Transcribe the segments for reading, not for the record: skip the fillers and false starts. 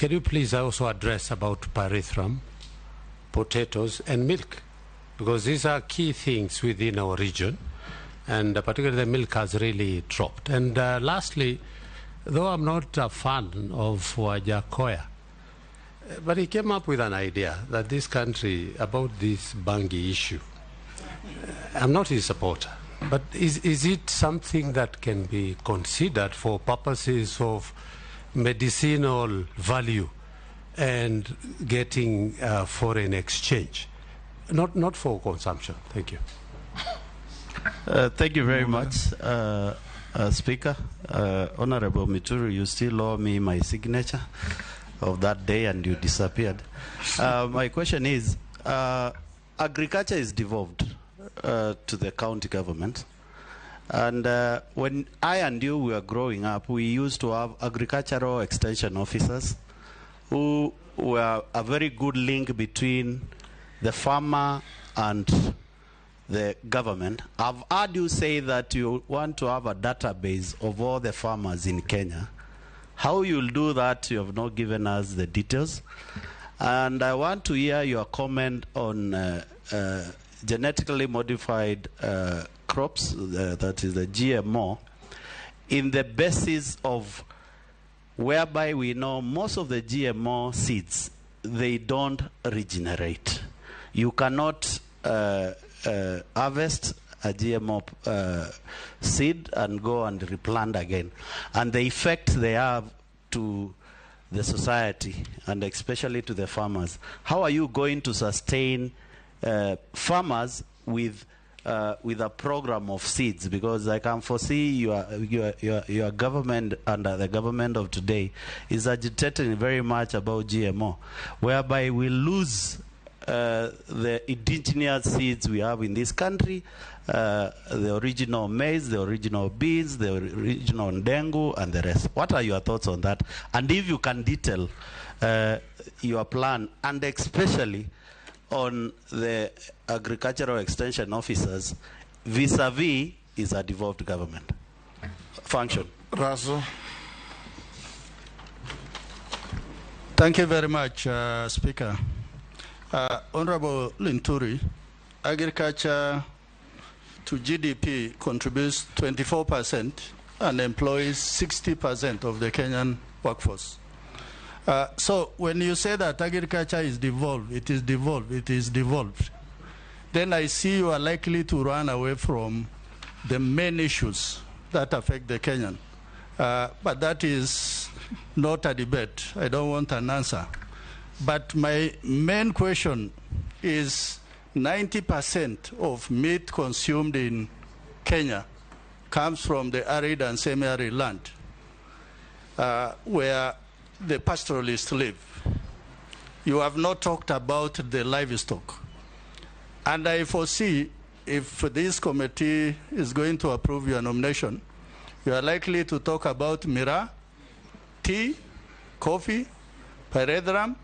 can you please also address about pyrethrum, potatoes, and milk? Because these are key things within our region, and particularly the milk has really dropped. And lastly, though I'm not a fan of Wajakoya, but he came up with an idea that this country, about this Bangi issue, I'm not his supporter, but is it something that can be considered for purposes of medicinal value and getting foreign exchange, not for consumption? Thank you. Thank you very much, Speaker. Honorable Mituru, you still owe me my signature of that day and you disappeared. My question is, agriculture is devolved to the county government. And when I and you were growing up, we used to have agricultural extension officers who were a very good link between the farmer and the government. I've heard you say that you want to have a database of all the farmers in Kenya. How you'll do that, you have not given us the details. And I want to hear your comment on genetically modified crops, that is the GMO, in the basis of whereby we know most of the GMO seeds, they don't regenerate. You cannot harvest a GMO seed and go and replant again. And the effect they have to the society and especially to the farmers. How are you going to sustain farmers with a program of seeds? Because I can foresee your government under the government of today is agitating very much about GMO, whereby we lose the indigenous seeds we have in this country, the original maize, the original beans, the original ndengu, and the rest. What are your thoughts on that? And if you can detail your plan, and especially on the agricultural extension officers vis-a-vis is a devolved government function. Raso. Thank you very much, Speaker. Honorable Linturi, agriculture to GDP contributes 24% and employs 60% of the Kenyan workforce. So when you say that agriculture is devolved, it is devolved, then I see you are likely to run away from the main issues that affect the Kenyan. But that is not a debate. I don't want an answer. But my main question is 90% of meat consumed in Kenya comes from the arid and semi-arid land where the pastoralists live. You have not talked about the livestock. And I foresee if this committee is going to approve your nomination, you are likely to talk about miraa, tea, coffee, pyrethrum,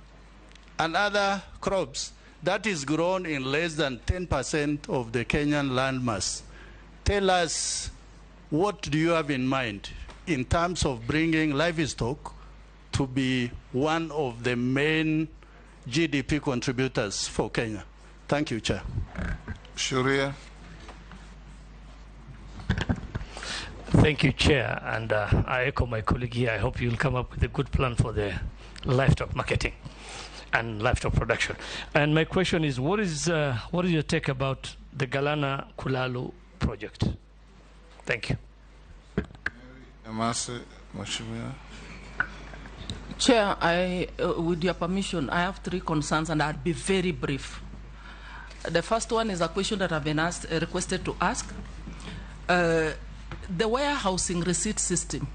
and other crops that is grown in less than 10% of the Kenyan land mass. Tell us, what do you have in mind in terms of bringing livestock to be one of the main GDP contributors for Kenya? Thank you, Chair. Shuria. Thank you, Chair. And I echo my colleague here. I hope you'll come up with a good plan for the livestock marketing and livestock production. And my question is, what is your take about the Galana Kulalu project? Thank you. Chair, with your permission, I have 3 concerns and I'll be very brief. The first one is a question that I've been requested to ask. The warehousing receipt system.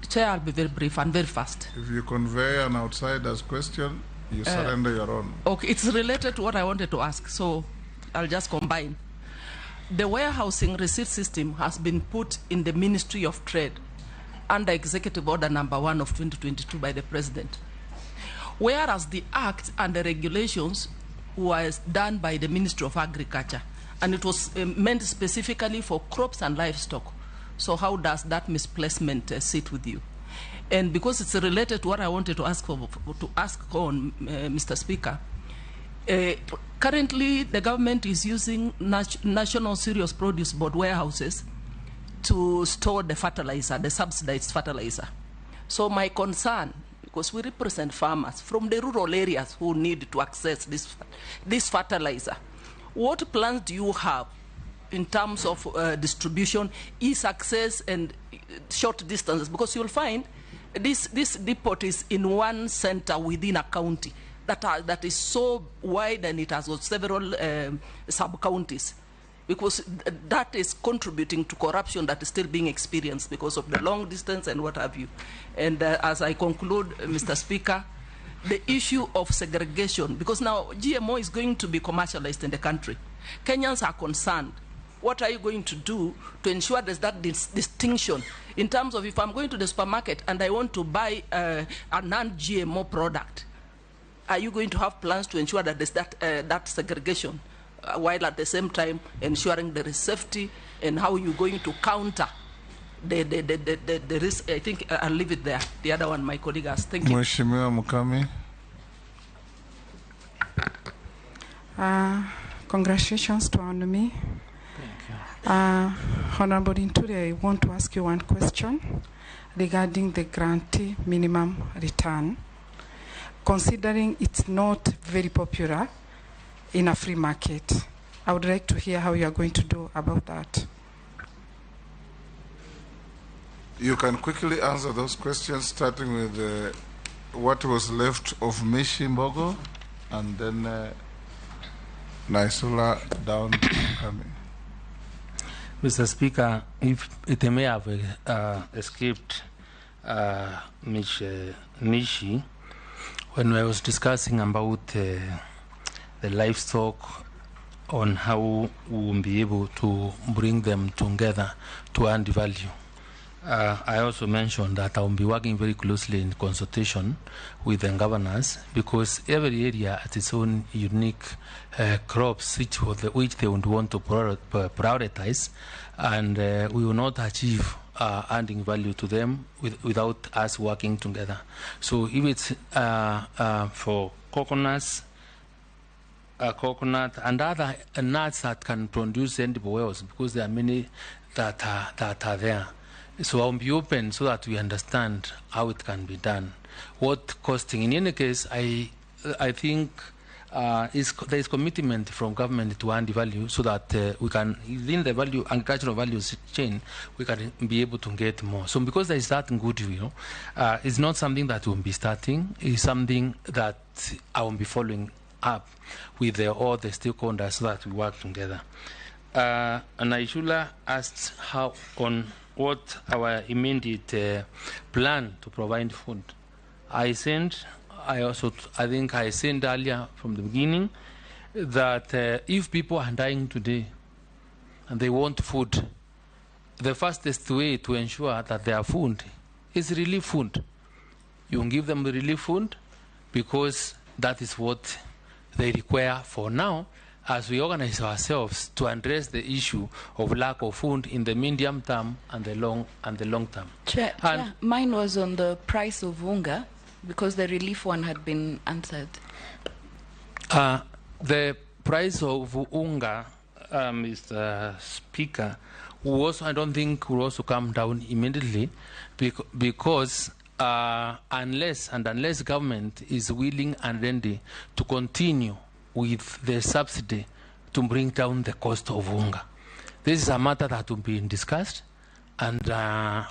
Chair, I'll be very brief and very fast. If you convey an outsider's question, you surrender your own. Okay, it's related to what I wanted to ask, so I'll just combine. The warehousing receipt system has been put in the Ministry of Trade under Executive Order number 1 of 2022 by the President. Whereas the Act and the regulations was done by the Ministry of Agriculture, and it was meant specifically for crops and livestock. So how does that misplacement sit with you? And because it's related to what I wanted to ask on, Mr. Speaker, currently the government is using National Serious Produce Board warehouses to store the fertilizer, the subsidized fertilizer. So my concern, because we represent farmers from the rural areas who need to access this fertilizer, what plans do you have in terms of distribution, ease access, and short distances? Because you'll find this depot is in one center within a county that is so wide, and it has got several sub-counties, because that is contributing to corruption that is still being experienced because of the long distance and what have you. And as I conclude, Mr. Speaker, the issue of segregation, because now GMO is going to be commercialized in the country. Kenyans are concerned. What are you going to do to ensure there's that distinction in terms of if I'm going to the supermarket and I want to buy a non-GMO product, are you going to have plans to ensure that there's that segregation, while at the same time ensuring there is safety, and how you're going to counter the risk? I think I'll leave it there. The other one, my colleague asked. Thank you. Mheshimiwa Mukami. Congratulations to Honomi. Honorable Inturi, I want to ask you one question regarding the grantee minimum return. Considering it's not very popular in a free market, I would like to hear how you are going to do about that. You can quickly answer those questions, starting with what was left of Mishi Mbogo, and then Naisula down to Mukami. Mr. Speaker, if it may have escaped Nishi, when I was discussing about the livestock, on how we will be able to bring them together to earn the value, I also mentioned that I will be working very closely in consultation with the governors, because every area has its own unique crops which they would want to prioritize, and we will not achieve adding value to them without us working together. So if it's for coconut and other nuts that can produce edible oils, because there are many that are there. So I'll be open so that we understand how it can be done. What costing? In any case, I think there is commitment from government to earn the value, so that we can, within the value agricultural value chain, we can be able to get more. So because there is that goodwill, it's not something that we'll be starting. It's something that I will be following up with all the stakeholders so that we work together. And Aishula asked what our immediate plan to provide food. I think I said earlier from the beginning that if people are dying today and they want food, the fastest way to ensure that they have food is relief food. You give them the relief food because that is what they require for now, as we organize ourselves to address the issue of lack of food in the medium term and the long term. Chair, mine was on the price of unga, because the relief one had been answered. The price of unga, Mr. Speaker, I don't think will also come down immediately, because unless government is willing and ready to continue with the subsidy to bring down the cost of unga. This is a matter that will be discussed, and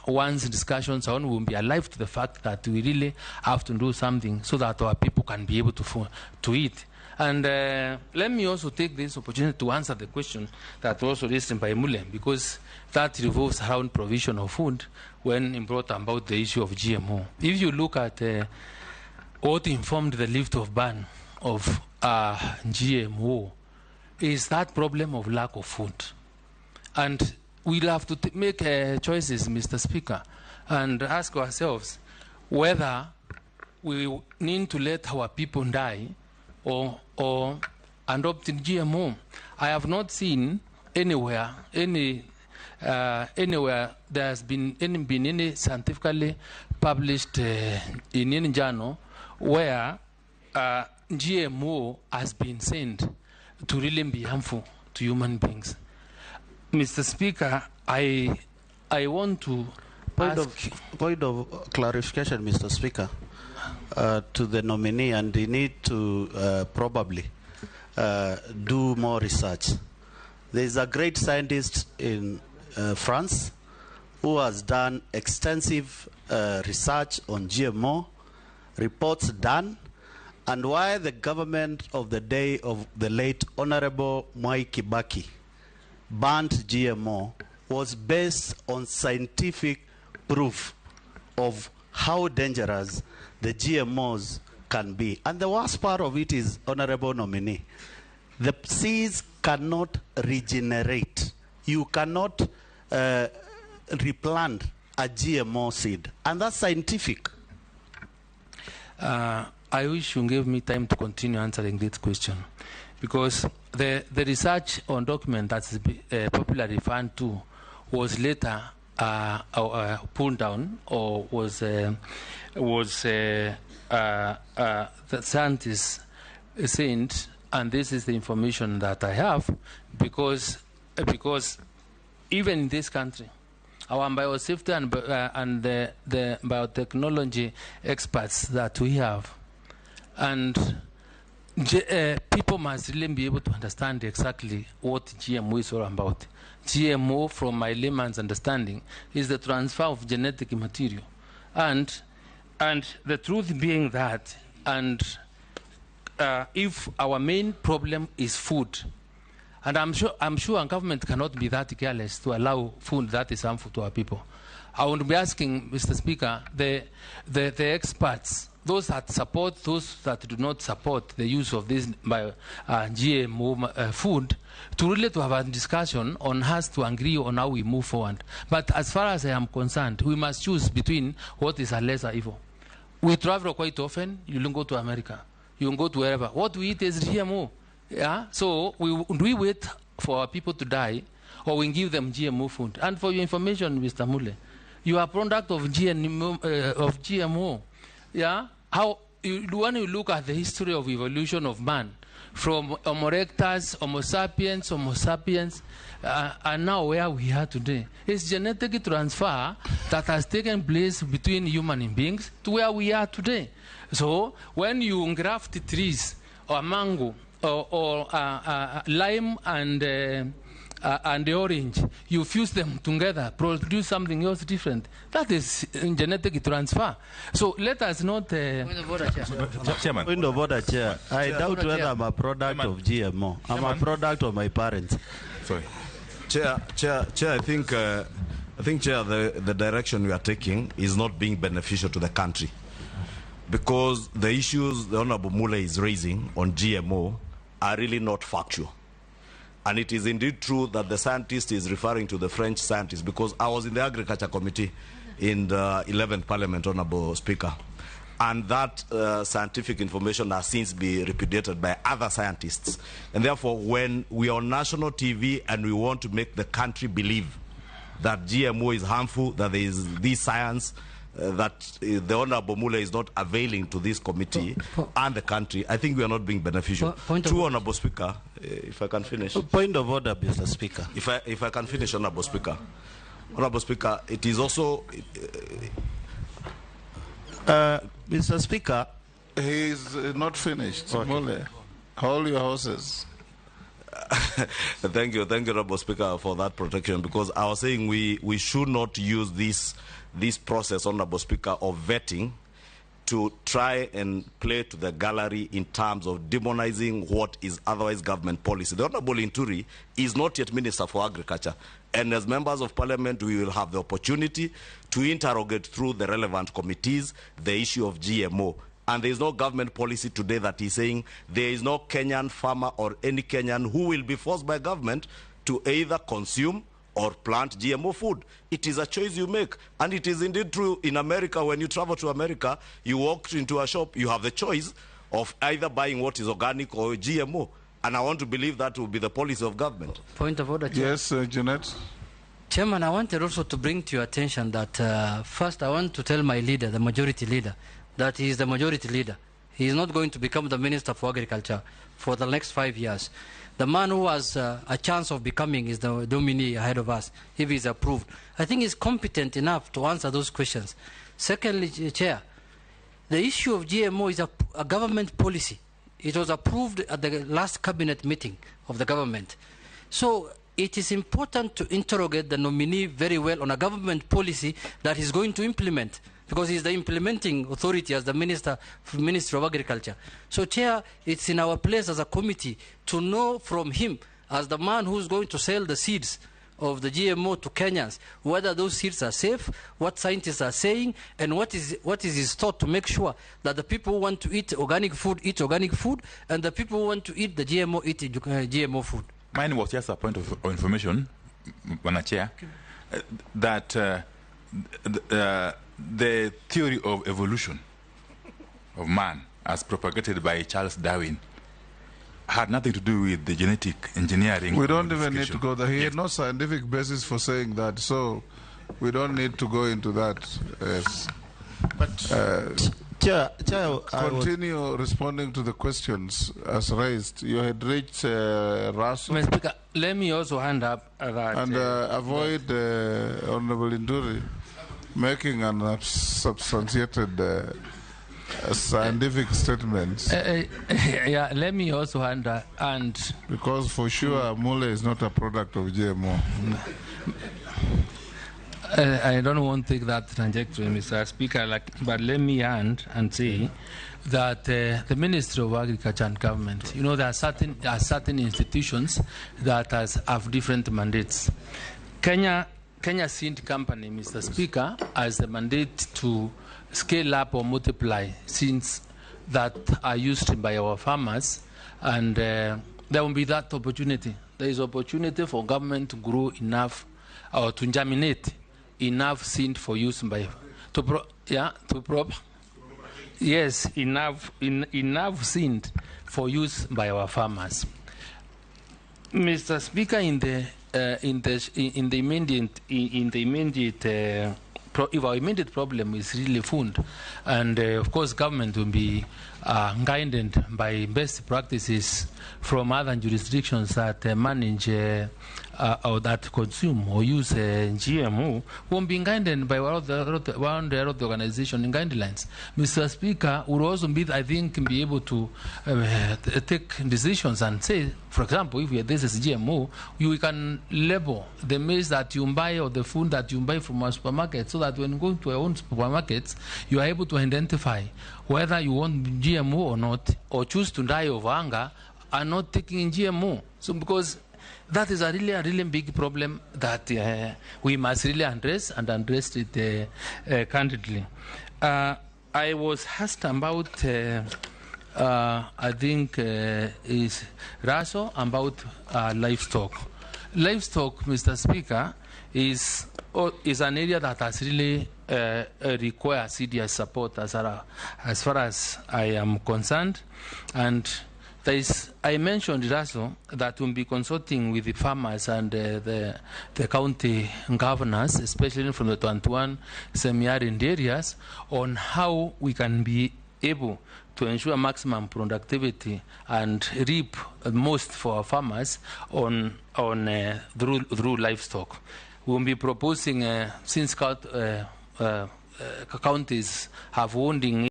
once discussions on, we'll be alive to the fact that we really have to do something so that our people can be able to eat. And let me also take this opportunity to answer the question that was also raised by Mule, because that revolves around provision of food when it brought about the issue of GMO. If you look at what informed the lift of ban of GMO, is that problem of lack of food. And we'll have to make choices, Mr. Speaker, and ask ourselves whether we need to let our people die or adopt GMO. I have not seen anywhere there has been any scientifically published in Journal where GMO has been sent to really be harmful to human beings. Mr. Speaker, I want to point of clarification, Mr. Speaker, to the nominee, and they need to probably do more research. There is a great scientist in France who has done extensive research on GMO, reports done, and why the government of the day of the late Honorable Mwai Kibaki banned GMO was based on scientific proof of how dangerous the GMOs can be. And the worst part of it is, Honorable Nominee, the seeds cannot regenerate. You cannot replant a GMO seed. And that's scientific. I wish you gave me time to continue answering this question, because the research on document that's popularly referred to was later pulled down, or was the scientists sent, and this is the information that I have, because even in this country, our biosafety and the biotechnology experts that we have, and people must really be able to understand exactly what GMO is all about. GMO, from my layman's understanding, is the transfer of genetic material, and the truth being that, and if our main problem is food, and I'm sure our government cannot be that careless to allow food that is harmful to our people. I would be asking, Mr. Speaker, the experts, those that support, those that do not support the use of this GMO food, to really to have a discussion on us to agree on how we move forward. But as far as I am concerned, we must choose between what is a lesser evil. We travel quite often. You don't go to America. You can go to wherever. What we eat is GMO. Yeah? So we wait for our people to die, or we give them GMO food? And for your information, Mr. Mule, you are a product of GMO. Yeah? When you look at the history of evolution of man, from Homo erectus, Homo sapiens, and now where we are today, it's genetic transfer that has taken place between human beings to where we are today. So when you graft trees, or mango, or lime and the orange, you fuse them together, produce something else different. That is genetic transfer. So let us not... Point of order, Chair. I doubt whether I'm a product of GMO. I'm a product of my parents. Sorry. Chair, I think, Chair, the direction we are taking is not being beneficial to the country, because the issues the Honorable Mule is raising on GMO are really not factual. And it is indeed true that the scientist is referring to the French scientist, because I was in the Agriculture Committee in the 11th Parliament, Honorable Speaker. And that scientific information has since been repudiated by other scientists. And therefore, when we are on national TV and we want to make the country believe that GMO is harmful, that there is this science, that the Honorable Mule is not availing to this committee and the country, I think we are not being beneficial. True, Honorable Speaker, if I can finish. Point of order, Mr. Speaker. If I can finish, Honorable Speaker. Honorable Speaker, it is also... Mr. Speaker. He is not finished. Okay. Mule, hold your horses. Thank you, Honorable Speaker, for that protection, because I was saying we should not use this process, Honorable Speaker, of vetting to try and play to the gallery in terms of demonizing what is otherwise government policy. The Honorable Inturi is not yet Minister for Agriculture, and as members of Parliament, we will have the opportunity to interrogate through the relevant committees the issue of GMO. And there is no government policy today that is saying there is no Kenyan farmer or any Kenyan who will be forced by government to either consume or plant GMO food. It is a choice you make. And it is indeed true in America. When you travel to America, you walk into a shop, you have the choice of either buying what is organic or GMO. And I want to believe that will be the policy of government. Point of order, Chair. Yes, Jeanette. Chairman, I wanted also to bring to your attention that first I want to tell my leader, the majority leader, that he is the majority leader. He is not going to become the Minister for Agriculture for the next 5 years. The man who has a chance of becoming is the nominee ahead of us, if he is approved. I think he's competent enough to answer those questions. Secondly, Chair, the issue of GMO is a government policy. It was approved at the last cabinet meeting of the government. So it is important to interrogate the nominee very well on a government policy that he's going to implement, because he's the implementing authority as the Minister of Agriculture. So, Chair, it's in our place as a committee to know from him, as the man who's going to sell the seeds of the GMO to Kenyans, whether those seeds are safe, what scientists are saying, and what is his thought to make sure that the people who want to eat organic food, and the people who want to eat the GMO, eat GMO food. Mine was just a point of information, Madam Chair, that the theory of evolution of man, as propagated by Charles Darwin, had nothing to do with the genetic engineering. We don't even need to go there. He had no scientific basis for saying that, so we don't need to go into that. Yes. But Chair, continue responding to the questions as raised. You had reached Russell. Mr. Speaker, let me also hand up that... And avoid Honorable Induri making unsubstantiated scientific statements. Yeah, let me also hand because for sure Mule is not a product of GMO. I don't want to take that trajectory, Mr. Speaker, but let me end and say that the Ministry of Agriculture and Government, you know, there are certain institutions that have different mandates. Kenya Seed Company, Mr. Speaker, has the mandate to scale up or multiply seeds that are used by our farmers, and there will be that opportunity. There is opportunity for government to grow enough or to germinate enough seed for use by enough seed for use by our farmers. Mr. Speaker, if our immediate problem is really food, and of course government will be guided by best practices from other jurisdictions that manage or that consume or use GMO, won't be guided by one of the organization guidelines. Mr. Speaker, will also be, I think, be able to take decisions and say, for example, if this is GMO, you can label the maize that you buy or the food that you buy from a supermarket, so that when you go to your own supermarkets, you are able to identify whether you want GMO or not, or choose to die of hunger and not taking GMO. So because that is a really big problem that we must really address, and address it candidly. I was asked about, I think, is Raso, about livestock. Livestock, Mr. Speaker, is an area that has really require serious support as far as I am concerned. And I mentioned also that we'll be consulting with the farmers and the county governors, especially from the 21 semi-arid areas, on how we can be able to ensure maximum productivity and reap most for our farmers through livestock. We'll be proposing, since counties have wounding,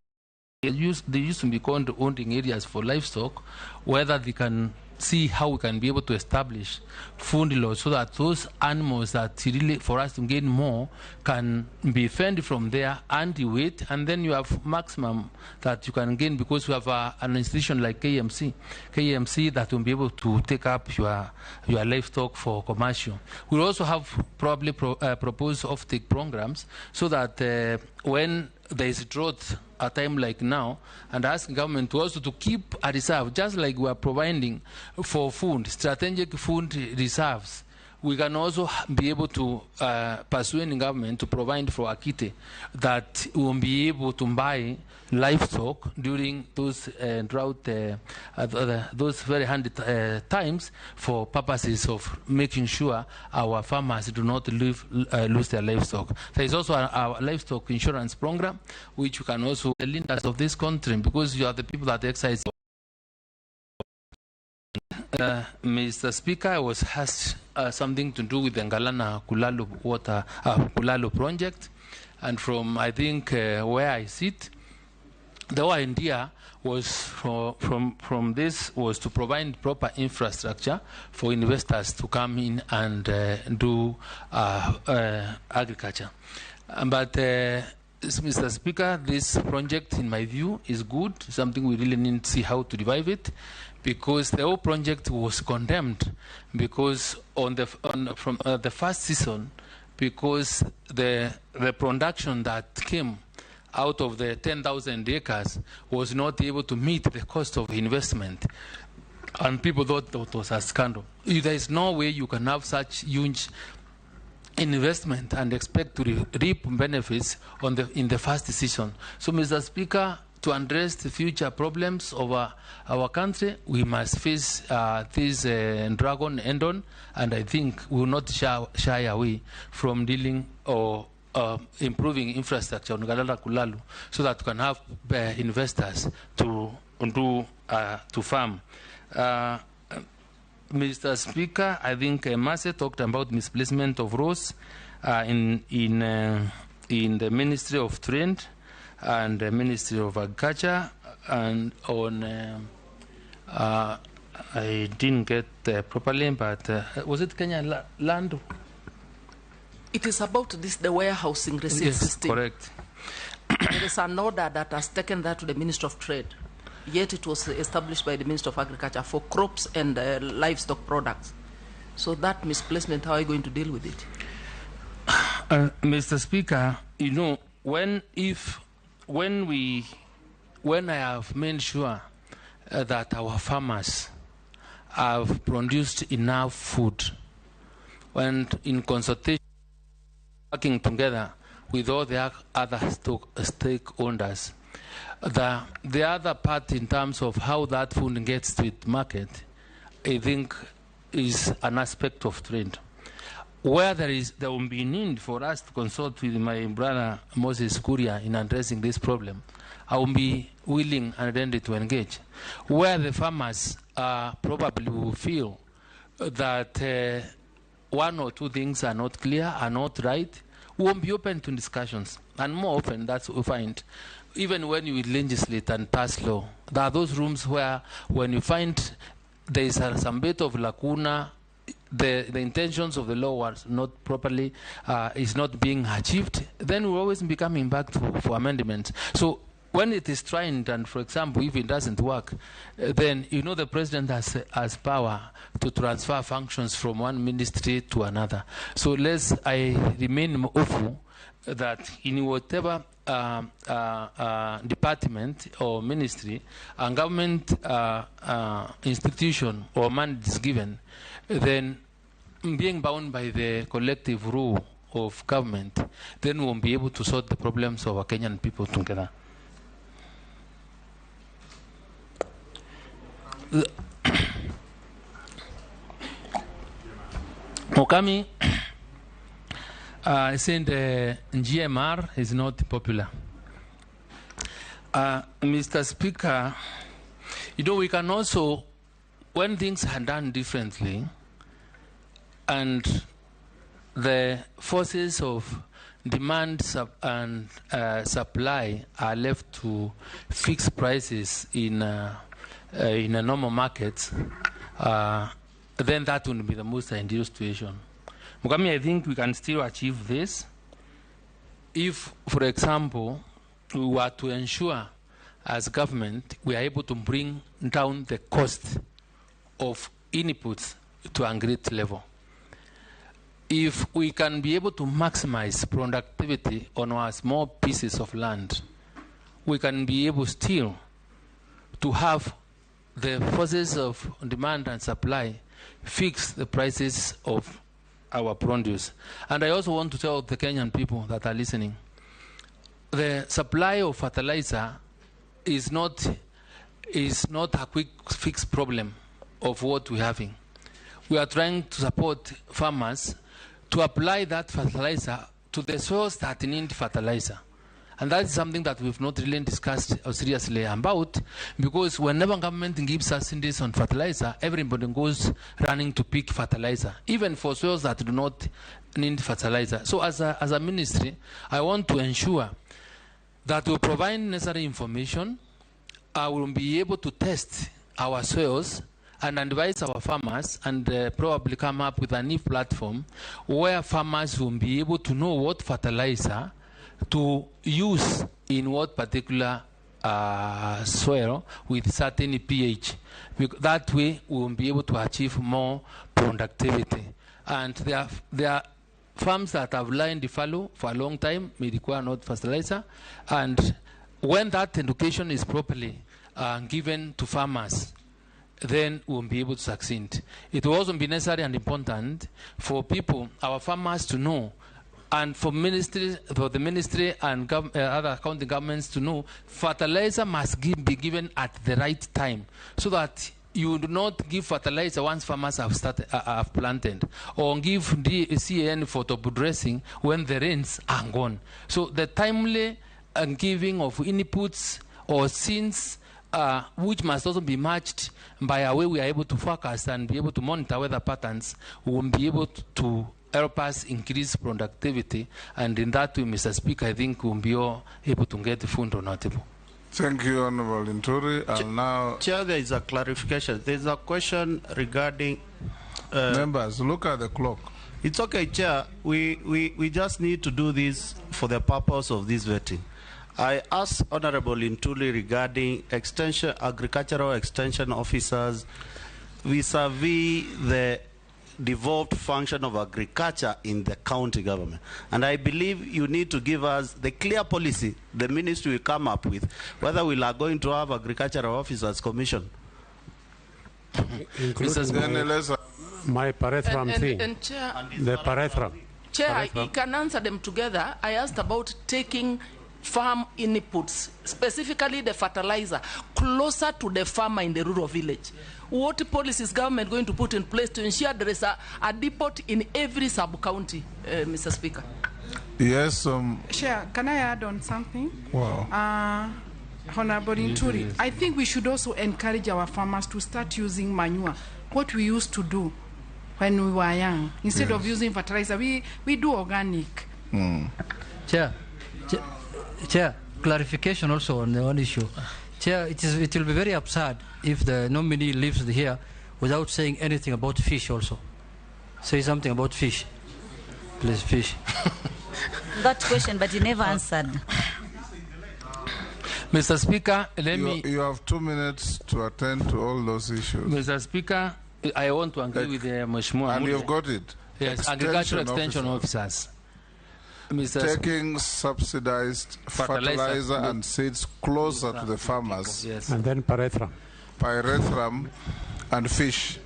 they used to be called wounding areas for livestock, whether they can see how we can be able to establish food laws so that those animals that really, for us to gain more, can be fed from there and you wait, and then you have maximum that you can gain, because we have an institution like KMC that will be able to take up your livestock for commercial. We'll also have probably propose off-take programs so that when there is drought a time like now, and ask government to also to keep a reserve, just like we are providing for food, strategic food reserves, we can also be able to persuade the government to provide for Akite that we will be able to buy livestock during those drought, those very handy times for purposes of making sure our farmers do not lose their livestock. There is also our livestock insurance program, which you can also the leaders of this country, because you are the people that exercise. Mr. Speaker, I was asked something to do with the Ngalana Kulalo project, and from I think where I sit, the whole idea was from this was to provide proper infrastructure for investors to come in and do agriculture. But Mr. Speaker, this project, in my view, is good. Something we really need to see how to revive it, because the whole project was condemned because from the first season, because the production that came out of the 10,000 acres was not able to meet the cost of investment, and people thought that was a scandal. There is no way you can have such huge investment and expect to reap benefits in the first season. So, Mr. Speaker, to address the future problems of our country, we must face this dragon end-on, and I think we will not shy away from dealing or improving infrastructure on Galala Kulalu, so that we can have investors to farm. Mr. Speaker, I think Mase talked about misplacement of roads in the Ministry of Trade and the Ministry of Agriculture, and on I didn't get properly, but was it Kenya Land? It is about the warehousing receipt system. Correct. There is an order that has taken that to the Ministry of Trade, yet it was established by the Ministry of Agriculture for crops and livestock products. So that misplacement, how are you going to deal with it? Mr. Speaker, you know, when I have made sure that our farmers have produced enough food, and in consultation, working together with all the other stakeholders, the other part in terms of how that food gets to the market, I think, is an aspect of trade. Where there will be need for us to consult with my brother Moses Kuria in addressing this problem, I will be willing and ready to engage. Where the farmers probably will feel that one or two things are not clear, are not right, we won't be open to discussions. And more often, that's what we find. Even when you legislate and pass law, there are those rooms where when you find there is some bit of lacuna, the intentions of the law was not properly, is not being achieved, then we'll always be coming back for amendments. So when it is tried, and for example, if it doesn't work, then you know the president has power to transfer functions from one ministry to another. So I remain hopeful that in whatever department or ministry and government institution or mandate is given, then being bound by the collective rule of government, then we won't be able to sort the problems of our Kenyan people together. Okami saying the GMR is not popular. Mr. Speaker, you know, we can also, when things are done differently and the forces of demand and supply are left to fix prices in a normal market, then that would be the most ideal situation. Mukami, I think we can still achieve this if, for example, we were to ensure as government we are able to bring down the cost of inputs to a great level. If we can be able to maximize productivity on our small pieces of land, we can be able still to have the forces of demand and supply fix the prices of our produce. And I also want to tell the Kenyan people that are listening, the supply of fertilizer is not a quick fix problem of what we're having. We are trying to support farmers to apply that fertilizer to the soils that need fertilizer. And that is something that we've not really discussed seriously about, because whenever government gives subsidies on fertilizer, everybody goes running to pick fertilizer, even for soils that do not need fertilizer. So as a ministry, I want to ensure that we provide necessary information. I will be able to test our soils and advise our farmers, and probably come up with a new platform where farmers will be able to know what fertilizer to use in what particular soil with certain pH. That way we will be able to achieve more productivity. And there are farms that have lined fallow for a long time, may require not fertilizer. And when that education is properly given to farmers, then we'll be able to succeed. It will also be necessary and important for people, our farmers, to know, and for the ministry and other county governments to know, fertilizer must be given at the right time, so that you do not give fertilizer once farmers have planted, or give CAN for top dressing when the rains are gone. So the timely giving of inputs or seeds, which must also be matched by a way we are able to forecast and be able to monitor weather patterns, will be able to help us increase productivity. And in that way, Mr. Speaker, I think we'll be able to get the food on our table. Thank you, Honorable Inturi. And now, Chair, there is a clarification. There is a question regarding... members, look at the clock. It's okay, Chair. We just need to do this for the purpose of this vetting. I asked Honorable Intuli regarding agricultural extension officers vis-a-vis the devolved function of agriculture in the county government. And I believe you need to give us the clear policy the ministry will come up with, whether we are going to have agricultural officers commission. My Parethram thing. And Chair, the Parethram. Chair, you can answer them together. I asked about taking farm inputs, specifically the fertilizer, closer to the farmer in the rural village. What policies government going to put in place to ensure there is a depot in every sub-county, Mr. Speaker? Yes. Chair, can I add on something? Wow. Honorable Inturi, I think we should also encourage our farmers to start using manure, what we used to do when we were young. Instead of using fertilizer, we do organic. Chair, clarification also on the one issue. Chair, it will be very absurd if the nominee lives here without saying anything about fish also. Say something about fish. Please, fish. That question, but you never answered. Mr. Speaker, You have 2 minutes to attend to all those issues. Mr. Speaker, I want to agree with Mheshimiwa. And you've got it. Yes, agricultural extension officers. Taking subsidized fertilizer and seeds closer to the farmers. Yes. And then Parethram. Pyrethrum and fish.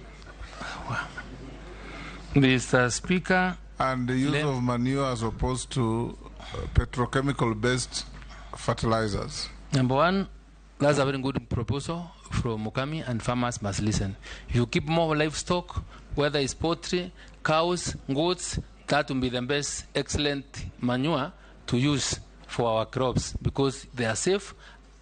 Mr. Speaker. And the use of manure as opposed to petrochemical-based fertilizers. Number one, that's a very good proposal from Mukami, and farmers must listen. If you keep more livestock, whether it's poultry, cows, goats, that will be the best excellent manure to use for our crops, because they are safe,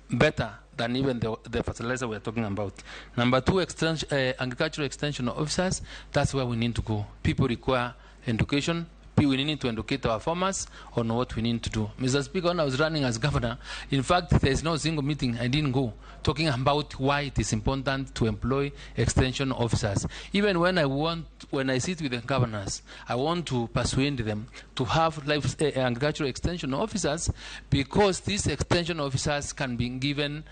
better than even the fertilizer we are talking about. Number two, agricultural extension officers, that's where we need to go. People require education. We need to educate our farmers on what we need to do. Mr. Speaker, when I was running as governor, in fact, there is no single meeting I didn't go talking about why it is important to employ extension officers. Even when I sit with the governors, I want to persuade them to have agricultural extension officers, because these extension officers can be given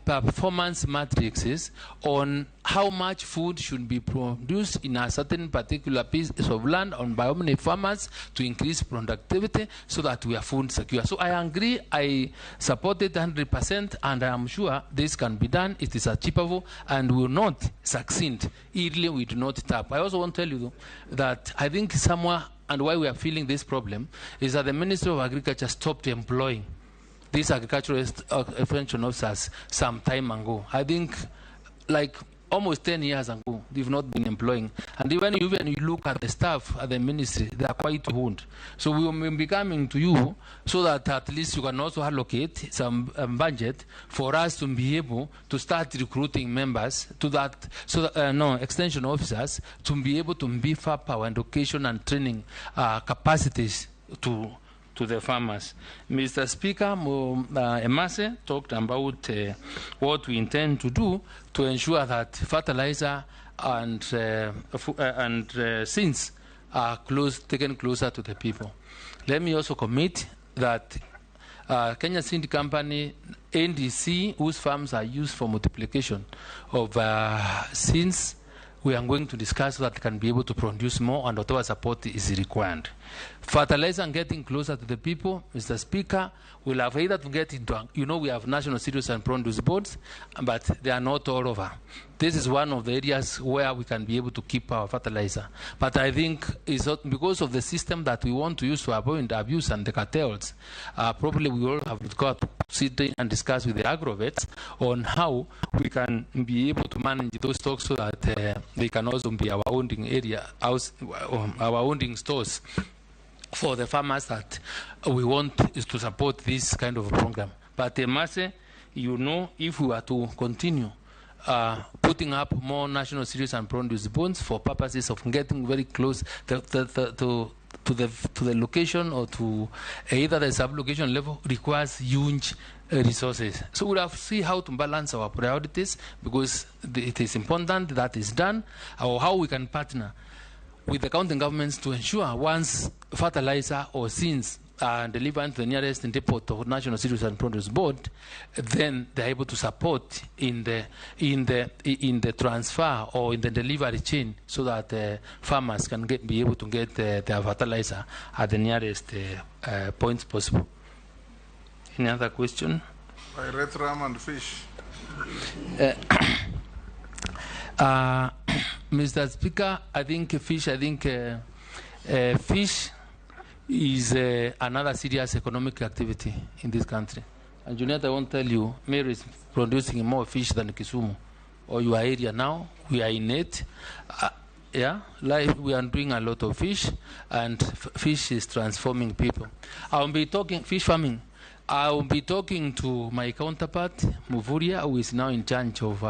performance matrices on how much food should be produced in a certain particular piece of land, on by how many farmers, farmers to increase productivity so that we are food secure. So I agree, I support it 100%, and I am sure this can be done. It is achievable and will not succeed early we do not tap. I also want to tell you that I think somewhere, and why we are feeling this problem, is that the Ministry of Agriculture stopped employing these agricultural extension officers some time ago. I think like almost 10 years ago, they've not been employing. And even you look at the staff at the ministry, they are quite old. So we will be coming to you so that at least you can also allocate some budget for us to be able to start recruiting members to that, so that, extension officers, to be able to beef up our education and training capacities to the farmers. Mr. Speaker, Emase talked about what we intend to do to ensure that fertilizer and seeds are taken closer to the people. Let me also commit that Kenya Seed Company, NDC, whose farms are used for multiplication of seeds, we are going to discuss so that they can be able to produce more and whatever support is required. Fertilizer and getting closer to the people, Mr. Speaker, we'll have either to get into, we have national cereals and produce boards, but they are not all over. This is one of the areas where we can be able to keep our fertilizer. But I think it's not because of the system that we want to use to avoid abuse and the cartels. Probably we all have got to sit and discuss with the agrovets on how we can be able to manage those stocks so that they can also be our owning area, our owning stores for the farmers that we want is to support this kind of program. But Emase, if we were to continue putting up more national cereals and produce bonds for purposes of getting very close to the location or to either the sub-location level, requires huge resources. So we'll have to see how to balance our priorities, because it is important that is done, or how we can partner with the county governments to ensure once fertilizer or seeds are delivered to the nearest depot of National Cereals and Produce Board, then they're able to support in the transfer or in the delivery chain, so that farmers can be able to get their fertilizer at the nearest points possible. Any other question? Pyrethrum and fish. Mr. Speaker, I think fish is another serious economic activity in this country. And Juliet, I won't tell you, Mary is producing more fish than Kisumu or your area now. We are in it. We are doing a lot of fish, and fish is transforming people. I will be talking fish farming. I will be talking to my counterpart, Muvuria, who is now in charge of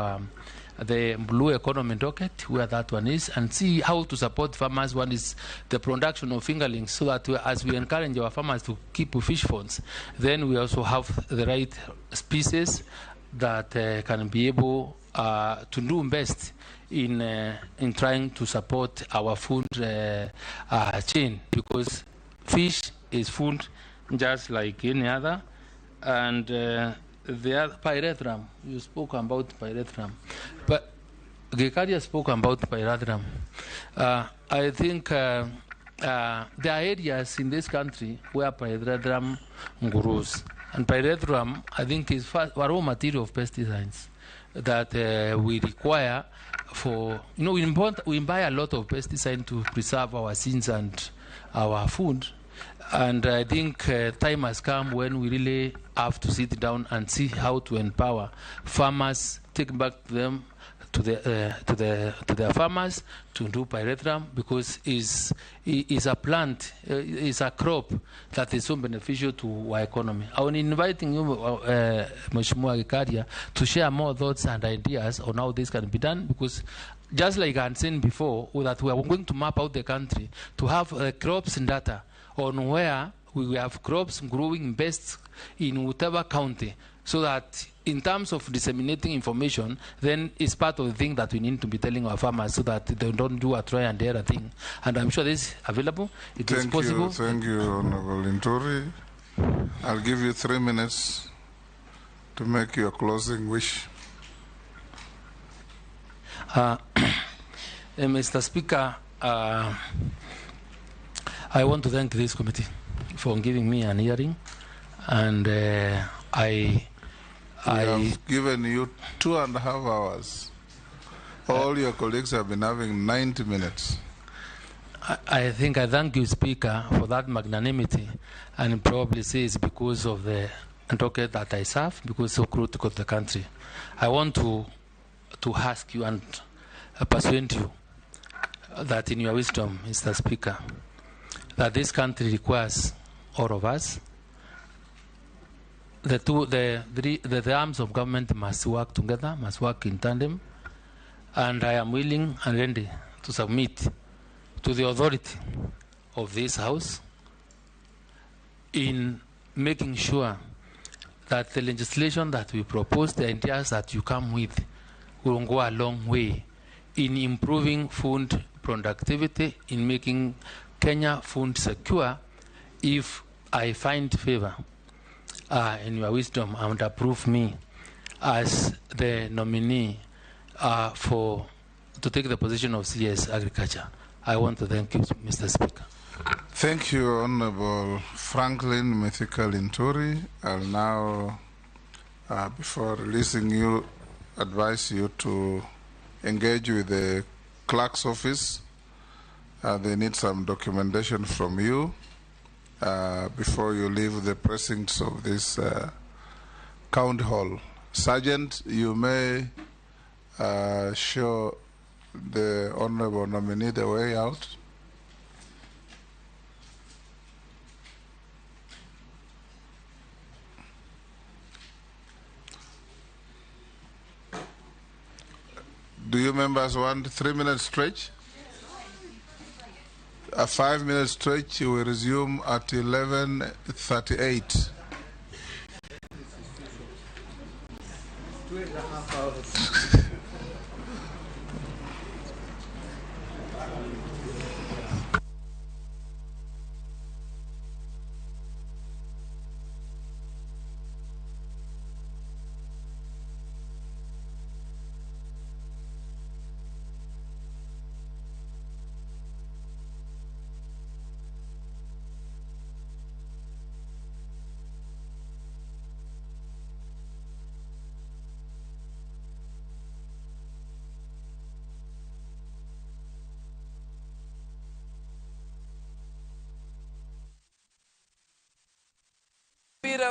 the blue economy docket, where that one is, and see how to support farmers. One is the production of fingerlings, so that as we encourage our farmers to keep fish funds, then we also have the right species that can be able to do best in trying to support our food chain, because fish is food just like any other. And the other pyrethrum, you spoke about pyrethrum, but Gekaria spoke about pyrethrum. I think there are areas in this country where pyrethrum grows, and pyrethrum, I think, is raw material of pesticides that we require for, we buy a lot of pesticide to preserve our seeds and our food. And I think time has come when we really have to sit down and see how to empower farmers, take back them to their farmers to do pyrethrum, because is a plant, is a crop that is so beneficial to our economy. I am inviting you, Mheshimiwa Gekaria, to share more thoughts and ideas on how this can be done, because just like I had said before, that we are going to map out the country to have crops and data on where we have crops growing best in whatever county, so that in terms of disseminating information, then it's part of the thing that we need to be telling our farmers, so that they don't do a try and error thing. And I'm sure this is available. It is possible. Thank you, Honorable Linturi. I'll give you 3 minutes to make your closing wish. Mr. Speaker, I want to thank this committee for giving me an hearing, and I have given you 2.5 hours. All your colleagues have been having 90 minutes. I think I thank you, Speaker, for that magnanimity, and probably say it's because of the advocate that I serve, because it's so critical to the country. I want to ask you and persuade you that in your wisdom, Mr. Speaker, that this country requires all of us. The arms of government must work together, must work in tandem, and I am willing and ready to submit to the authority of this House in making sure that the legislation that we propose, the ideas that you come with, will go a long way in improving food productivity, in making Kenya food secure, if I find favor in your wisdom and approve me as the nominee to take the position of CS Agriculture. I want to thank you, Mr. Speaker. Thank you, Honorable Franklin Mithika Linturi. I'll now, before releasing you, advise you to engage with the clerk's office. They need some documentation from you before you leave the precincts of this county hall. Sergeant, you may show the honorable nominee the way out. Do you members want 3-minute stretch? A 5-minute stretch will resume at 11:38. 2.5 hours.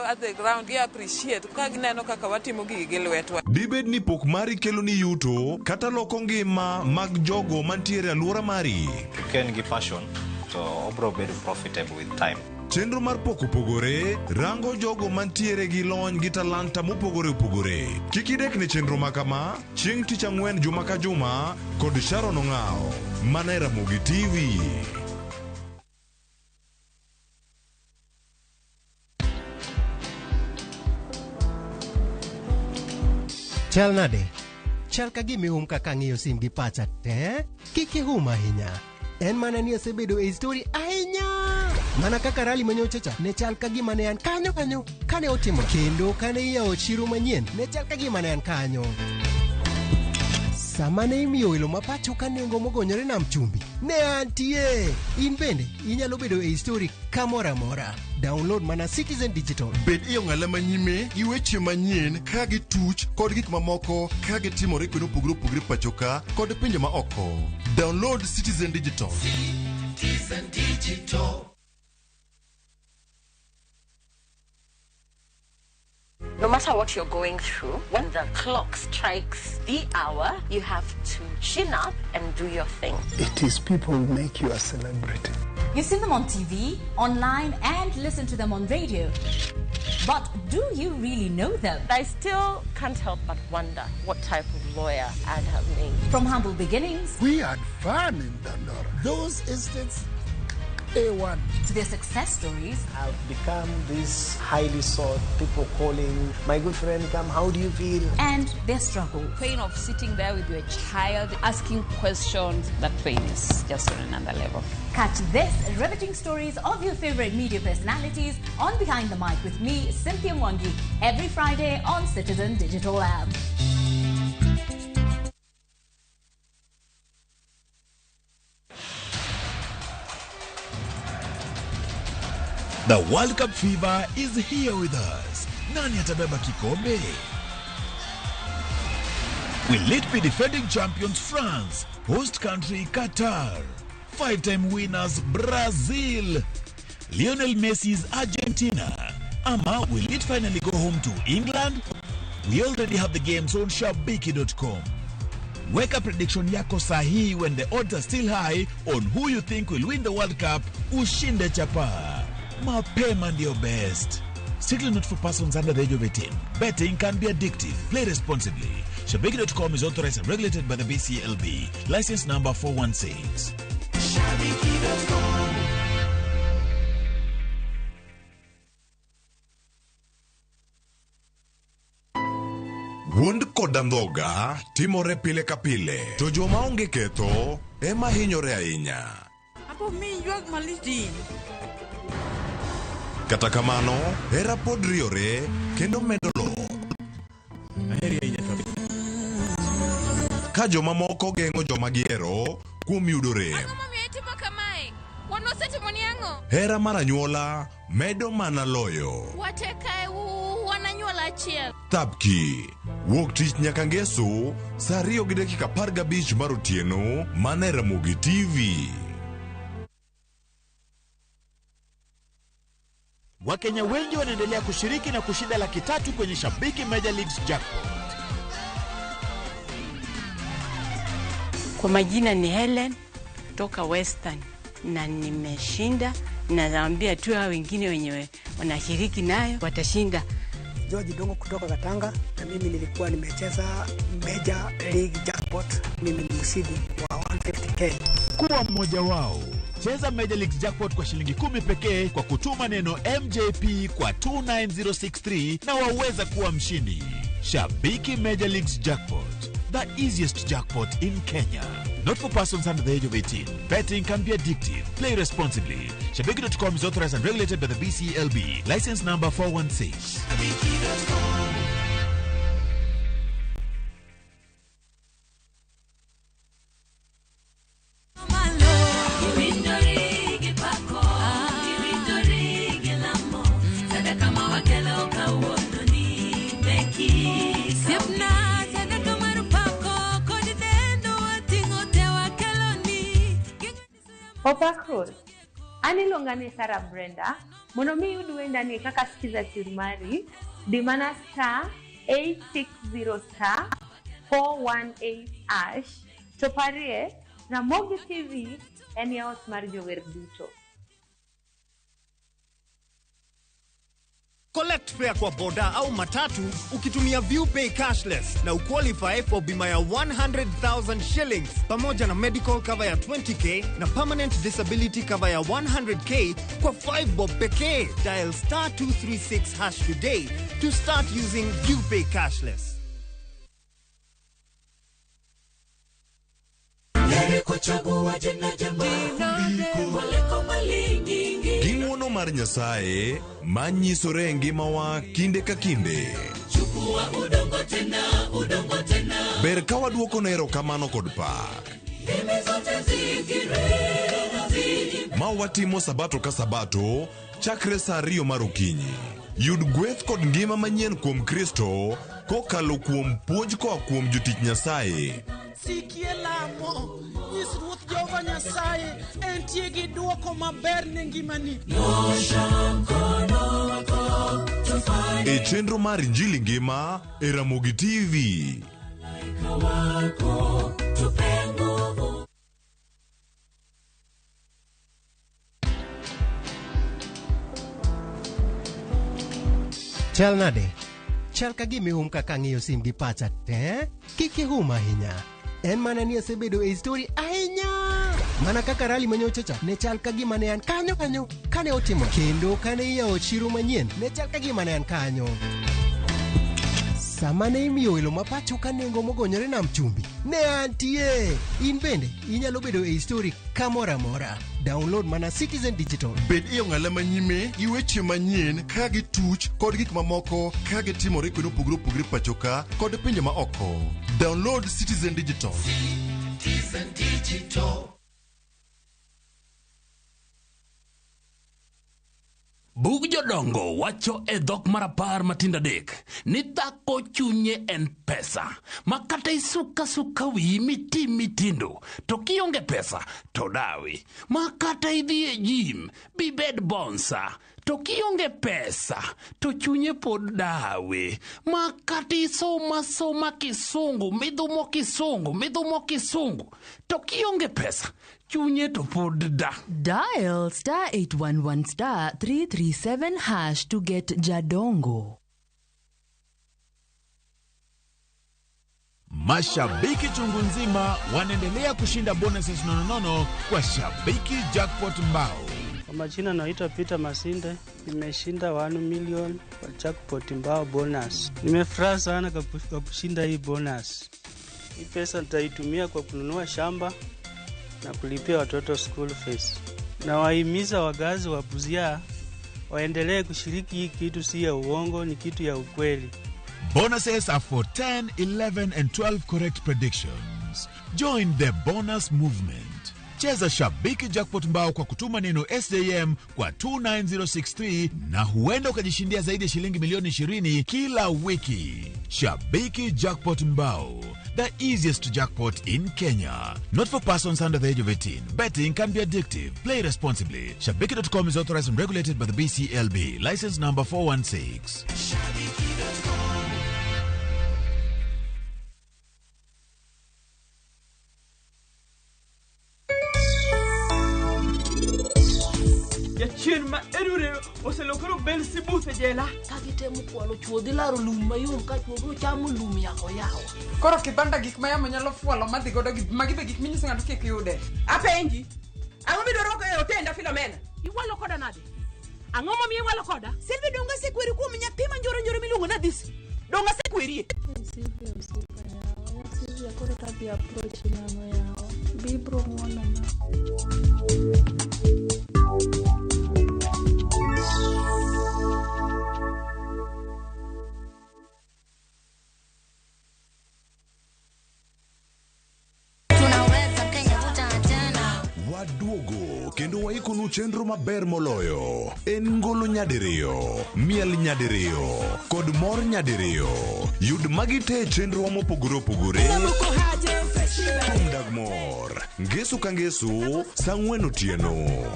At the ground, you appreciate. Dibed ni pok mari kelo ni yuto kata loko ngima mag jogo mantiere aluora mari. Ken gi passion to obro bedo profitable with time. Chenro mar pok opogore rango jogo mantiere gi lony gi talanta mopogore opogore. Kik idek ne chenro makama chieng' tich ang'wen juma ka juma kod Sharon Ong'ao. Mana Ramogi TV. Chal nade? Chal ka gimi kaka ng'iyo sim gi pacha te? Kiki ahinya. En mana ni asebedo e story ahinya. Mana kaka rally manyochacha ne chal ka gima ne an kanyo kane otimo. Kendo kane iyawo chiro manyien ne chal ka gima ne an kanyo. Sama ne imiyo welo mapacho ka nengo mogonyore nam chumbi ne antie. In bende inyalo bedo e story kamora mora. Download mana Citizen Digital. Bed iyo ng'ala manyime gi weche manyien ka gi tuch kod gik mamoko ka gi timore kuno pugre pachoka kod pinje ma oko. Download Citizen Digital. Citizen Digital. No matter what you're going through, when the clock strikes the hour, you have to chin up and do your thing. It is people who make you a celebrity. You see them on TV, online, and listen to them on radio. But do you really know them? I still can't help but wonder what type of lawyer I'd have made. From humble beginnings. We had fun in Dandora. Those estates, A1. To their success stories. I've become this highly sought, people calling, my good friend, come, how do you feel? And their struggle. Pain of sitting there with your child, asking questions, that pain is just on another level. Catch this riveting stories of your favorite media personalities on Behind the Mic with me, Cynthia Mwangi, every Friday on Citizen Digital app. The World Cup fever is here with us. Nani atabeba kikombe? Will it be defending champions France, host country Qatar, 5-time winners Brazil, Lionel Messi's Argentina, ama will it finally go home to England? We already have the games on shabiki.com. Weka prediction yako sahi when the odds are still high on who you think will win the World Cup. Ushinde chapa. Mapema ndio best. Strictly not for persons under the age of 18. Betting can be addictive. Play responsibly. Shabiki.com is authorized and regulated by the BCLB. License number 416. Shabiki.com. Wund kodandhoga timore pile kapile. To joma onge ketho ema hinyore ahinya. Apo mi yuag maliti. Kata kamano, hera pod riore kendo medo lo. Ka joma moko geng'o joma gihero kuom yudo rem. Hera mar anyuola medo mana loyo. Tapki, wuok tich nyaka ngeso, saa 2:15 mar otieno, mana Ramogi TV. Wakenya wengi wanaendelea kushiriki na kushinda $300,000 kwenye Shabiki Major Leagues Jackpot. Kwa majina ni Helen toka Western na nimeshinda, na naambia tu hao wengine wenye wanashiriki nayo watashinda. George Dongo kutoka Katanga, na mimi nilikuwa nimecheza Major League Jackpot. Mimi ni mshindi wa 150K. Kuwa mmoja wao. Cheza Major League Jackpot kwa shilingi 10 pekee kwa kutuma neno MJP kwa 29063 na waweza kuwa mshindi. Shabiki Major League Jackpot, the easiest jackpot in Kenya. Not for persons under the age of 18. Betting can be addictive. Play responsibly. Shabiki.com is authorized and regulated by the BCLB. License number 416. Overcross. Anilongane Sarah Brenda. Monomi uduenda ni kaka sikiza Sirmari. Dimana star 860 star 418 ash. Toparie Ramogi TV eni ya Osmarjo Verduto. Collect fare kwa boda au matatu ukitumia ViewPay cashless na uqualify for bima ya 100,000 shillings pamoja na medical cover ya 20k na permanent disability cover ya 100k kwa 5 bob pekee. Dial star 236 hash today to start using ViewPay cashless. Ging'wono mar Nyasaye manyisore ngimawa kinde ka kinde. Ber ka waduoko na erokamano kod pak. Ma watimo sabato ka sabato chakre saa 2 mar okinyi. Yud gweth kod ngima manyien kuom Kristo kokalo kuom puonj koa kuom jotich Nyasaye. Sikie lamo, nyis Ruoth Jehova Nyasaye entie gi duoko maber ne ngimani. E chenro mar Injili ngima e Ramogi TV. Chal nade? Chal ka gimihum kaka ng'iyo sim gi pacha te? Kiki hum ahinya. En mana ni asebedo e story ahinya. Mana kaka rali manyochacha ne chal ka gima ne an kanyo kane otimo. Kendo kane iyawo chiro manyien ne chal ka gima ne an kanyo. Sama ne imiyo welo mapacho ka nengo mogonyore nam chumbi ne antie. In bende inyalo bedo e story kamoro amora. Download mana Citizen Digital. Bed iyo ng'ala manyime gi weche manyien ka gi tuch kod gik mamoko ka gitimore kuno pugre pachoka kod pinje ma oko. Download Citizen Digital. Citizen Digital. Bug jodongo wacho e dhok marapar matinda dek ni dhako chunye en pesa. Makata isuka wi mitindo to kionge pesa to dawi. Makata idhi e gym bibed bonsa to kionge pesa to chunye pod dawe. Makata isoma kisungu midhumo kisungu to kionge pesa chunye to pod da. Dial *811 *337# to get Jadongo. Mashabiki chungu nzima wanaendelea kushinda bonuses nonono kwa Shabiki Jackpot Mbao. Kwa majina naitwa Peter Masinde, nimeshinda 1 million kwa Jackpot Mbao bonus. Nimefurahi sana kwa kushinda hii bonus. Hii pesa nitaitumia kwa kununua shamba na kulipia watoto school fees. Na wahimiza wagazi wa Busia waendelee kushiriki. Hii kitu si ya uongo, ni kitu ya ukweli. Bonuses are for 10, 11 and 12 correct predictions. Join the bonus movement. Cheza Shabiki Jackpot Mbao kwa kutuma neno SJM kwa 29063 na huenda ukajishindia zaidi ya shilingi milioni 20 kila wiki. Shabiki Jackpot Mbao, the easiest jackpot in Kenya. Not for persons under the age of 18. Betting can be addictive. Play responsibly. Shabiki.com is authorized and regulated by the BCLB. License number 416. Ma erure o se lokoro bel sibute jela kagitemu kwalo chuodhi laro lum mayom ka chuodho chamo lum yako koro kibanda gik mayamo nyalo fualo madhi godo magi be gik minyiso ng'ato kik yude apenji ang'o midwaro e otenda Filomena iwalo koda nade ang'o ma mi iwalo koda Silvi donga sekweri kuom nyathi manjoro miluongo na this donga sekweri Silvi koro tabi approach nano yao bibro mwana na Waduogo kendo waikonu chenro maber moloyo. En ngolo nyadiriyo, miel nyadiriyo kod mor nyadiriyo. Yud magite chenro mopogore opogore. Dagmor ngeso ka ngeso sang'wen otieno.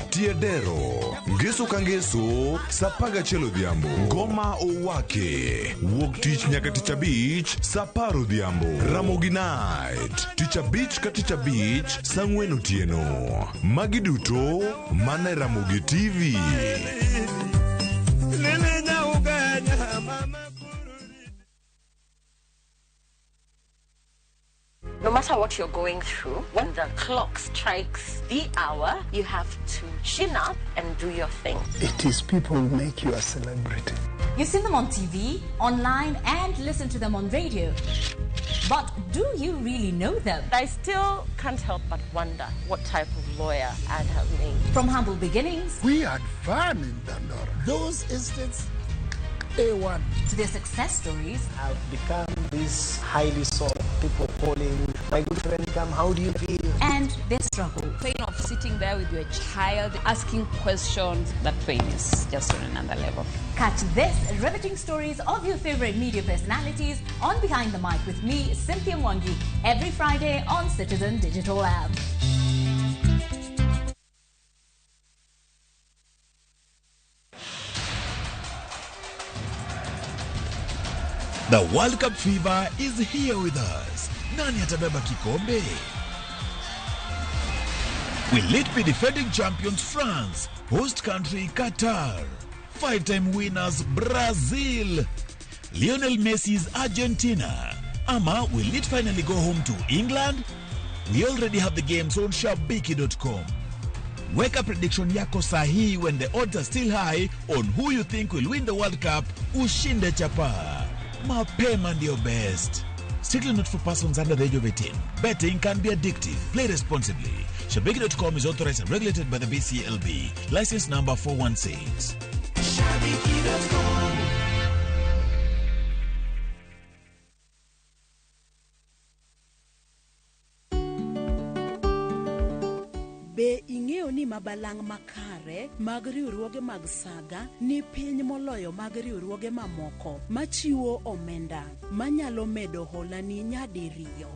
Tiedero ngeso ka ngeso sa 11 odhiambo. Ngoma owake wuok tich nyaka tich abich sa 10 odhiambo. Ramogi night tich abich ka tich abich sang'wen otieno. Magi duto mana Ramogi TV. No matter what you're going through, when the clock strikes the hour, you have to chin up and do your thing. It is people who make you a celebrity. You see them on TV, online, and listen to them on radio. But do you really know them? I still can't help but wonder what type of lawyer I'd have made. From humble beginnings, We had fun in Dandora. Those instances, A1. To their success stories, I've become this highly sought people calling, my good friend, come, how do you feel? and their struggle. Pain of sitting there with your child, asking questions, that pain is just on another level. Catch this riveting stories of your favorite media personalities on Behind the Mic with me, Cynthia Mwangi, every Friday on Citizen Digital app. The World Cup fever is here with us. Nani atabeba kikombe? Will it be defending champions France, host country Qatar, 5-time winners Brazil, Lionel Messi's Argentina, ama will it finally go home to England? We already have the games on shabiki.com. Weka prediction yako sahi when the odds are still high on who you think will win the World Cup. Ushinde chapa. Mapema ndio best. Strictly not for persons under the age of 18. Betting can be addictive. Play responsibly. Shabiki.com is authorized and regulated by the BCLB. License number 416. Shabiki.com. be ing'eyo Ung'eyo ni mabalang' makare mag riwruoge mag saga ni piny moloyo mag riwruoge mamoko machiwo omenda manyalo medo holani nyadiriyo.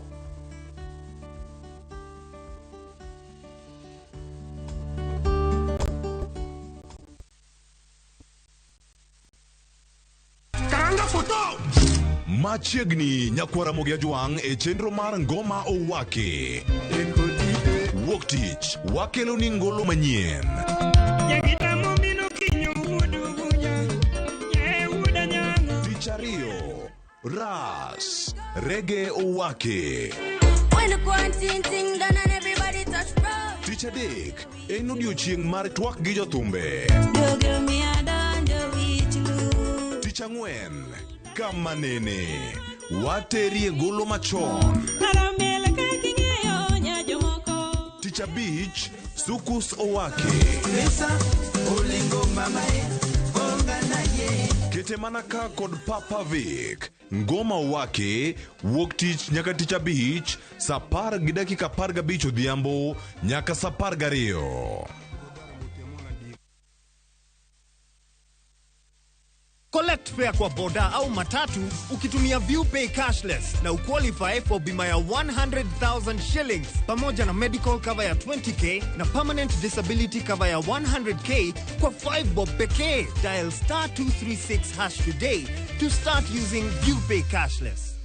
Machiegni nyakwara Ramogi Ajwang' e chenro mar ngoma owake. Wuok tich wakelo ni ngolo manyien. Tich ariyo ras reggae owake. Tich adek en odiochieng' mar twak gi jothumbe. Tich ang'wen kama nene waterie golo machon. Tich abich sukus owake. Kete manaka kod Papa Vic ngoma owake wuok tich nyaka tich abich saa 10:15 odhiambo nyaka saa 12. Collect fare kwa boda au matatu ukitumia ViewPay cashless na uqualify for bima ya 100,000 shillings pamoja na medical cover ya 20k na permanent disability cover ya 100k kwa 5 bob pekee. Dial *236# today to start using ViewPay cashless.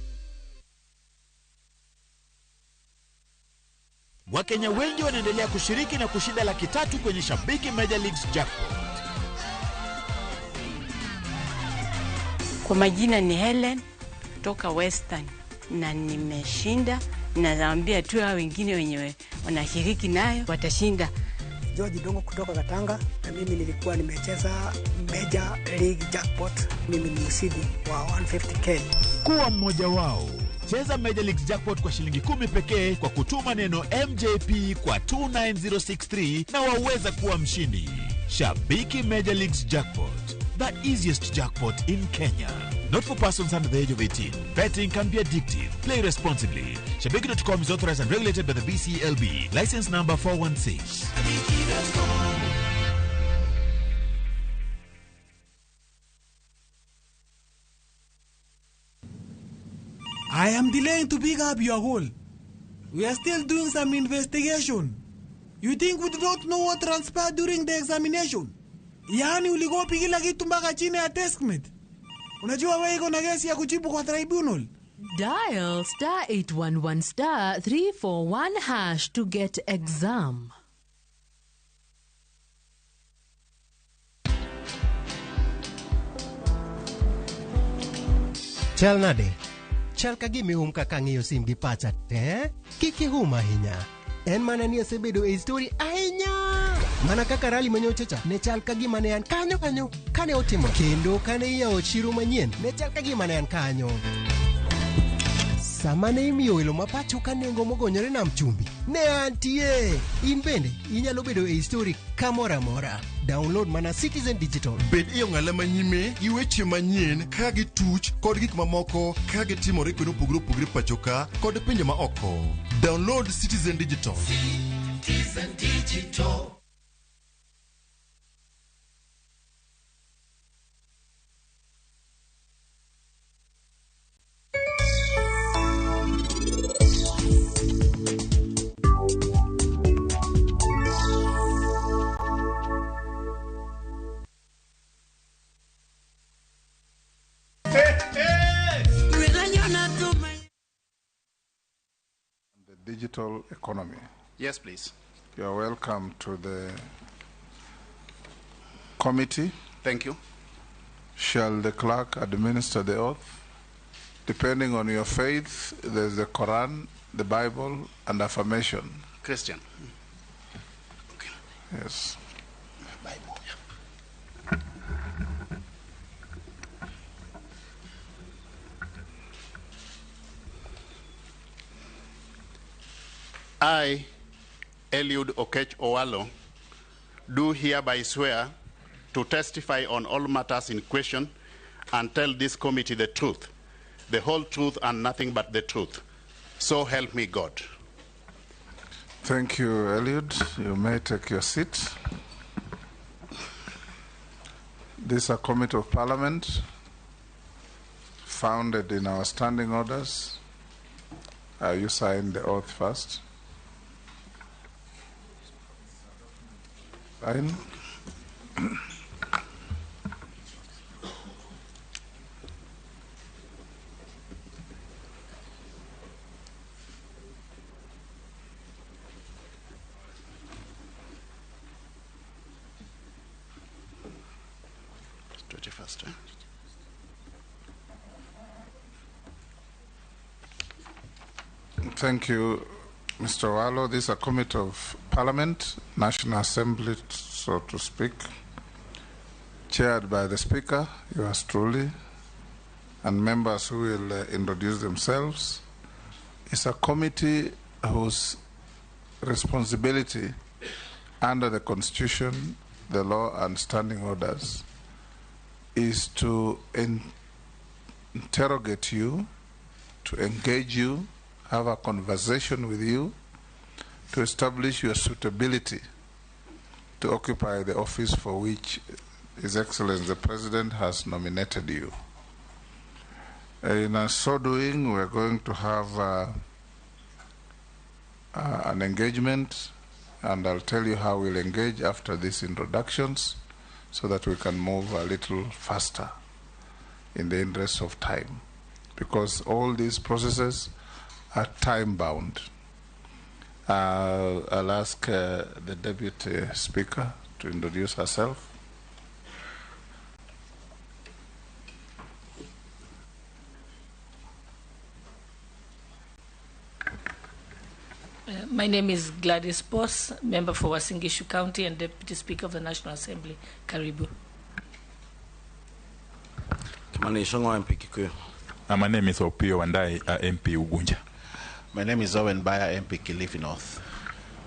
Wakenya wengi wanaendelea kushiriki na kushinda $300,000 kwenye Shabiki Major Leagues Jackpot. Kwa majina ni Helen kutoka Western na nimeshinda, na naambia tu hao wengine wenye wanashiriki nayo watashinda. George Dongo kutoka Katanga, na mimi nilikuwa nimecheza Major League Jackpot. Mimi ni mshindi wa 150k. Kuwa mmoja wao. Cheza Major League Jackpot kwa shilingi 10 pekee kwa kutuma neno MJP kwa 29063 na waweza kuwa mshindi. Shabiki Major Leagues Jackpot, the easiest jackpot in Kenya. Not for persons under the age of 18. Betting can be addictive. Play responsibly. Shabiki.com is authorized and regulated by the BCLB. License number 416. I am delaying to pick up your call. We are still doing some investigation. You think we do not know what transpired during the examination? Yaani uligopi kila kitu mpaka chini ya testament. Unajua wewe iko na kesi ya kujibu kwa tribunal. Dial *811*341# to get exam. Chal nade? Chal ka gimi kaka ng'iyo sim gi pacha te? Kiki hum ahinya. En mana ni asebedo e story ahinya. Mana kaka rali manyochacha ne chal ka gima ne an kanyo kane otimo. Kendo kane iyawo chiro manyien ne chal ka gima ne an kanyo. Sama ne imiyo welo mapacho ka nengo mogonyore nam chumbi ne antie. In bende inyalo bedo e story kamora mora. Download mana Citizen Digital. Bed iyo ng'ala manyime gi weche manyien ka gi tuch kod gik mamoko ka gi timore kweno pugre pachoka kod pinje ma oko. Download Citizen Digital. Citizen Digital. Digital economy. Yes, please. You are welcome to the committee. Thank you. Shall the clerk administer the oath? Depending on your faith, there's the Quran, the Bible, and affirmation. Christian. Okay. Yes. Bible. I, Eliud Okech Owalo, do hereby swear to testify on all matters in question and tell this committee the truth, the whole truth and nothing but the truth. So help me God. Thank you, Eliud. You may take your seat. This is a committee of parliament founded in our standing orders. You sign the oath first. Sign. Thank you, Mr. Wallo. This is a committee of parliament, National Assembly, so to speak, chaired by the Speaker, yours truly, and members who will introduce themselves. It's a committee whose responsibility under the Constitution, the law, and standing orders is to interrogate you, to engage you, have a conversation with you, to establish your suitability to occupy the office for which His Excellency the President has nominated you. In so doing, we're going to have an engagement, and I'll tell you how we'll engage after these introductions so that we can move a little faster in the interest of time, because all these processes are time-bound. I'll ask the Deputy Speaker to introduce herself. My name is Gladys Boss, member for Uasin Gishu County and Deputy Speaker of the National Assembly. Karibu. My name is Opio Wandai, MP Ugunja. My name is Owen Baya, MP Kilifi North.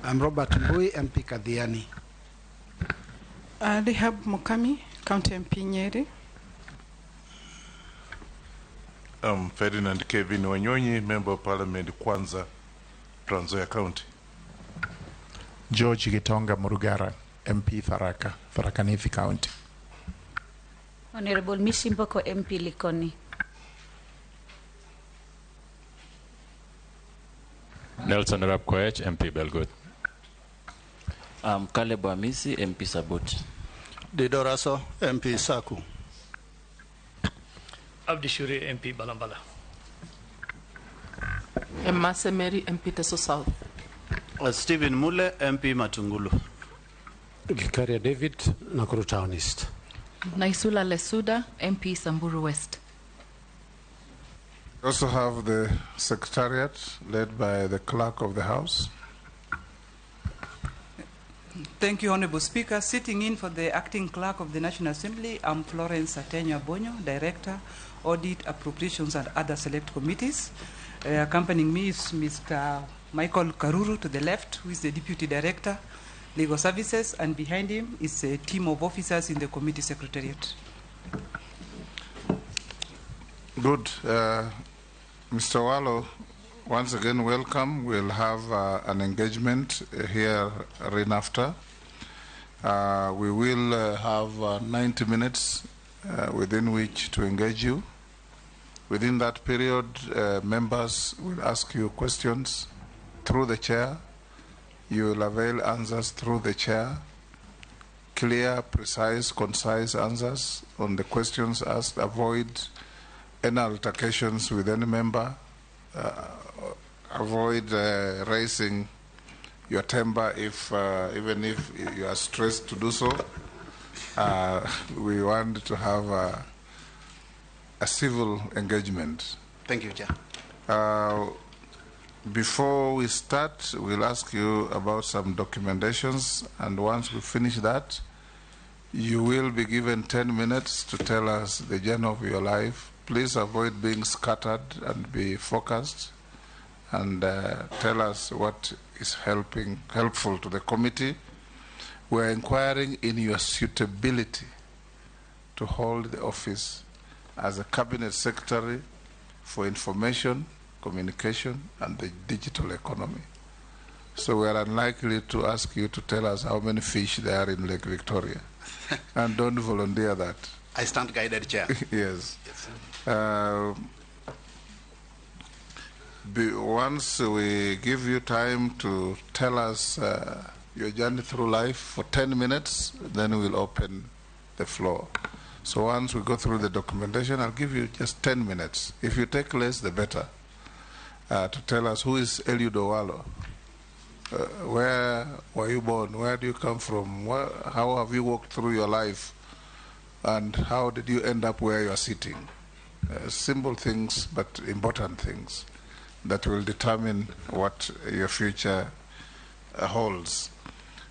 I'm Robert Mbui, MP Kadhiani. Rehab Mukami, County MP Nyeri. I'm Ferdinand Kevin Wanyonyi, Member of Parliament Kwanza, Trans Nzoia County. George Gitonga Murugara, MP Tharaka, Tharaka Nithi County. Honorable Misimboko, MP Likoni. Nelson Arap Koech, MP Belgut. Caleb Amisi, MP Sabut. Didoraso, MP Saku. Abdishuri, MP Balambala. Emase Mary, MP Teso South. Stephen Mule, MP Matungulu. Gikaria David, Nakuru Townist. Naisula Lesuda, MP Samburu West. We also have the Secretariat led by the Clerk of the House. Thank you, Honorable Speaker. Sitting in for the Acting Clerk of the National Assembly, I'm Florence Atenya Bonyo, Director, Audit, Appropriations and Other Select Committees. Accompanying me is Mr. Michael Karuru to the left, who is the Deputy Director, Legal Services, and behind him is a team of officers in the Committee Secretariat. Good. Mr. Wallo, once again, welcome. We'll have an engagement here right after. We will have 90 minutes within which to engage you. Within that period, members will ask you questions through the chair. You will avail answers through the chair. Clear, precise, concise answers on the questions asked. Avoid any altercations with any member. Avoid raising your temper if even if you are stressed to do so. We want to have a civil engagement. Thank you, Chair. Before we start, we'll ask you about some documentations, and once we finish that, you will be given 10 minutes to tell us the journey of your life. Please avoid being scattered and be focused, and tell us what is helpful to the committee. We're inquiring in your suitability to hold the office as a Cabinet Secretary for Information, Communication, and the Digital Economy. So we are unlikely to ask you to tell us how many fish there are in Lake Victoria. And don't volunteer that. I stand guided, Chair. Yes. Once we give you time to tell us your journey through life for 10 minutes, then we'll open the floor. So once we go through the documentation, I'll give you just 10 minutes. If you take less, the better, to tell us who is Eliud Owalo. Where were you born? Where do you come from? How have you walked through your life? And how did you end up where you are sitting? Simple things, but important things that will determine what your future holds.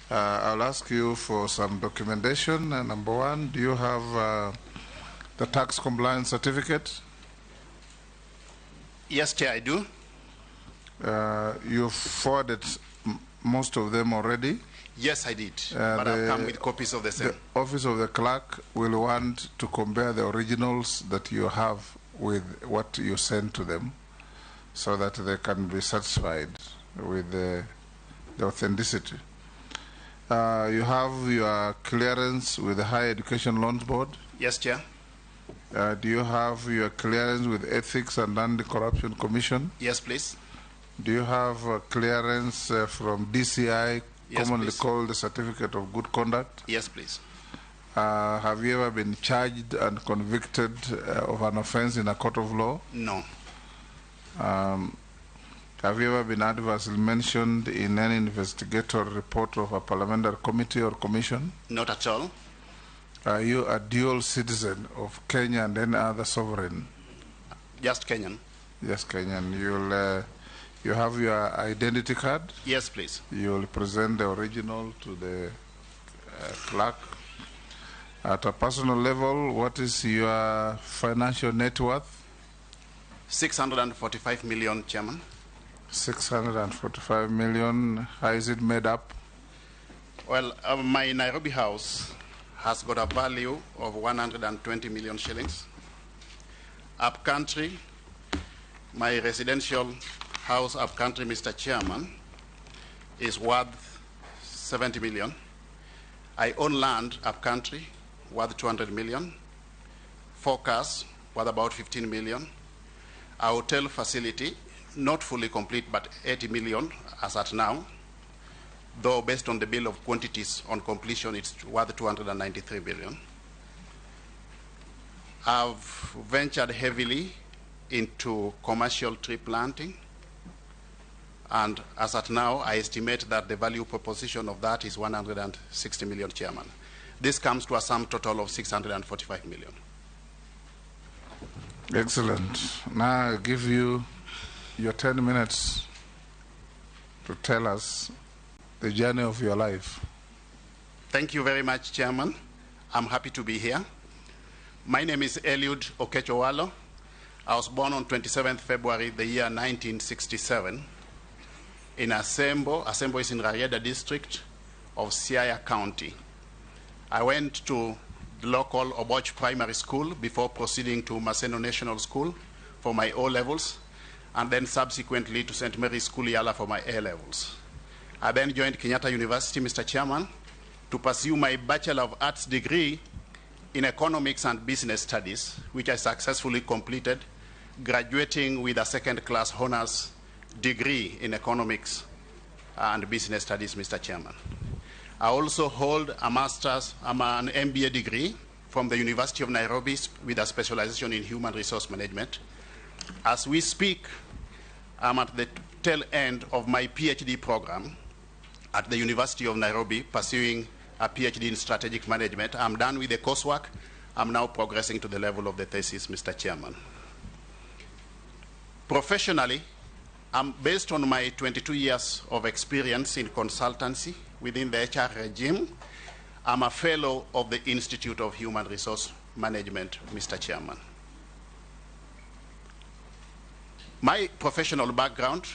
I'll ask you for some documentation. Number one, do you have the tax compliance certificate? Yes, Chair, I do. You've forwarded most of them already? Yes, I did, but I've come with copies of the same. The Office of the Clerk will want to compare the originals that you have with what you send to them so that they can be satisfied with the authenticity. You have your clearance with the Higher Education Loans Board? Yes, Chair. Do you have your clearance with Ethics and Anti-Corruption Commission? Yes, please. Do you have clearance from DCI, yes, commonly please. called the Certificate of Good Conduct? Yes, please. Have you ever been charged and convicted of an offense in a court of law? No. Have you ever been adversely mentioned in any investigatory report of a parliamentary committee or commission? Not at all. Are you a dual citizen of Kenya and any other sovereign? Just Kenyan. Yes, Kenyan. You have your identity card? Yes, please. You will present the original to the clerk. At a personal level, what is your financial net worth? 645 million, Chairman. 645 million. How is it made up? Well, my Nairobi house has got a value of 120 million shillings. Upcountry, my residential house upcountry, Mr. Chairman, is worth 70 million. I own land upcountry worth 200 million. 4 cars worth about 15 million. A hotel facility, not fully complete, but 80 million as at now. Though based on the bill of quantities on completion, it's worth 293 billion. I've ventured heavily into commercial tree planting. And as at now, I estimate that the value proposition of that is 160 million, Chairman. This comes to a sum total of 645 million. Excellent. Now I give you your 10 minutes to tell us the journey of your life. Thank you very much, Chairman. I'm happy to be here. My name is Eliud Owalo. I was born on 27th February, the year 1967, in Asembo. Asembo is in Rarieda district of Siaya County. I went to the local Oboch Primary School before proceeding to Maseno National School for my O-levels, and then subsequently to St. Mary's School Yala for my A-levels. I then joined Kenyatta University, Mr. Chairman, to pursue my Bachelor of Arts degree in Economics and Business Studies, which I successfully completed, graduating with a second-class honors degree in Economics and Business Studies, Mr. Chairman. I also hold a master's, an MBA degree from the University of Nairobi with a specialization in human resource management. As we speak, I'm at the tail end of my PhD program at the University of Nairobi, pursuing a PhD in strategic management. I'm done with the coursework. I'm now progressing to the level of the thesis, Mr. Chairman. Professionally, based on my 22 years of experience in consultancy within the HR regime, I'm a fellow of the Institute of Human Resource Management, Mr. Chairman. My professional background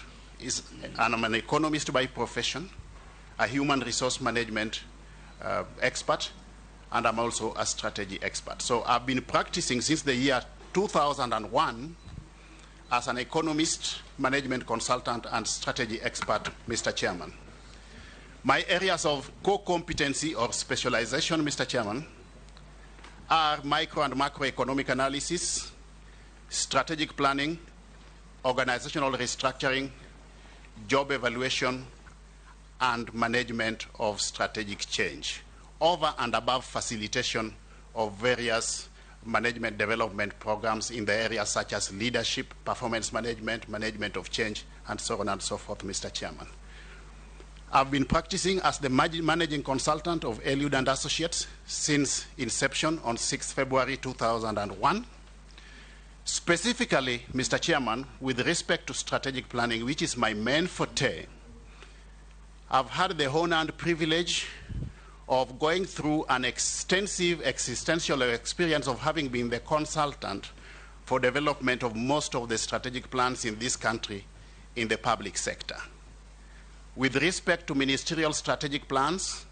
is, I'm an economist by profession, a human resource management expert, and I'm also a strategy expert. So I've been practicing since the year 2001 as an economist, management consultant, and strategy expert, Mr. Chairman. My areas of core competency or specialization, Mr. Chairman, are micro and macroeconomic analysis, strategic planning, organizational restructuring, job evaluation, and management of strategic change, over and above facilitation of various management development programs in the areas such as leadership, performance management, management of change, and so on and so forth, Mr. Chairman. I've been practicing as the managing consultant of Eliud and Associates since inception on 6 February 2001. Specifically, Mr. Chairman, with respect to strategic planning, which is my main forte, I've had the honor and privilege of going through an extensive existential experience of having been the consultant for development of most of the strategic plans in this country in the public sector. With respect to ministerial strategic plans,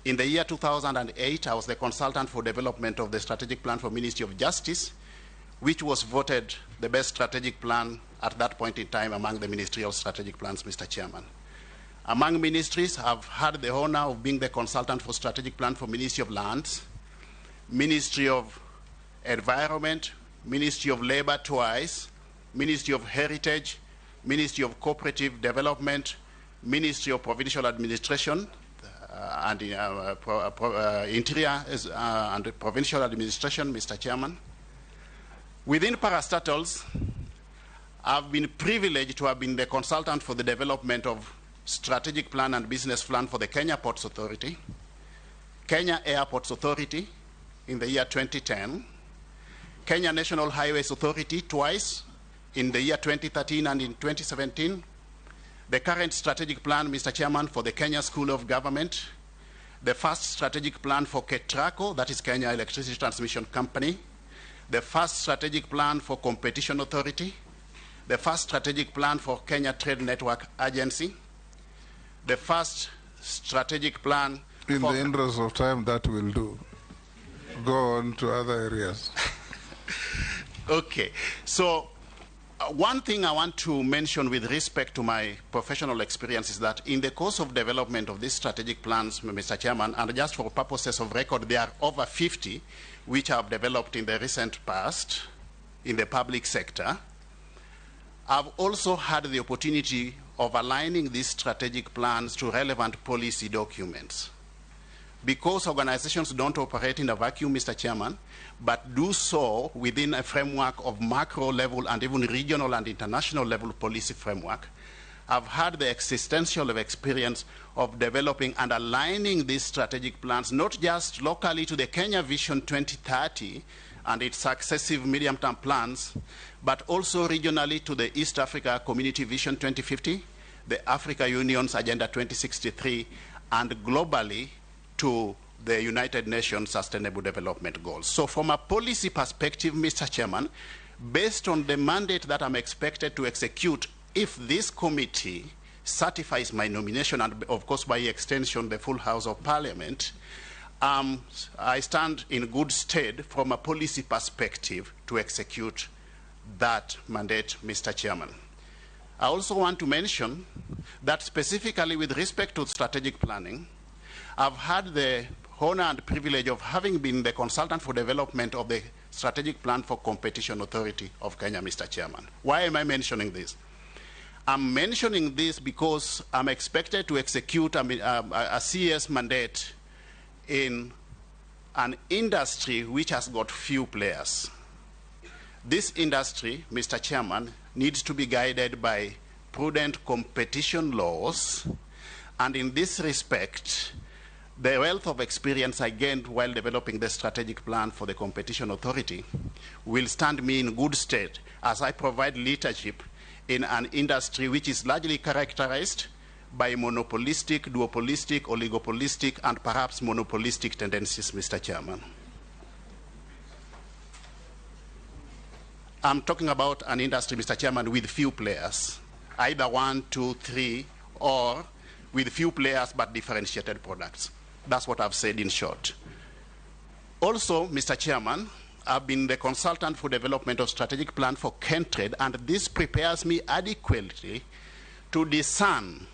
in the year 2008, I was the consultant for development of the strategic plan for Ministry of Justice, which was voted the best strategic plan at that point in time among the ministerial strategic plans, Mr. Chairman. Among ministries, I've had the honor of being the consultant for strategic plan for Ministry of Lands, Ministry of Environment, Ministry of Labor twice, Ministry of Heritage, Ministry of Cooperative Development, Ministry of Provincial Administration, and Interior and Provincial Administration, Mr. Chairman. Within parastatals, I've been privileged to have been the consultant for the development of strategic plan and business plan for the Kenya Ports Authority, Kenya Airports Authority in the year 2010, Kenya National Highways Authority twice in the year 2013 and in 2017, the current strategic plan, Mr. Chairman, for the Kenya School of Government, the first strategic plan for KETRACO, that is Kenya Electricity Transmission Company, the first strategic plan for Competition Authority, the first strategic plan for Kenya Trade Network Agency, the first strategic plan in the interest of time, that will do. Go on to other areas. Okay, so one thing I want to mention with respect to my professional experience is that in the course of development of these strategic plans, Mr. Chairman, and just for purposes of record, there are over 50 which have developed in the recent past in the public sector. I've also had the opportunity of aligning these strategic plans to relevant policy documents. Because organizations don't operate in a vacuum, Mr. Chairman, but do so within a framework of macro level and even regional and international level policy framework, I've had the existential experience of developing and aligning these strategic plans, not just locally to the Kenya Vision 2030 and its successive medium-term plans, but also regionally to the East Africa Community Vision 2050, the Africa Union's Agenda 2063, and globally to the United Nations Sustainable Development Goals. So from a policy perspective, Mr. Chairman, based on the mandate that I'm expected to execute if this committee certifies my nomination, and of course by extension the full House of Parliament, I stand in good stead from a policy perspective to execute that mandate, Mr. Chairman. I also want to mention that specifically with respect to strategic planning, I've had the honor and privilege of having been the consultant for development of the strategic plan for Competition Authority of Kenya, Mr. Chairman. Why am I mentioning this? I'm mentioning this because I'm expected to execute a CS mandate in an industry which has got few players. This industry, Mr. Chairman, needs to be guided by prudent competition laws, and in this respect, the wealth of experience I gained while developing the strategic plan for the Competition Authority will stand me in good stead as I provide leadership in an industry which is largely characterized by monopolistic, duopolistic, oligopolistic, and perhaps monopolistic tendencies, Mr. Chairman. I'm talking about an industry, Mr. Chairman, with few players, either 1, 2, 3, or with few players but differentiated products. That's what I've said in short. Also, Mr. Chairman, I've been the consultant for development of strategic plan for Kentrade, and this prepares me adequately to discern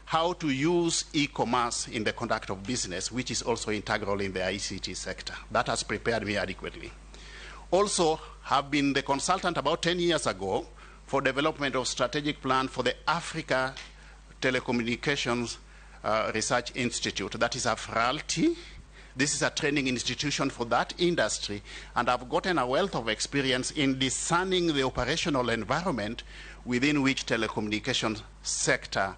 how to use e-commerce in the conduct of business, which is also integral in the ICT sector. That has prepared me adequately. Also, have been the consultant about 10 years ago for development of strategic plan for the Africa Telecommunications Research Institute, that is AFRALTI. This is a training institution for that industry, and I've gotten a wealth of experience in discerning the operational environment within which telecommunications sector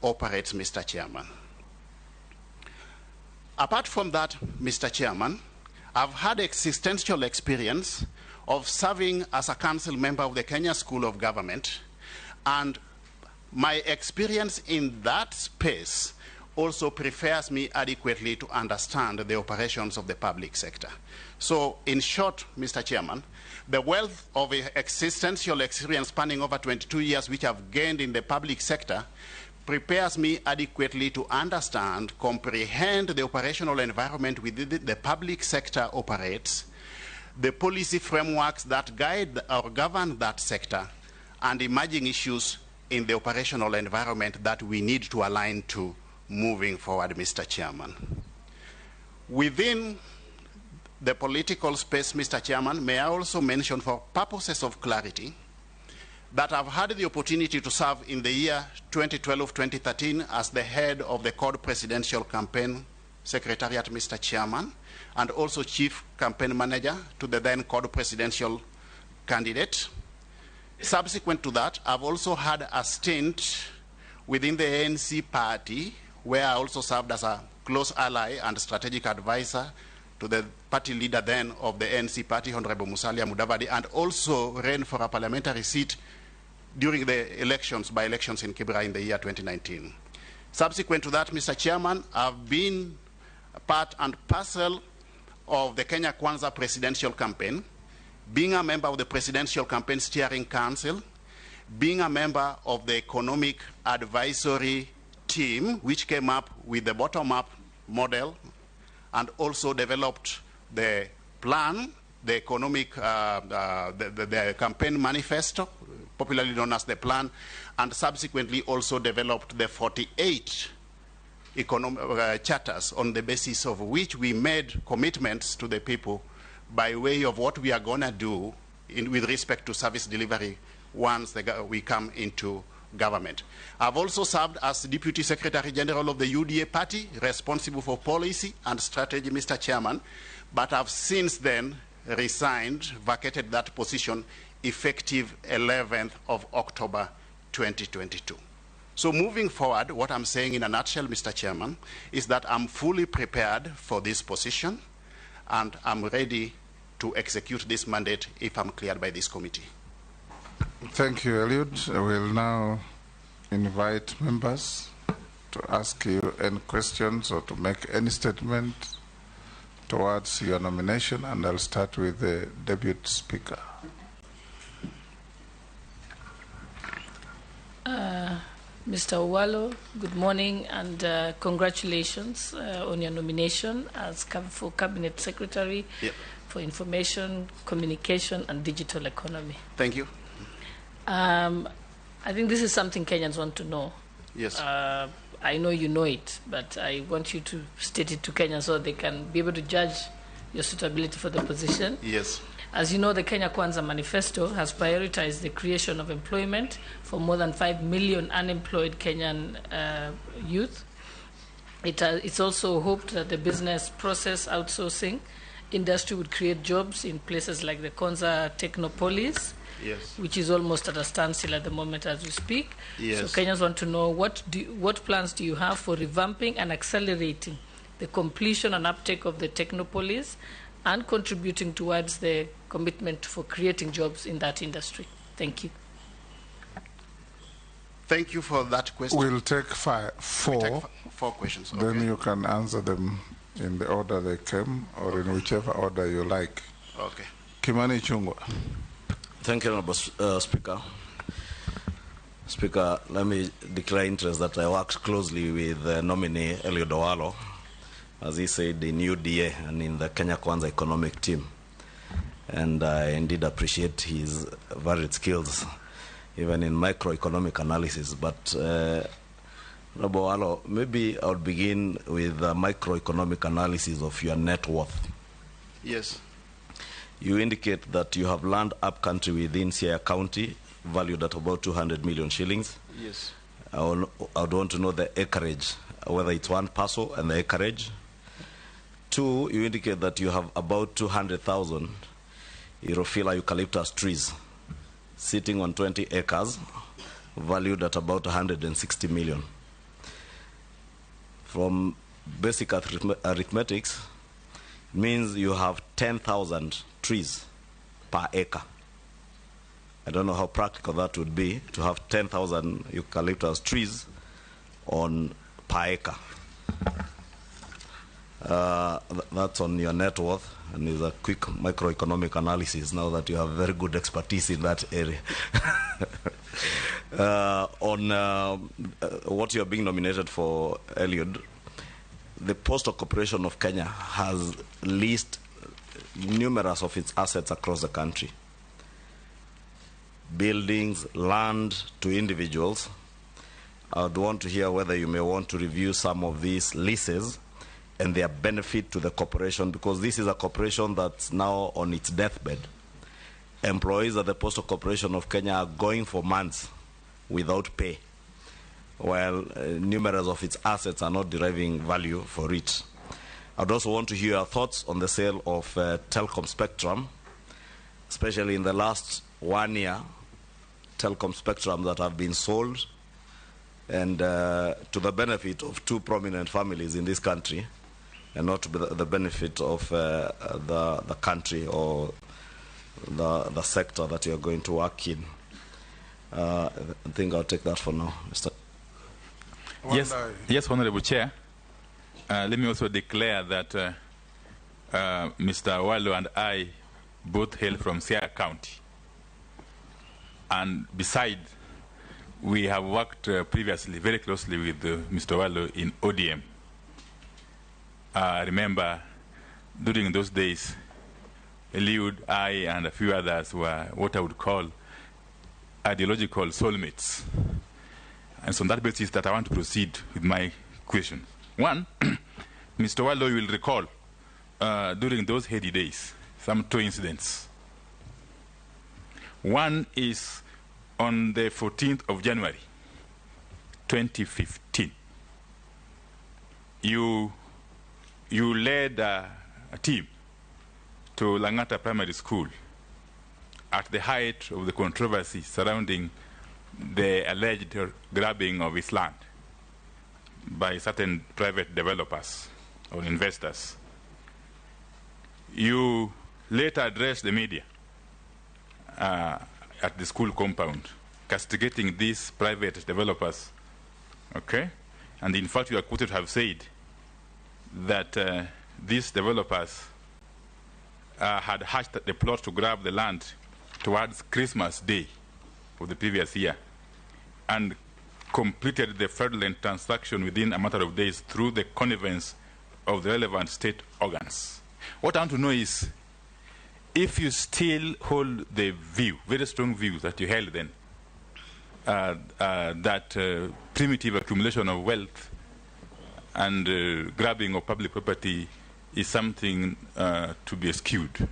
operates, Mr. Chairman. Apart from that, Mr. Chairman, I've had existential experience of serving as a council member of the Kenya School of Government, and my experience in that space also prepares me adequately to understand the operations of the public sector. So, in short, Mr. Chairman, the wealth of existential experience spanning over 22 years which I've gained in the public sector prepares me adequately to understand, comprehend the operational environment within the public sector operates, the policy frameworks that guide or govern that sector, and emerging issues in the operational environment that we need to align to moving forward, Mr. Chairman. Within the political space, Mr. Chairman, may I also mention, for purposes of clarity, that I've had the opportunity to serve in the year 2012-2013 as the head of the CORD Presidential Campaign Secretariat, Mr. Chairman, and also Chief Campaign Manager to the then CORD Presidential candidate. Subsequent to that, I've also had a stint within the ANC party, where I also served as a close ally and strategic advisor to the party leader then of the ANC party, Honorable Musalia Mudavadi, and also ran for a parliamentary seat during the elections, by-elections in Kibra in the year 2019. Subsequent to that, Mr. Chairman, I've been part and parcel of the Kenya Kwanza presidential campaign, being a member of the Presidential Campaign Steering Council, being a member of the Economic Advisory Team, which came up with the bottom-up model and also developed the plan, the economic, the campaign manifesto, popularly known as the plan, and subsequently also developed the 48 charters on the basis of which we made commitments to the people by way of what we are going to do with respect to service delivery once we come into government. I've also served as Deputy Secretary General of the UDA party, responsible for policy and strategy, Mr. Chairman, but I've since then resigned, vacated that position effective 11th of October 2022. So moving forward, what I'm saying in a nutshell, Mr. Chairman, is that I'm fully prepared for this position and I'm ready to execute this mandate if I'm cleared by this committee. Thank you, Eliud. I will now invite members to ask you any questions or to make any statement towards your nomination, and I'll start with the Deputy Speaker. Mr. Owalo, good morning and congratulations on your nomination as for Cabinet Secretary for Information, Communication and Digital Economy. Thank you. I think this is something Kenyans want to know. Yes. I know you know it, but I want you to state it to Kenyans so they can be able to judge your suitability for the position. Yes. As you know, the Kenya Kwanza Manifesto has prioritized the creation of employment for more than 5 million unemployed Kenyan youth. It's also hoped that the business process outsourcing industry would create jobs in places like the Konza Technopolis, yes, which is almost at a standstill at the moment as we speak. Yes. So Kenyans want to know what plans do you have for revamping and accelerating the completion and uptake of the Technopolis and contributing towards the commitment for creating jobs in that industry. Thank you. Thank you for that question. We'll take four. We'll take four questions. Then okay. you can answer them in the order they came or in whichever order you like. Okay. Kimani Chungwa. Thank you, Honorable Speaker. Speaker, let me declare interest that I worked closely with the nominee, Eliud Owalo, as he said, in UDA and in the Kenya Kwanza economic team. and I indeed appreciate his varied skills, even in microeconomic analysis. But Rabowalo, maybe I'll begin with a microeconomic analysis of your net worth. Yes. You indicate that you have land up country within Siaya County, valued at about 200 million shillings. Yes. I would want to know the acreage, whether it's one parcel and the acreage. 2, you indicate that you have about 200,000 Europhila eucalyptus trees sitting on 20 acres, valued at about 160 million. From basic arithmetics, it means you have 10,000 trees per acre. I don't know how practical that would be to have 10,000 eucalyptus trees on per acre. That's on your net worth, and is a quick microeconomic analysis now that you have very good expertise in that area. On what you're being nominated for, Eliud, the Postal Corporation of Kenya has leased numerous of its assets across the country. Buildings, land to individuals. I would want to hear whether you may want to review some of these leases and their benefit to the corporation, because this is a corporation that's now on its deathbed. Employees at the Postal Corporation of Kenya are going for months without pay, while numerous of its assets are not deriving value for it. I'd also want to hear your thoughts on the sale of telecom spectrum, especially in the last 1 year, telecom spectrum that have been sold, and to the benefit of 2 prominent families in this country, and not to the benefit of the country or the sector that you're going to work in. I think I'll take that for now, Mr. Yes, Honorable Chair. Let me also declare that Mr. Wallo and I both hail from Siaya County. And besides, we have worked previously very closely with Mr. Wallo in ODM. I remember during those days, Eliud, I, and a few others were what I would call ideological soulmates. And so on that basis that I want to proceed with my question. One, Mr. Wallo, you will recall during those heady days, some 2 incidents. One is on the 14th of January, 2015. You led a team to Langata Primary School at the height of the controversy surrounding the alleged grabbing of its land by certain private developers or investors. You later addressed the media at the school compound, castigating these private developers, okay? And in fact, you are quoted to have said that these developers had hatched the plot to grab the land towards Christmas Day of the previous year and completed the fraudulent transaction within a matter of days through the connivance of the relevant state organs. What I want to know is if you still hold the view, very strong view that you held then, that primitive accumulation of wealth and grabbing of public property is something to be eschewed,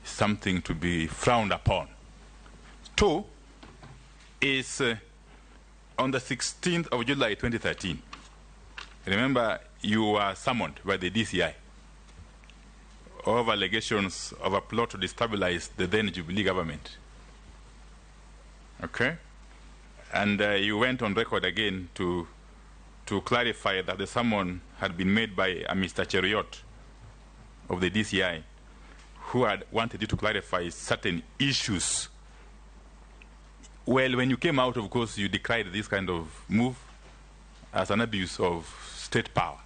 something to be frowned upon. 2 is on the 16th of July 2013. Remember, you were summoned by the DCI over allegations of a plot to destabilize the then Jubilee government. Okay? And you went on record again to clarify that the summon had been made by a Mr. Cheriot of the DCI, who had wanted you to clarify certain issues. Well, when you came out, of course, you decried this kind of move as an abuse of state power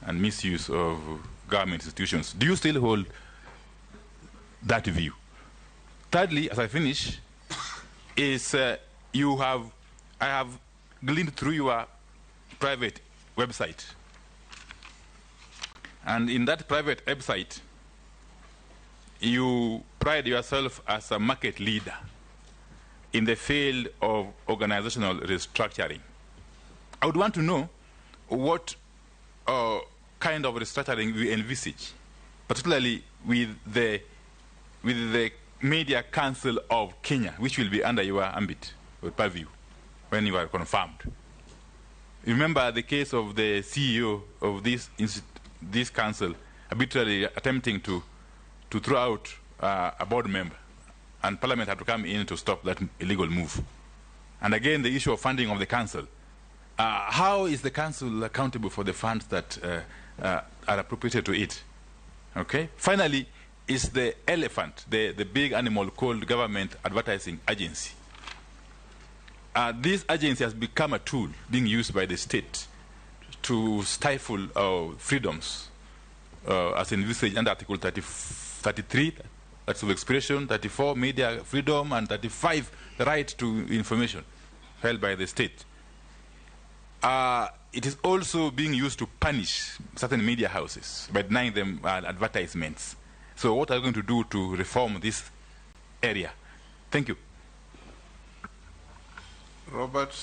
and misuse of government institutions. Do you still hold that view? Thirdly, as I finish, is I have gleaned through your private website. And in that private website, you pride yourself as a market leader in the field of organizational restructuring. I would want to know what kind of restructuring you envisage, particularly with the Media Council of Kenya, which will be under your ambit or purview when you are confirmed. Remember the case of the CEO of this council arbitrarily attempting to throw out a board member, and Parliament had to come in to stop that illegal move. And again, the issue of funding of the council. How is the council accountable for the funds that are appropriated to it? Okay. Finally, is the elephant, the big animal called Government Advertising Agency. This agency has become a tool being used by the state to stifle freedoms, as envisaged under Article 33, that's of expression, 34, media freedom, and 35, the right to information held by the state. It is also being used to punish certain media houses by denying them advertisements. So what are you going to do to reform this area? Thank you. Robert.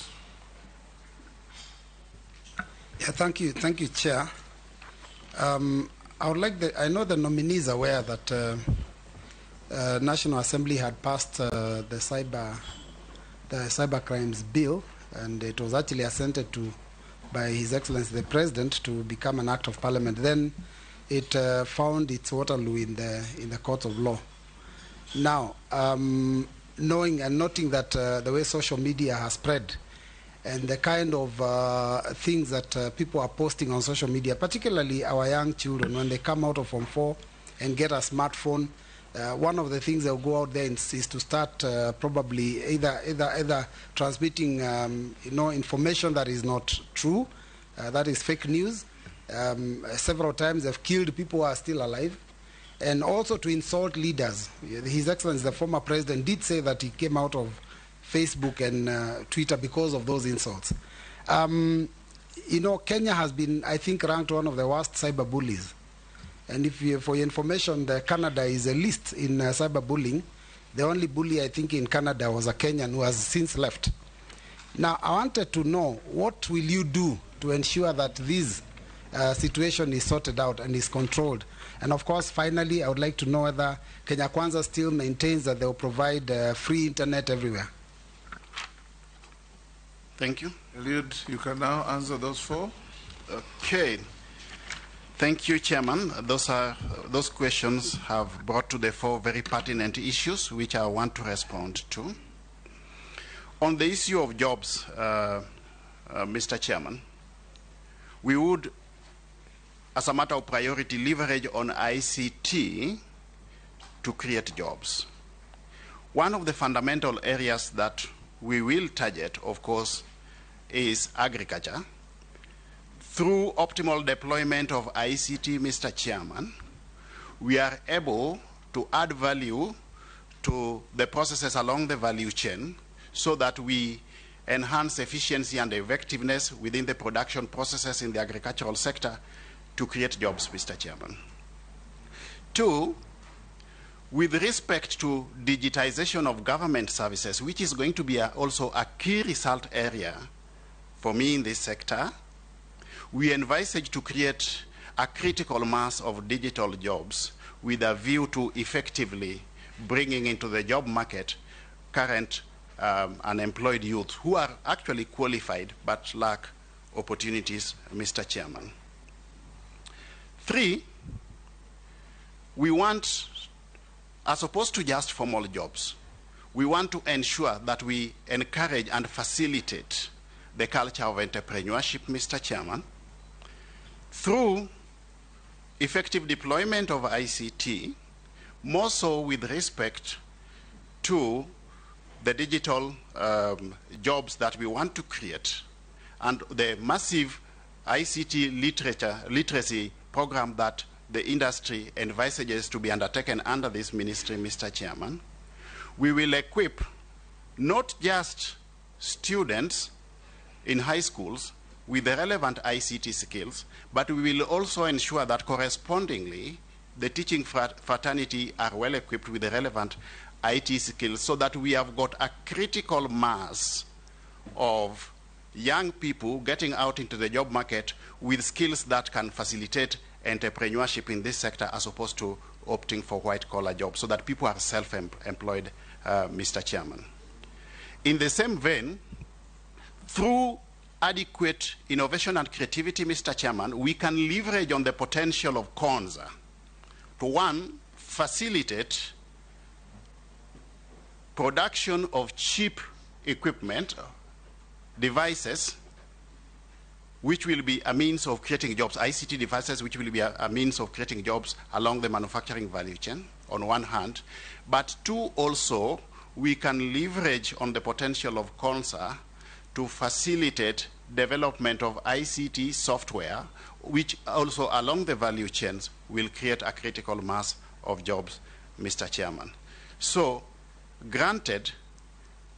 Yeah, thank you, Chair. I know the nominees are aware that National Assembly had passed the cyber crimes bill, and it was actually assented to by His Excellency the President to become an act of Parliament. Then it found its Waterloo in the court of law. Now, knowing and noting that the way social media has spread and the kind of things that people are posting on social media, particularly our young children, when they come out of Form 4 and get a smartphone, one of the things they'll go out there is to start probably either transmitting information that is not true, that is fake news. Several times they've killed people who are still alive, and also to insult leaders. His Excellency, the former president, did say that he came out of Facebook and Twitter because of those insults. Kenya has been, I think, ranked one of the worst cyber bullies. And for your information, Canada is a list in cyberbullying. The only bully, I think, in Canada was a Kenyan who has since left. Now, I wanted to know, what will you do to ensure that this situation is sorted out and is controlled? And of course, finally, I would like to know whether Kenya Kwanza still maintains that they will provide free internet everywhere. Thank you. Eliud, you can now answer those four. Okay. Thank you, Chairman. Those questions have brought to the fore very pertinent issues which I want to respond to. On the issue of jobs, Mr. Chairman, we would, as a matter of priority, leverage on ICT to create jobs. One of the fundamental areas that we will target, of course, is agriculture. Through optimal deployment of ICT, Mr. Chairman, we are able to add value to the processes along the value chain so that we enhance efficiency and effectiveness within the production processes in the agricultural sector to create jobs, Mr. Chairman. Two, with respect to digitization of government services, which is going to be also a key result area for me in this sector, we envisage to create a critical mass of digital jobs with a view to effectively bringing into the job market current unemployed youth who are actually qualified but lack opportunities, Mr. Chairman. Three, we want, as opposed to just formal jobs, we want to ensure that we encourage and facilitate the culture of entrepreneurship, Mr. Chairman, through effective deployment of ICT, more so with respect to the digital jobs that we want to create, and the massive ICT literacy program that the industry envisages to be undertaken under this ministry, Mr. Chairman. We will equip not just students in high schools with the relevant ICT skills, but we will also ensure that correspondingly the teaching fraternity are well equipped with the relevant IT skills so that we have got a critical mass of young people getting out into the job market with skills that can facilitate entrepreneurship in this sector as opposed to opting for white-collar jobs so that people are self-employed, Mr. Chairman. In the same vein, through adequate innovation and creativity, Mr. Chairman, we can leverage on the potential of KONZA to, one, facilitate production of cheap equipment, devices, which will be a means of creating jobs, ICT devices, which will be a means of creating jobs along the manufacturing value chain, on one hand. But two, also, we can leverage on the potential of KONZA to facilitate development of ICT software, which also along the value chains will create a critical mass of jobs, Mr. Chairman. So, granted,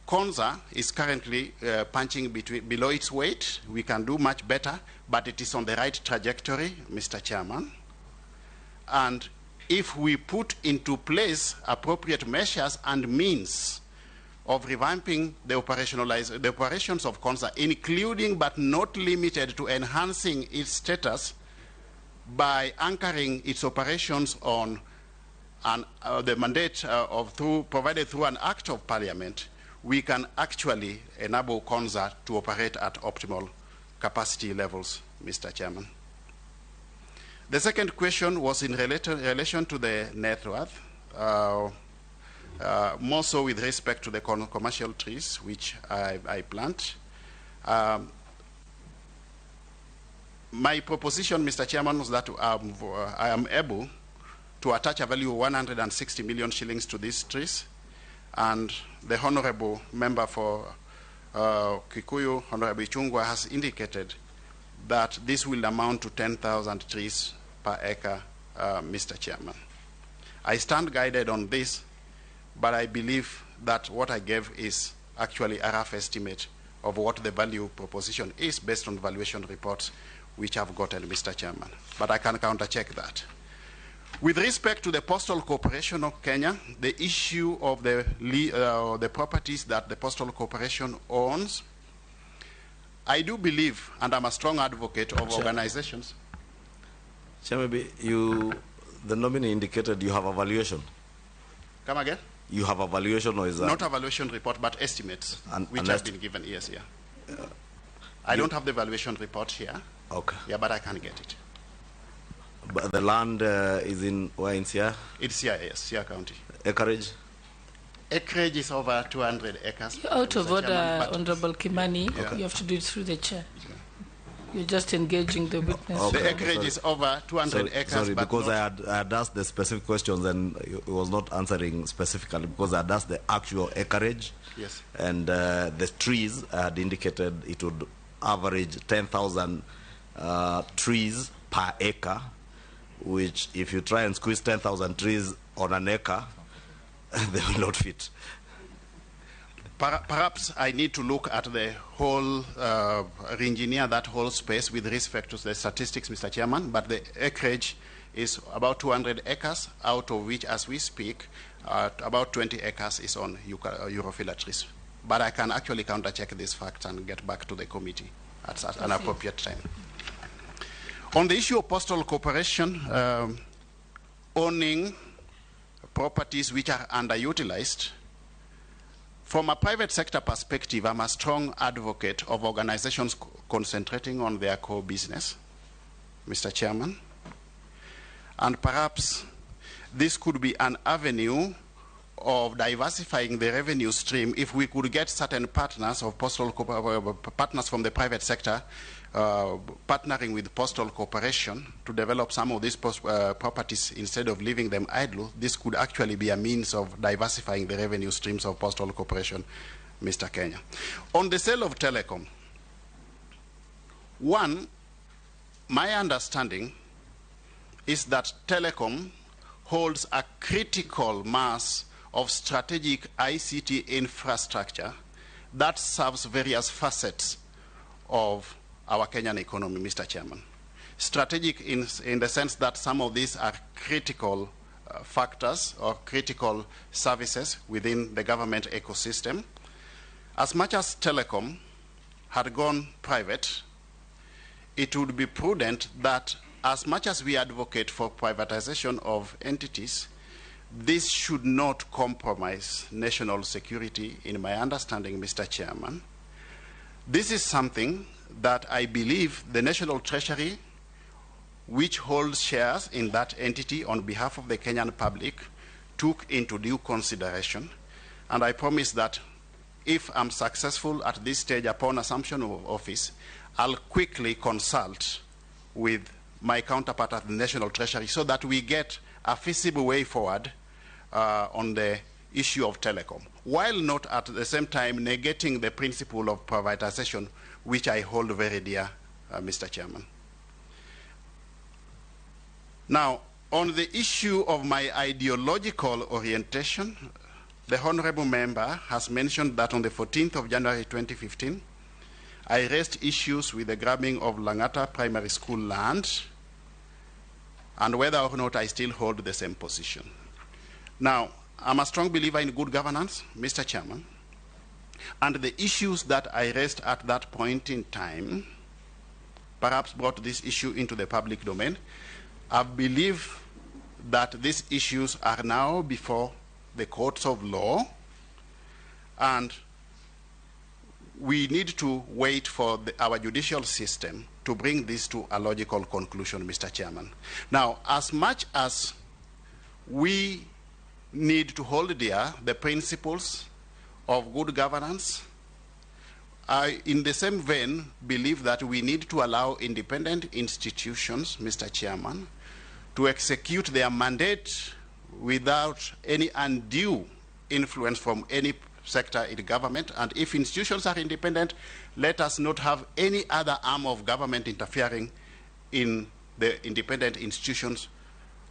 KONZA is currently punching below its weight. We can do much better, but it is on the right trajectory, Mr. Chairman. And if we put into place appropriate measures and means of revamping the operations of KONZA, including but not limited to enhancing its status by anchoring its operations on the mandate provided through an act of parliament, we can actually enable KONZA to operate at optimal capacity levels, Mr. Chairman. The second question was in relation to the net worth, more so with respect to the commercial trees, which I plant. My proposition, Mr. Chairman, was that I am able to attach a value of 160 million shillings to these trees, and the Honorable Member for Kikuyu, Honorable Chungwa, has indicated that this will amount to 10,000 trees per acre, Mr. Chairman. I stand guided on this, but I believe that what I gave is actually a rough estimate of what the value proposition is based on valuation reports which I've gotten, Mr. Chairman. But I can counter-check that. With respect to the Postal Corporation of Kenya, the issue of the properties that the Postal Corporation owns, I do believe, and I'm a strong advocate of organizations. Chairman, the nominee indicated you have a valuation. Come again? You have a valuation, or is that? Not a valuation report, but estimates, which have been given. Yes, yeah. I don't have the valuation report here. Okay. Yeah, but I can get it. But the land is in where, in Sia? It's Sia, yes, Sia County. Acreage? Acreage is over 200 acres. You're out of order, Honorable Kimani. Okay. You have to do it through the chair. You're just engaging the witness. Okay. The acreage is over 200 acres. Sorry, because I had asked the specific questions and it was not answering specifically because I had asked the actual acreage. Yes. And the trees, I had indicated it would average 10,000 trees per acre, which if you try and squeeze 10,000 trees on an acre, they will not fit. Perhaps I need to look at the whole, re-engineer that whole space with respect to the statistics, Mr. Chairman, but the acreage is about 200 acres, out of which, as we speak, about 20 acres is on Europhila trees. But I can actually counter-check this fact and get back to the committee at an appropriate time. On the issue of Postal Corporation owning properties which are underutilized, from a private sector perspective, I'm a strong advocate of organizations concentrating on their core business, Mr. Chairman. And perhaps this could be an avenue of diversifying the revenue stream if we could get certain partners of partners from the private sector partnering with Postal Corporation to develop some of these properties instead of leaving them idle. This could actually be a means of diversifying the revenue streams of Postal Corporation, Mr. Kenya. On the sale of Telecom, one, my understanding is that Telecom holds a critical mass of strategic ICT infrastructure that serves various facets of our Kenyan economy, Mr. Chairman. strategic in the sense that some of these are critical factors or critical services within the government ecosystem. As much as telecom had gone private, it would be prudent that as much as we advocate for privatization of entities, this should not compromise national security, in my understanding, Mr. Chairman. This is something that I believe the National Treasury, which holds shares in that entity on behalf of the Kenyan public, took into due consideration. And I promise that if I'm successful at this stage upon assumption of office, I'll quickly consult with my counterpart at the National Treasury so that we get a feasible way forward on the issue of telecom, while not at the same time negating the principle of privatization, which I hold very dear, Mr. Chairman. Now, on the issue of my ideological orientation, the honorable member has mentioned that on the 14th of January 2015, I raised issues with the grabbing of Langata Primary School land and whether or not I still hold the same position. Now, I'm a strong believer in good governance, Mr. Chairman, and the issues that I raised at that point in time perhaps brought this issue into the public domain. I believe that these issues are now before the courts of law, and we need to wait for our judicial system to bring this to a logical conclusion, Mr. Chairman. Now, as much as we need to hold dear the principles of good governance, I, in the same vein, believe that we need to allow independent institutions, Mr. Chairman, to execute their mandate without any undue influence from any sector in government. And if institutions are independent, let us not have any other arm of government interfering in the independent institutions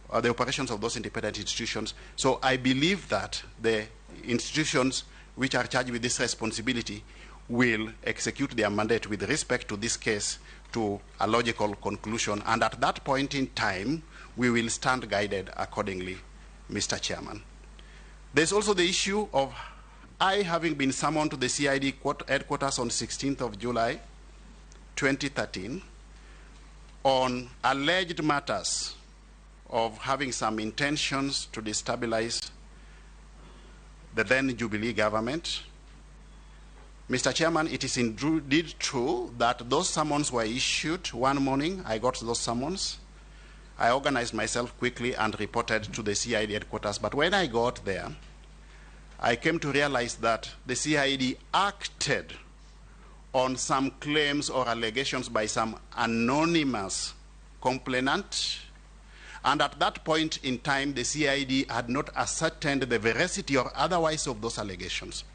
or the operations of those independent institutions. So I believe that the institutions which are charged with this responsibility will execute their mandate with respect to this case to a logical conclusion. And at that point in time, we will stand guided accordingly, Mr. Chairman. There's also the issue of I having been summoned to the CID headquarters on 16th of July 2013 on alleged matters of having some intentions to destabilize the then Jubilee government. Mr. Chairman, it is indeed true that those summons were issued one morning. I got those summons. I organized myself quickly and reported to the CID headquarters. But when I got there, I came to realize that the CID acted on some claims or allegations by some anonymous complainant. And at that point in time, the CID had not ascertained the veracity or otherwise of those allegations.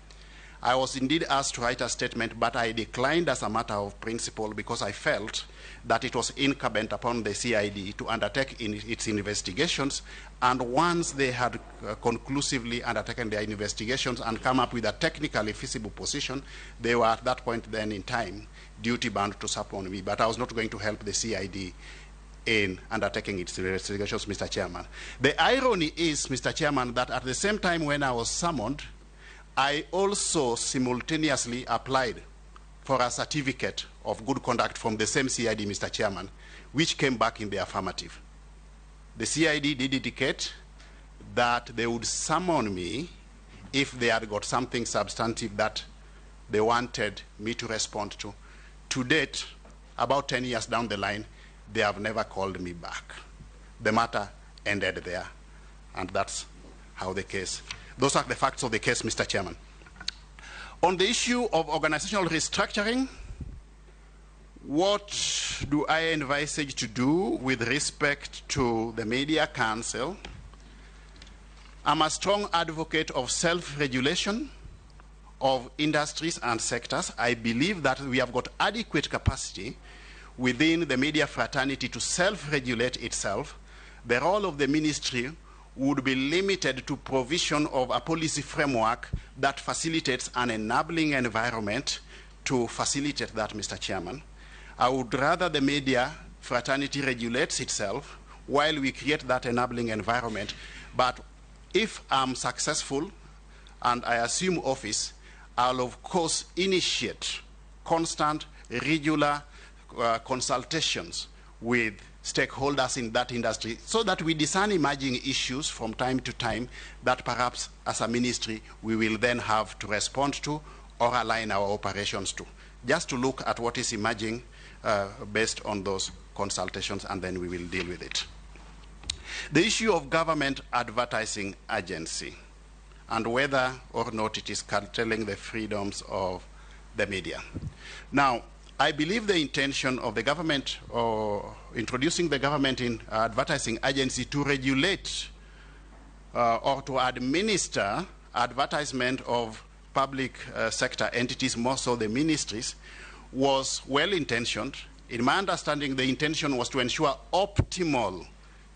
I was indeed asked to write a statement, but I declined as a matter of principle because I felt that it was incumbent upon the CID to undertake its investigations. And once they had conclusively undertaken their investigations and come up with a technically feasible position, they were at that point then in time duty-bound to support me. But I was not going to help the CID in undertaking its investigations, Mr. Chairman. The irony is, Mr. Chairman, that at the same time when I was summoned, I also simultaneously applied for a certificate of good conduct from the same CID, Mr. Chairman, which came back in the affirmative. The CID did indicate that they would summon me if they had got something substantive that they wanted me to respond to. To date, about 10 years down the line, they have never called me back. The matter ended there, and that's how the case. Those are the facts of the case, Mr. Chairman. On the issue of organizational restructuring, what do I envisage to do with respect to the Media Council? I'm a strong advocate of self-regulation of industries and sectors. I believe that we have got adequate capacity within the media fraternity to self-regulate itself. The role of the ministry would be limited to provision of a policy framework that facilitates an enabling environment to facilitate that, Mr. Chairman. I would rather the media fraternity regulates itself while we create that enabling environment. But if I'm successful and I assume office, I'll of course initiate constant, regular consultations with stakeholders in that industry so that we discern emerging issues from time to time that perhaps as a ministry we will then have to respond to or align our operations to, just to look at what is emerging based on those consultations, and then we will deal with it. The issue of government advertising agency and whether or not it is curtailing the freedoms of the media. Now, I believe the intention of the government or introducing the government in advertising agency to regulate or to administer advertisement of public sector entities, more so the ministries, was well-intentioned. In my understanding, the intention was to ensure optimal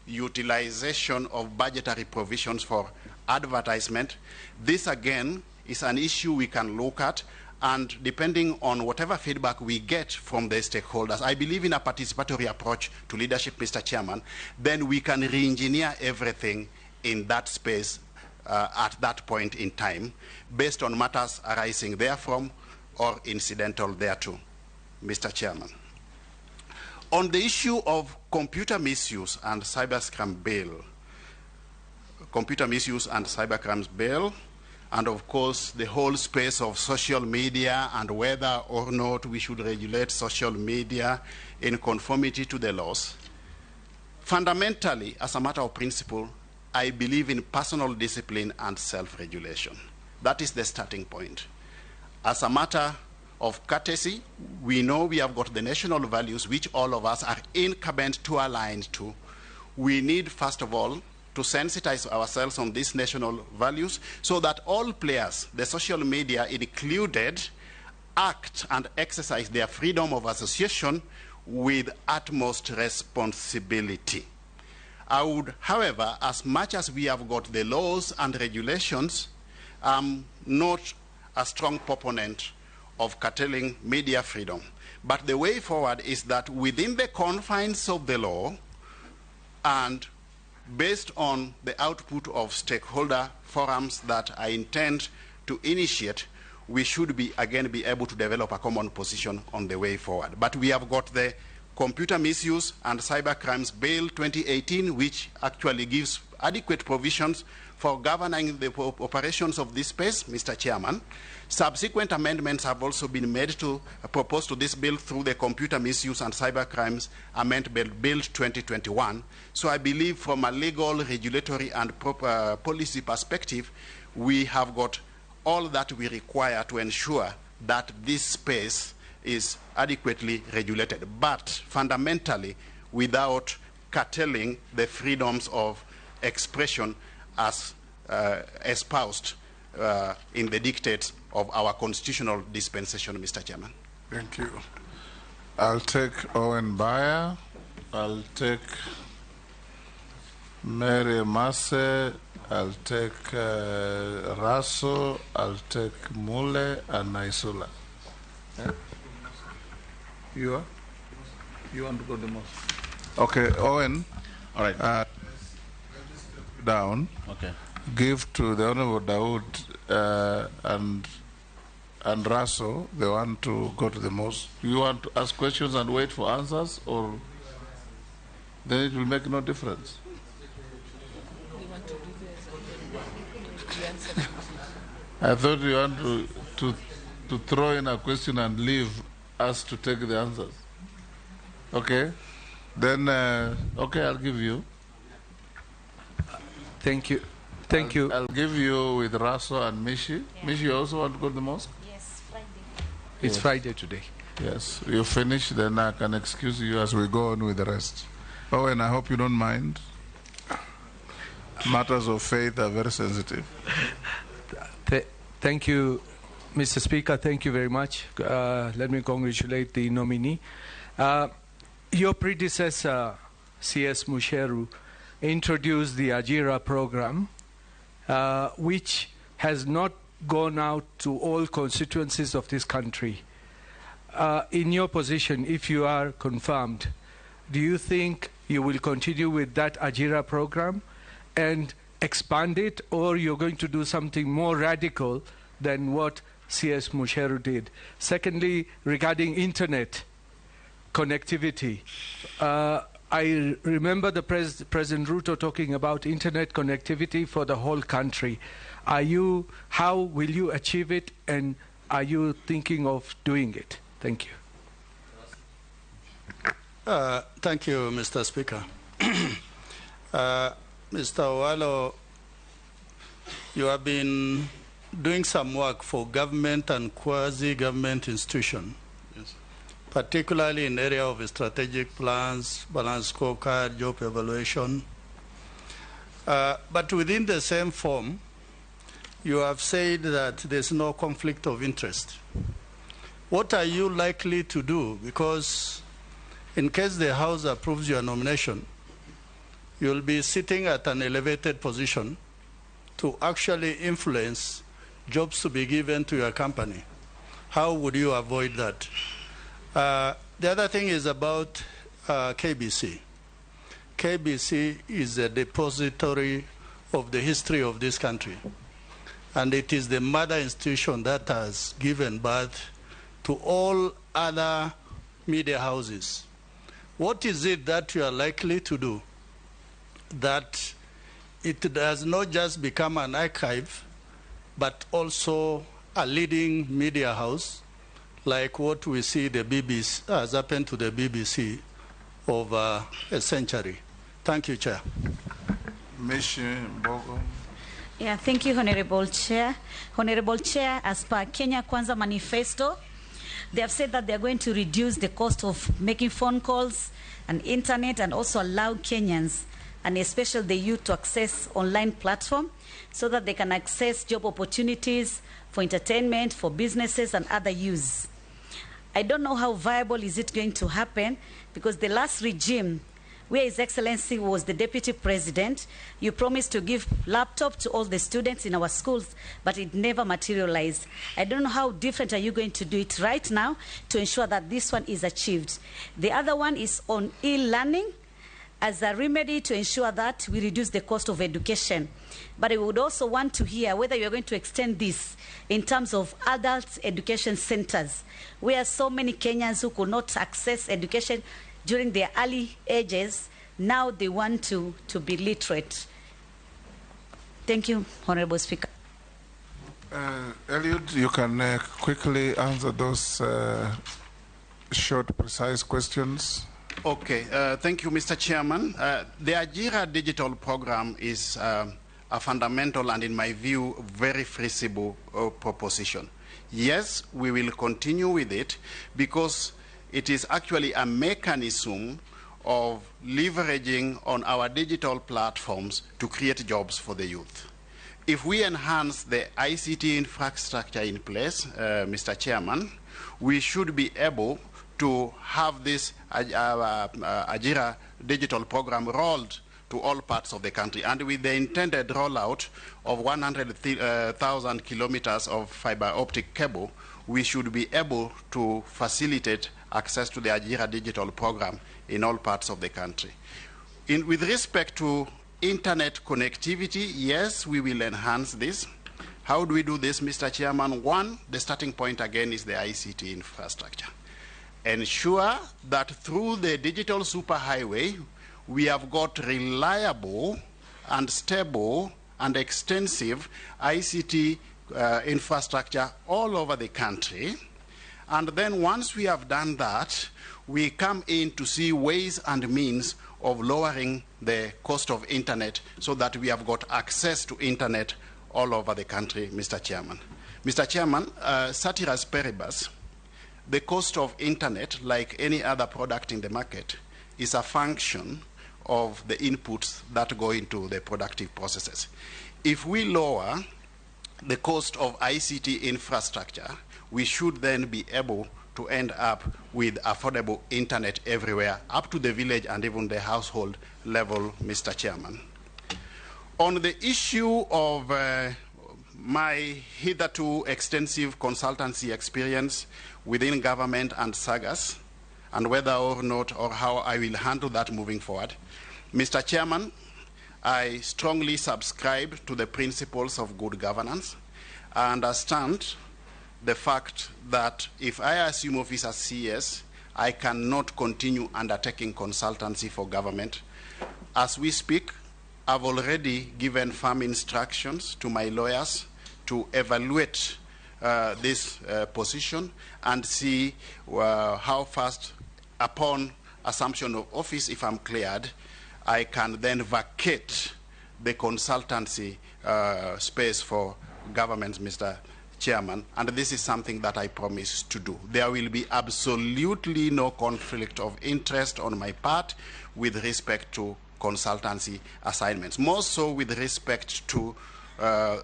utilization of budgetary provisions for advertisement. This, again, is an issue we can look at, and depending on whatever feedback we get from the stakeholders, I believe in a participatory approach to leadership, Mr. Chairman, then we can re-engineer everything in that space at that point in time, based on matters arising therefrom or incidental thereto, Mr. Chairman. On the issue of computer misuse and cybercrime bill, and of course the whole space of social media and whether or not we should regulate social media in conformity to the laws, fundamentally, as a matter of principle, I believe in personal discipline and self-regulation. That is the starting point. As a matter of courtesy, we know we have got the national values which all of us are incumbent to align to. We need, first of all, to sensitize ourselves on these national values so that all players, the social media included, act and exercise their freedom of association with utmost responsibility. I would, however, as much as we have got the laws and regulations, not a strong proponent of curtailing media freedom. But the way forward is that within the confines of the law and based on the output of stakeholder forums that I intend to initiate, we should be able to develop a common position on the way forward. But we have got the Computer Misuse and Cybercrimes Bill 2018, which actually gives adequate provisions for governing the operations of this space, Mr. Chairman. Subsequent amendments have also been made to propose to this bill through the Computer Misuse and Cybercrimes Amendment Bill 2021. So I believe from a legal, regulatory, and policy perspective, we have got all that we require to ensure that this space is adequately regulated, but fundamentally without curtailing the freedoms of expression as espoused in the dictates of our constitutional dispensation, Mr. Chairman. Thank you. I'll take Owen Bayer. I'll take Mary Masse. I'll take Raso. I'll take Mule and Naisula. Yeah? You are? You want to go the most? Okay, Owen. All right. Down. Okay. Give to the Honorable Dawood and Raso, the one to go to the most. You want to ask questions and wait for answers, or then it will make no difference? I thought you want to throw in a question and leave us to take the answers. Okay? Then, okay, I'll give you. Thank you. Thank you. I'll give you with Raso and Mishi. Yeah. Mishi, you also want to go to the mosque? Yes, Friday. It's Friday today. Yes. You finish, then I can excuse you as we go on with the rest. Oh, and I hope you don't mind. Matters of faith are very sensitive. Thank you, Mr. Speaker. Thank you very much. Let me congratulate the nominee. Your predecessor, C.S. Musheru, introduced the Ajira program, which has not gone out to all constituencies of this country. In your position, if you are confirmed, do you think you will continue with that Ajira program and expand it, or you're going to do something more radical than what CS Musheru did? Secondly, regarding internet connectivity, I remember the President Ruto talking about internet connectivity for the whole country. How will you achieve it, and are you thinking of doing it? Thank you. Thank you, Mr. Speaker. Mr. Owalo, you have been doing some work for government and quasi-government institutions, yes, particularly in the area of strategic plans, balanced scorecard, job evaluation. But within the same form, you have said that there's no conflict of interest. What are you likely to do? Because in case the House approves your nomination, you'll be sitting at an elevated position to actually influence jobs to be given to your company. How would you avoid that? The other thing is about KBC. KBC is a depository of the history of this country, and it is the mother institution that has given birth to all other media houses. What is it that you are likely to do that it does not just become an archive, but also a leading media house, like what we see the BBC has happened to the BBC over a century? Thank you, Chair. Yeah, thank you, Honorable Chair. Honorable Chair, as per Kenya Kwanza Manifesto, they have said that they are going to reduce the cost of making phone calls and internet, and also allow Kenyans, and especially the youth, to access online platform so that they can access job opportunities for entertainment, for businesses and other use. I don't know how viable is it going to happen, because the last regime, where His Excellency was the Deputy President, you promised to give laptop to all the students in our schools, but it never materialized. I don't know how different are you going to do it right now to ensure that this one is achieved. The other one is on e-learning as a remedy to ensure that we reduce the cost of education. But I would also want to hear whether you're going to extend this in terms of adult education centers, where so many Kenyans who could not access education during their early ages, now they want to be literate. Thank you, Honorable Speaker. Eliud, you can quickly answer those short, precise questions. Okay, thank you, Mr. Chairman. The Ajira digital program is a fundamental and, in my view, very feasible proposition. Yes, we will continue with it because it is actually a mechanism of leveraging on our digital platforms to create jobs for the youth. If we enhance the ICT infrastructure in place, Mr. Chairman, we should be able to have this Ajira digital program rolled to all parts of the country. And with the intended rollout of 100,000 kilometers of fiber optic cable, we should be able to facilitate access to the Ajira digital program in all parts of the country. With respect to internet connectivity, yes, we will enhance this. How do we do this, Mr. Chairman? One, the starting point again is the ICT infrastructure. Ensure that through the digital superhighway, we have got reliable and stable and extensive ICT infrastructure all over the country. And then once we have done that, we come in to see ways and means of lowering the cost of internet so that we have got access to internet all over the country, Mr. Chairman. Mr. Chairman, ceteris paribus, the cost of internet, like any other product in the market, is a function of the inputs that go into the productive processes. If we lower the cost of ICT infrastructure, we should then be able to end up with affordable internet everywhere, up to the village and even the household level, Mr. Chairman. On the issue of my hitherto extensive consultancy experience within government and SAGAS, and whether or not or how I will handle that moving forward. Mr. Chairman, I strongly subscribe to the principles of good governance. I understand the fact that if I assume office as CS, I cannot continue undertaking consultancy for government. As we speak, I've already given firm instructions to my lawyers to evaluate this position and see how fast, upon assumption of office, if I'm cleared, I can then vacate the consultancy space for governments, Mr. Chairman, and this is something that I promise to do. There will be absolutely no conflict of interest on my part with respect to consultancy assignments, more so with respect to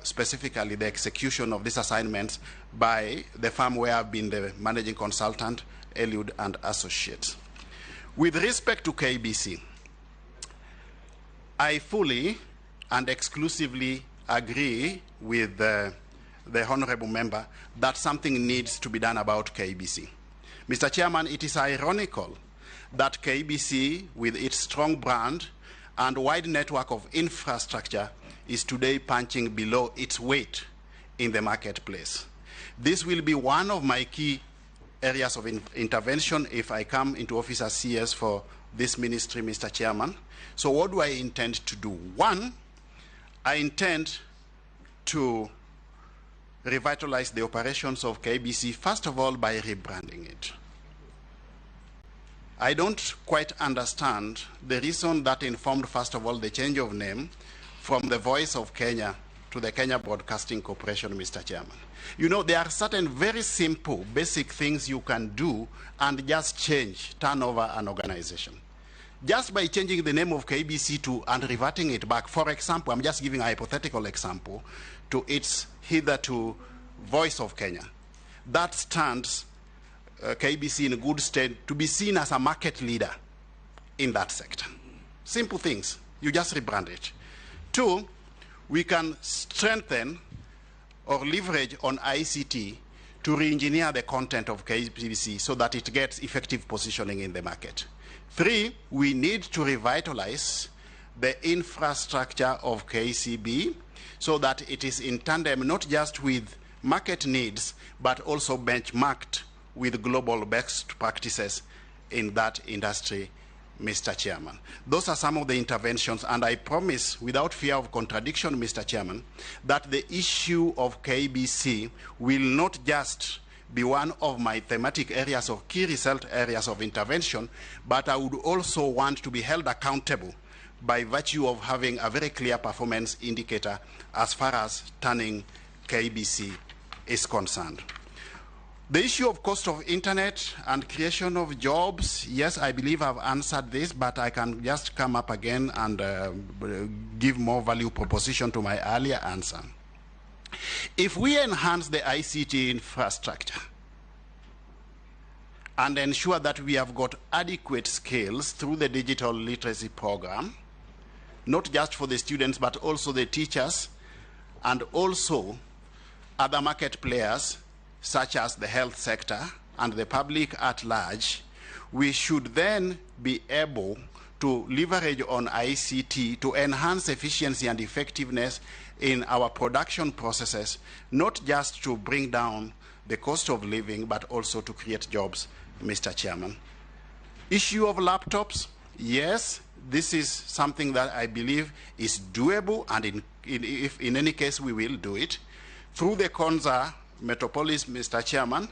specifically the execution of these assignments by the firm where I've been the managing consultant, Eliud and Associates. With respect to KBC, I fully and exclusively agree with the honorable member that something needs to be done about KBC. Mr. Chairman, it is ironical that KBC, with its strong brand and wide network of infrastructure, is today punching below its weight in the marketplace. This will be one of my key areas of intervention if I come into office as CS for this ministry, Mr. Chairman. So what do I intend to do? One, I intend to revitalize the operations of KBC, first of all, by rebranding it. I don't quite understand the reason that informed, first of all, the change of name from the Voice of Kenya to the Kenya Broadcasting Corporation, Mr. Chairman. You know, there are certain very simple, basic things you can do and just change, turn over an organization. Just by changing the name of KBC to and reverting it back, for example, I'm just giving a hypothetical example, to its hitherto Voice of Kenya. That stands KBC in good stead to be seen as a market leader in that sector. Simple things. You just rebrand it. Two, we can strengthen or leverage on ICT to re-engineer the content of KBC so that it gets effective positioning in the market. Three, we need to revitalize the infrastructure of KCB so that it is in tandem not just with market needs, but also benchmarked with global best practices in that industry, Mr. Chairman. Those are some of the interventions, and I promise, without fear of contradiction, Mr. Chairman, that the issue of KBC will not just be one of my thematic areas of key result areas of intervention, but I would also want to be held accountable by virtue of having a very clear performance indicator as far as turning KBC is concerned. The issue of cost of internet and creation of jobs, yes, I believe I've answered this, but I can just come up again and give more value proposition to my earlier answer. If we enhance the ICT infrastructure and ensure that we have got adequate skills through the digital literacy program, not just for the students, but also the teachers and also other market players, such as the health sector and the public at large, we should then be able to leverage on ICT to enhance efficiency and effectiveness in our production processes, not just to bring down the cost of living, but also to create jobs, Mr. Chairman. Issue of laptops, yes, this is something that I believe is doable, and if in any case we will do it. Through the Konza Metropolis, Mr. Chairman,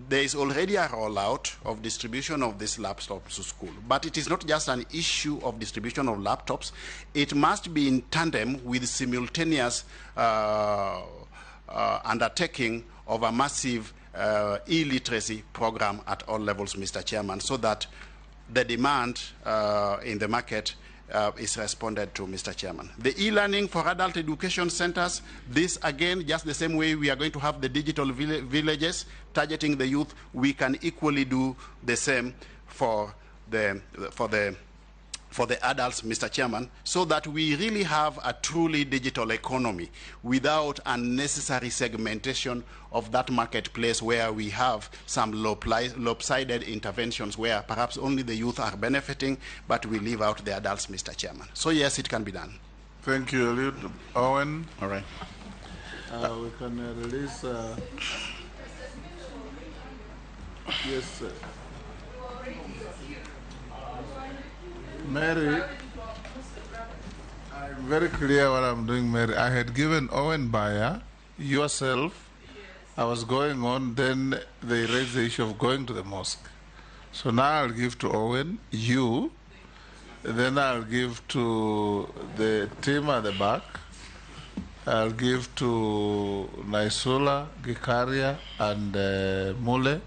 there is already a rollout of distribution of these laptops to school. But it is not just an issue of distribution of laptops. It must be in tandem with simultaneous undertaking of a massive e-literacy program at all levels, Mr. Chairman, so that the demand in the market is responded to, Mr. Chairman. The e-learning for adult education centers, this again, just the same way we are going to have the digital villages targeting the youth, we can equally do the same for the for the adults, Mr. Chairman, so that we really have a truly digital economy without unnecessary segmentation of that marketplace where we have some lopsided interventions where perhaps only the youth are benefiting, but we leave out the adults, Mr. Chairman. So yes, it can be done. Thank you, Eliud. Owen? All right. We can release... yes, sir. Mary, I'm very clear what I'm doing, Mary. I had given Owen Bayer, yourself, I was going on, then they raised the issue of going to the mosque. So now I'll give to Owen, you, then I'll give to the team at the back, I'll give to Naisula, Gikaria, and Mule.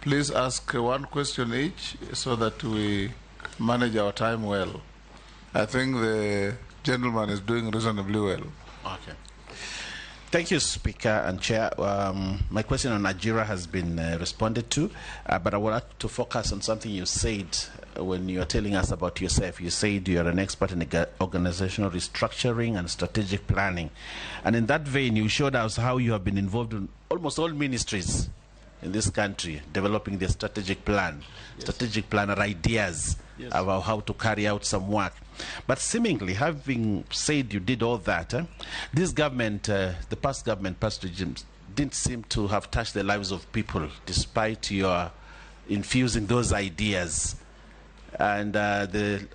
Please ask one question each so that we manage our time well. I think the gentleman is doing reasonably well. Okay. Thank you, Speaker and Chair. My question on Ajira has been responded to, but I would like to focus on something you said when you were telling us about yourself. You said you are an expert in organizational restructuring and strategic planning. And in that vein, you showed us how you have been involved in almost all ministries in this country, developing their strategic plan, strategic plan or ideas about how to carry out some work. But seemingly, having said you did all that, this government, the past government, past regimes, didn't seem to have touched the lives of people, despite your infusing those ideas. And the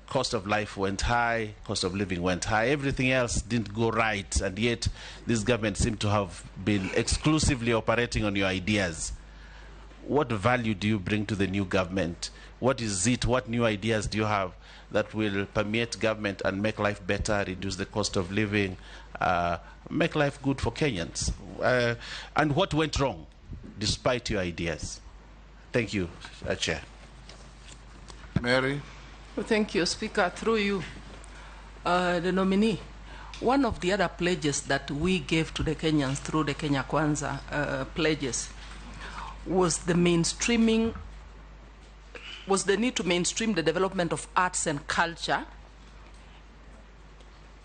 cost of life went high, cost of living went high, everything else didn't go right, and yet this government seemed to have been exclusively operating on your ideas. What value do you bring to the new government? What is it, what new ideas do you have that will permeate government and make life better, reduce the cost of living, make life good for Kenyans? And what went wrong, despite your ideas? Thank you, Chair. Mary? Well, thank you, Speaker. Through you, the nominee, one of the other pledges that we gave to the Kenyans through the Kenya Kwanza pledges was the mainstreaming, was the need to mainstream the development of arts and culture.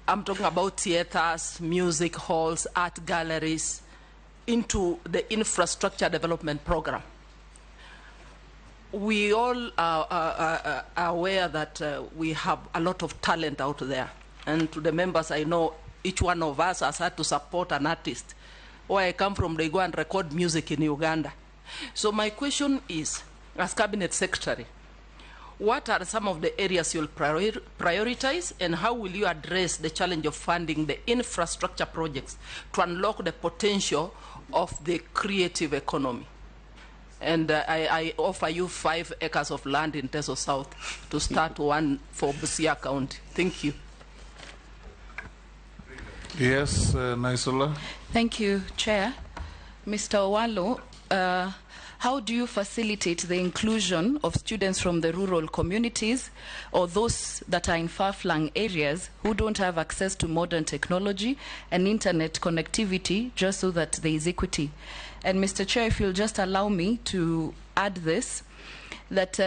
I'm talking about theaters, music halls, art galleries, into the infrastructure development program. We all are aware that we have a lot of talent out there. And to the members, I know each one of us has had to support an artist. Where I come from, they go and record music in Uganda. So my question is, as Cabinet Secretary, what are some of the areas you'll prioritize, and how will you address the challenge of funding the infrastructure projects to unlock the potential of the creative economy? And I offer you 5 acres of land in Teso South to start one for Busia County. Thank you. Yes, Naisula. Thank you, Chair. Mr. Owalo, how do you facilitate the inclusion of students from the rural communities or those that are in far-flung areas who don't have access to modern technology and internet connectivity, just so that there is equity? And Mr. Chair, if you'll just allow me to add this, that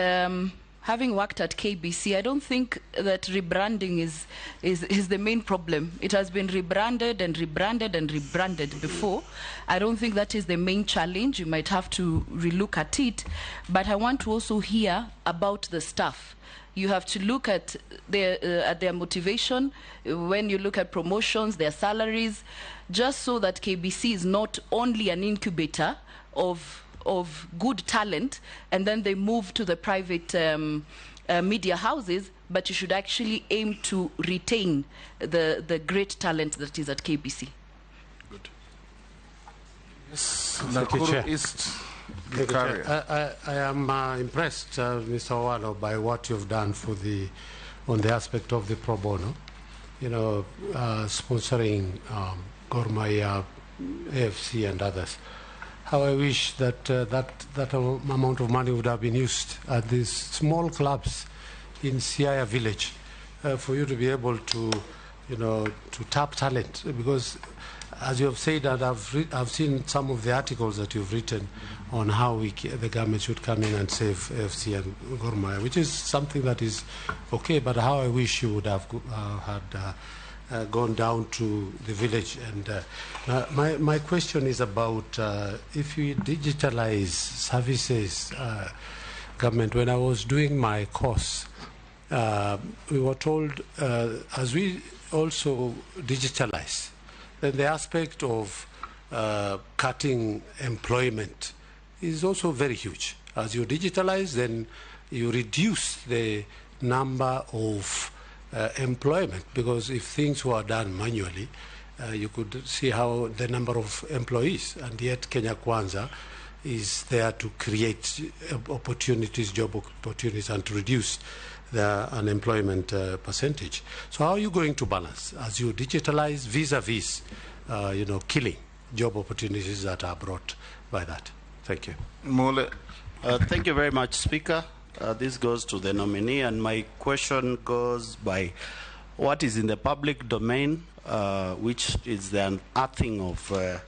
having worked at KBC, I don't think that rebranding is the main problem. It has been rebranded and rebranded and rebranded before. I don't think that is the main challenge. You might have to relook at it. But I want to also hear about the staff. You have to look at their motivation when you look at promotions, their salaries, just so that KBC is not only an incubator of good talent, and then they move to the private media houses, but you should actually aim to retain the great talent that is at KBC. Good. Yes, Thank you, Chair. East. Thank you, Chair. I am impressed, Mr. Owalo, by what you've done for on the aspect of the pro bono. You know, sponsoring Gor Mahia, AFC, and others. How I wish that that amount of money would have been used at these small clubs in Siaya village for you to be able to to tap talent, because as you have said, and I've seen some of the articles that you've written on how the government should come in and save FC and Gor Mahia, which is something that is okay, but how I wish you would have gone down to the village. And my question is about if you digitalize services, government. When I was doing my course, we were told as we also digitalize, then the aspect of cutting employment is also very huge. As you digitalize, then you reduce the number of employment, because if things were done manually, you could see how the number of employees, and yet Kenya Kwanza is there to create opportunities, job opportunities, and to reduce the unemployment percentage. So how are you going to balance as you digitalize vis-a-vis, killing job opportunities that are brought by that? Thank you. Mole. Thank you very much, Speaker. This goes to the nominee, and my question goes by what is in the public domain, which is the unearthing of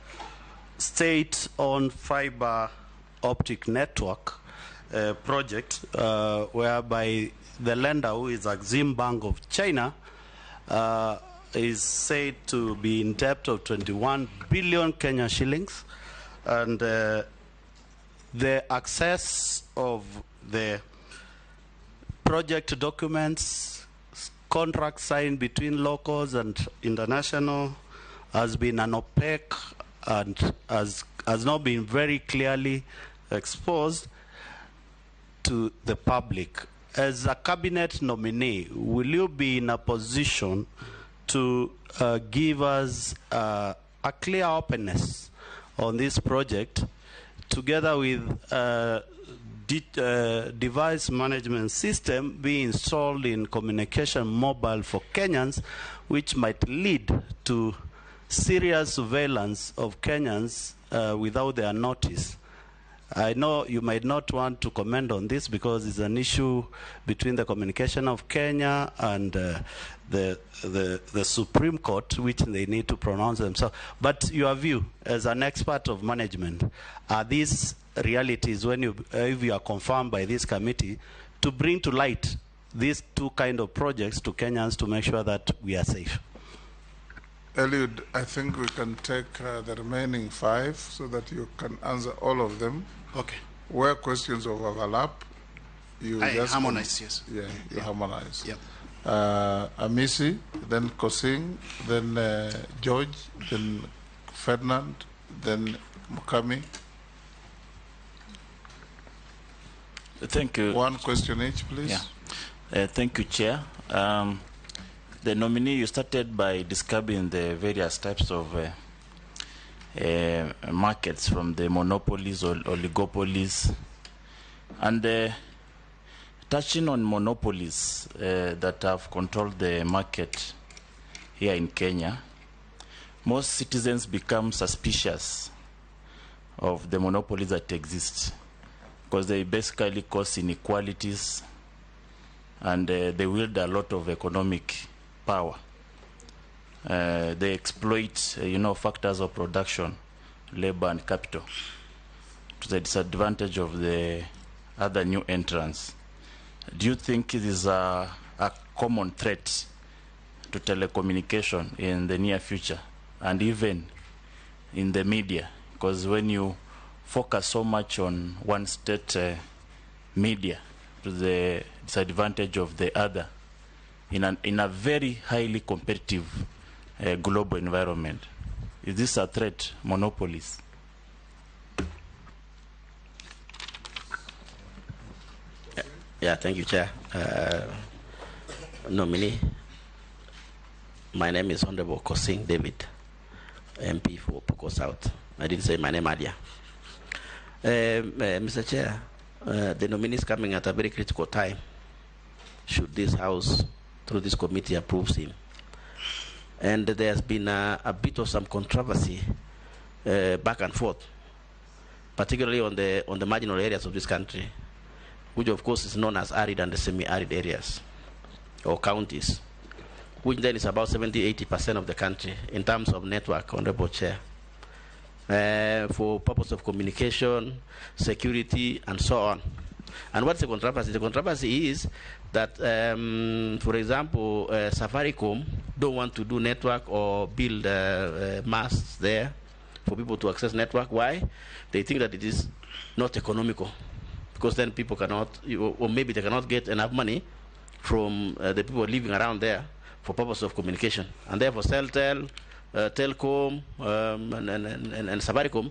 state-owned fiber optic network project, whereby the lender, who is Exim Bank of China, is said to be in debt of 21 billion Kenya shillings, and the access of the project documents, contracts signed between locals and international, has been an opaque and has not been very clearly exposed to the public. As a cabinet nominee, will you be in a position to give us a clear openness on this project, together with device management system being installed in communication mobile for Kenyans, which might lead to serious surveillance of Kenyans without their notice? I know you might not want to comment on this because it's an issue between the Communication of Kenya and the Supreme Court, which they need to pronounce themselves. But your view as an expert of management, are these realities, when if you are confirmed by this committee, to bring to light these two kind of projects to Kenyans to make sure that we are safe? Eliud, I think we can take the remaining 5 so that you can answer all of them. Okay. Where questions of overlap, you just harmonize, yes. Yeah, you harmonize. Yep. Amisi, then Kosing, then George, then Ferdinand, then Mukami. Thank you. One question each, please. Yeah. Thank you, Chair. The nominee, you started by describing the various types of markets, from the monopolies or oligopolies, and touching on monopolies that have controlled the market here in Kenya. Most citizens become suspicious of the monopolies that exist because they basically cause inequalities, and they wield a lot of economic power. They exploit, factors of production, labor and capital to the disadvantage of the other new entrants. Do you think it is a common threat to telecommunication in the near future, and even in the media? Because when you focus so much on one state media to the disadvantage of the other, in a very highly competitive global environment, is this a threat, monopolies? Yeah, thank you, Chair. Nominee, my name is Honorable Kosing David, MP for Poko South. I didn't say my name earlier. Mr. Chair, the nominee is coming at a very critical time. Should this House, through this committee, approves him? And there's been a bit of some controversy back and forth, particularly on the marginal areas of this country, which of course is known as arid and semi-arid areas or counties. which then is about 70-80% of the country in terms of network, Honorable Chair, for purpose of communication, security, and so on. And what's the controversy? The controversy is that, for example, Safaricom don't want to do network or build masts there for people to access network. Why? They think that it is not economical, because then people cannot, or maybe they cannot get enough money from the people living around there for purpose of communication. And therefore, Telecom, and Safaricom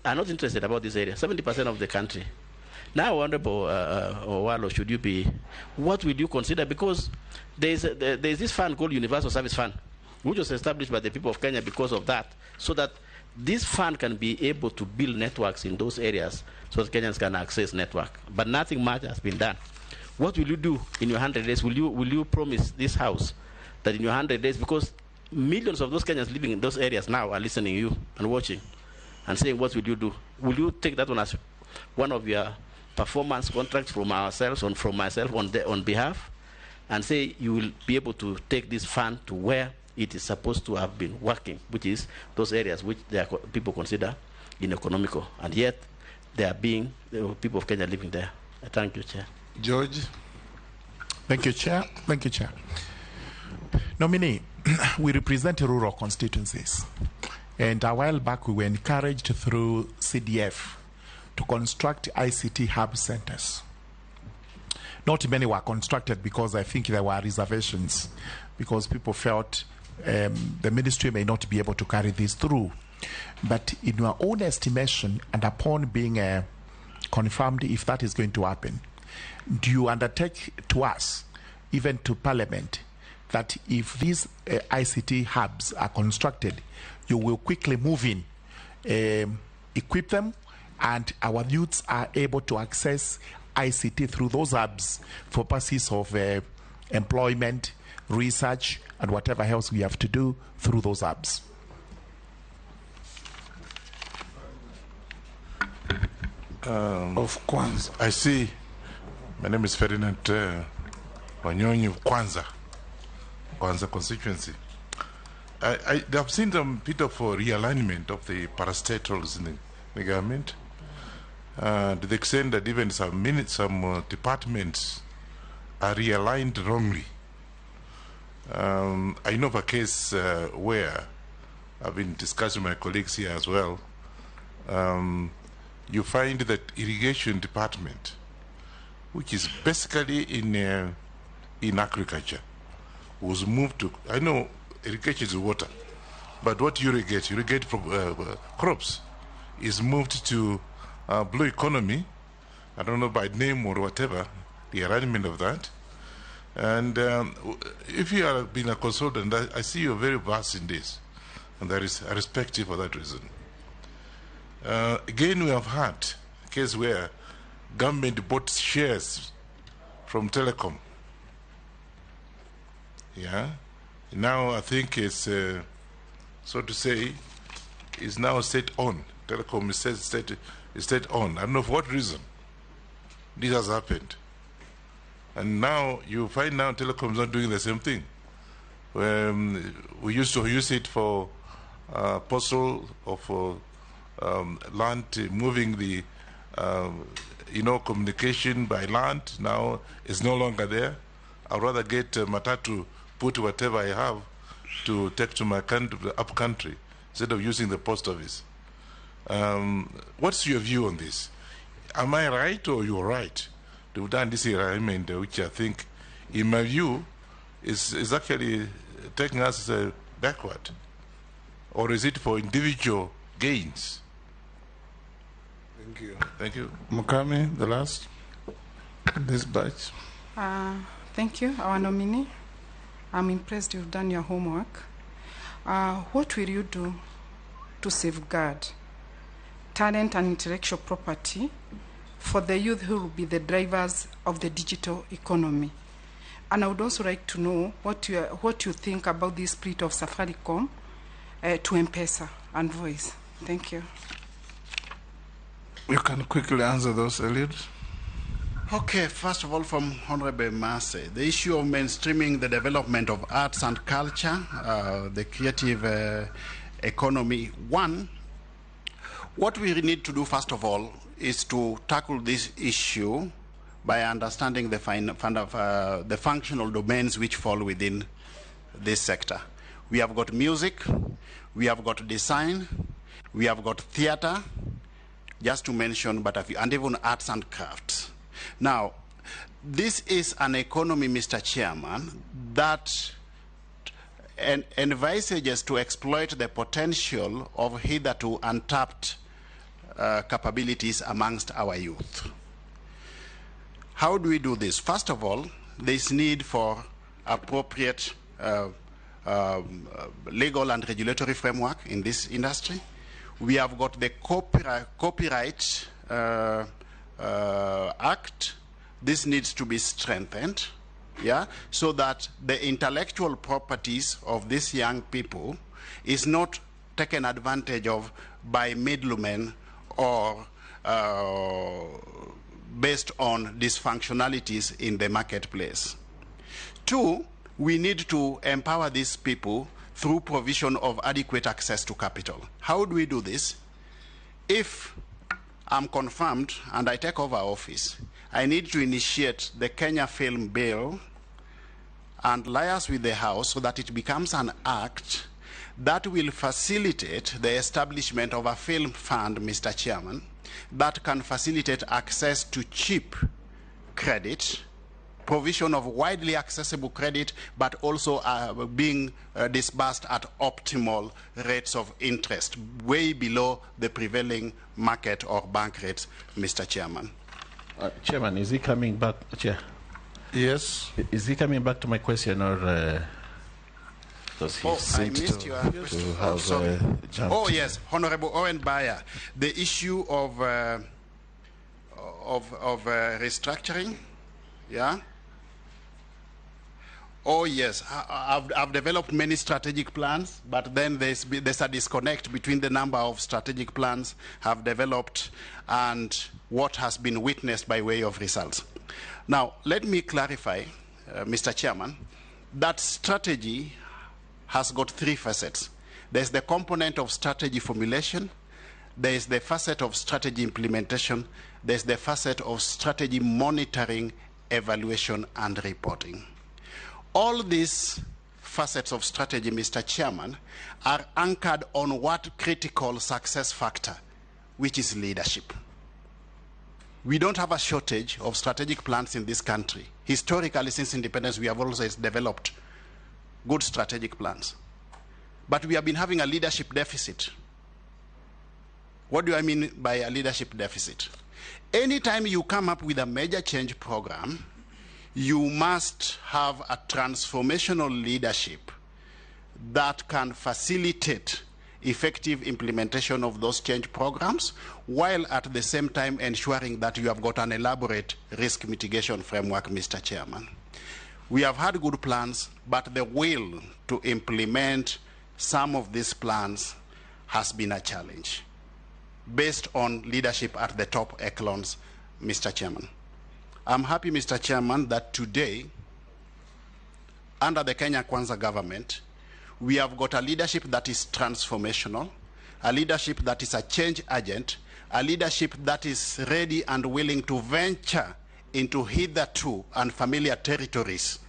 are not interested about this area. 70% of the country. Now, Honorable Owalo, should you be, what will you consider? Because there's this fund called Universal Service Fund, which was established by the people of Kenya because of that, so that this fund can be able to build networks in those areas so that Kenyans can access network. But nothing much has been done. What will you do in your 100 days? Will you promise this House that in your 100 days, because millions of those Kenyans living in those areas now are listening to you and watching and saying, what will you do? Will you take that one as one of your performance contracts from ourselves, from myself on behalf, and say you will be able to take this fund to where it is supposed to have been working, which is those areas which people consider uneconomical, and yet there are people of Kenya living there. I thank you, Chair. George. Thank you, Chair. Thank you, Chair. Nominee, we represent rural constituencies, and a while back we were encouraged through CDF to construct ICT hub centers. Not many were constructed because I think there were reservations, because people felt the ministry may not be able to carry this through. But in your own estimation, and upon being confirmed if that is going to happen, do you undertake to us, even to Parliament, that if these ICT hubs are constructed, you will quickly move in, equip them, and our youths are able to access ICT through those hubs for purposes of employment, research, and whatever else we have to do through those hubs? Of Kwanza. I see. My name is Ferdinand Wanyonyi of Kwanza constituency. I have seen some bit of a realignment of the parastatals in the government, to the extent that even some departments are realigned wrongly. I know of a case where I've been discussing with my colleagues here as well. You find that irrigation department, which is basically in agriculture, was moved to, I know irrigation is water, but what you irrigate from crops, is moved to blue economy. I don't know by name or whatever, the arrangement of that. And if you are being a consultant, I see you're very vast in this, and I respect you for that reason. Again, we have had a case where government bought shares from Telecom. Yeah. Now I think it's, so to say, is now state-owned. Telecom is state-owned. I don't know for what reason this has happened. And now you find now Telecom is not doing the same thing. We used to use it for parcel of land, moving the communication by land. Now it's no longer there. I'd rather get Matatu, put whatever I have to take to my country, up country, instead of using the post office. What's your view on this? Am I right or you're right? We've done this arrangement, which I think, in my view, is actually taking us backward. Or is it for individual gains? Thank you. Thank you. Mukami, the last in this batch. Thank you, our nominee. I'm impressed you've done your homework. What will you do to safeguard talent and intellectual property for the youth who will be the drivers of the digital economy? And I would also like to know what you think about the split of Safaricom to M-Pesa and Voice. Thank you. You can quickly answer those, Eliud. Okay, first of all, from Honorable Massey, the issue of mainstreaming the development of arts and culture, the creative economy. One, what we need to do, first of all, is to tackle this issue by understanding the functional domains which fall within this sector. We have got music, we have got design, we have got theater, just to mention but a few, and even arts and crafts. Now, this is an economy, Mr. Chairman, that envisages to exploit the potential of hitherto untapped capabilities amongst our youth. How do we do this? First of all, there is need for appropriate legal and regulatory framework in this industry. We have got the Copyright Act. This needs to be strengthened, yeah, so that the intellectual properties of these young people is not taken advantage of by middlemen or based on dysfunctionalities in the marketplace. Two, we need to empower these people through provision of adequate access to capital. How do we do this? If I'm confirmed and I take over office, I need to initiate the Kenya Film Bill and liaise with the House so that it becomes an act that will facilitate the establishment of a film fund, Mr. Chairman, that can facilitate access to cheap credit, provision of widely accessible credit, but also being disbursed at optimal rates of interest, way below the prevailing market or bank rates, Mr. Chairman. Chairman, is he coming back? Chair? Yes. Is he coming back to my question, or does he seem to have jumped? Oh, yes, Honorable Owen Bayer. The issue of restructuring, yeah? Oh, yes. I've developed many strategic plans, but then there's a disconnect between the number of strategic plans I've developed and what has been witnessed by way of results. Now, let me clarify, Mr. Chairman, that strategy has got three facets. There's the component of strategy formulation, there's the facet of strategy implementation, there's the facet of strategy monitoring, evaluation, and reporting. All these facets of strategy, Mr. Chairman, are anchored on what critical success factor, which is leadership. We don't have a shortage of strategic plans in this country. Historically, since independence, we have always developed good strategic plans. But we have been having a leadership deficit. What do I mean by a leadership deficit? Anytime you come up with a major change program, you must have a transformational leadership that can facilitate effective implementation of those change programs, while at the same time ensuring that you have got an elaborate risk mitigation framework, Mr. Chairman. We have had good plans, but the will to implement some of these plans has been a challenge, based on leadership at the top echelons, Mr. Chairman. I'm happy, Mr. Chairman, that today, under the Kenya Kwanza government, we have got a leadership that is transformational, a leadership that is a change agent, a leadership that is ready and willing to venture into hitherto unfamiliar territories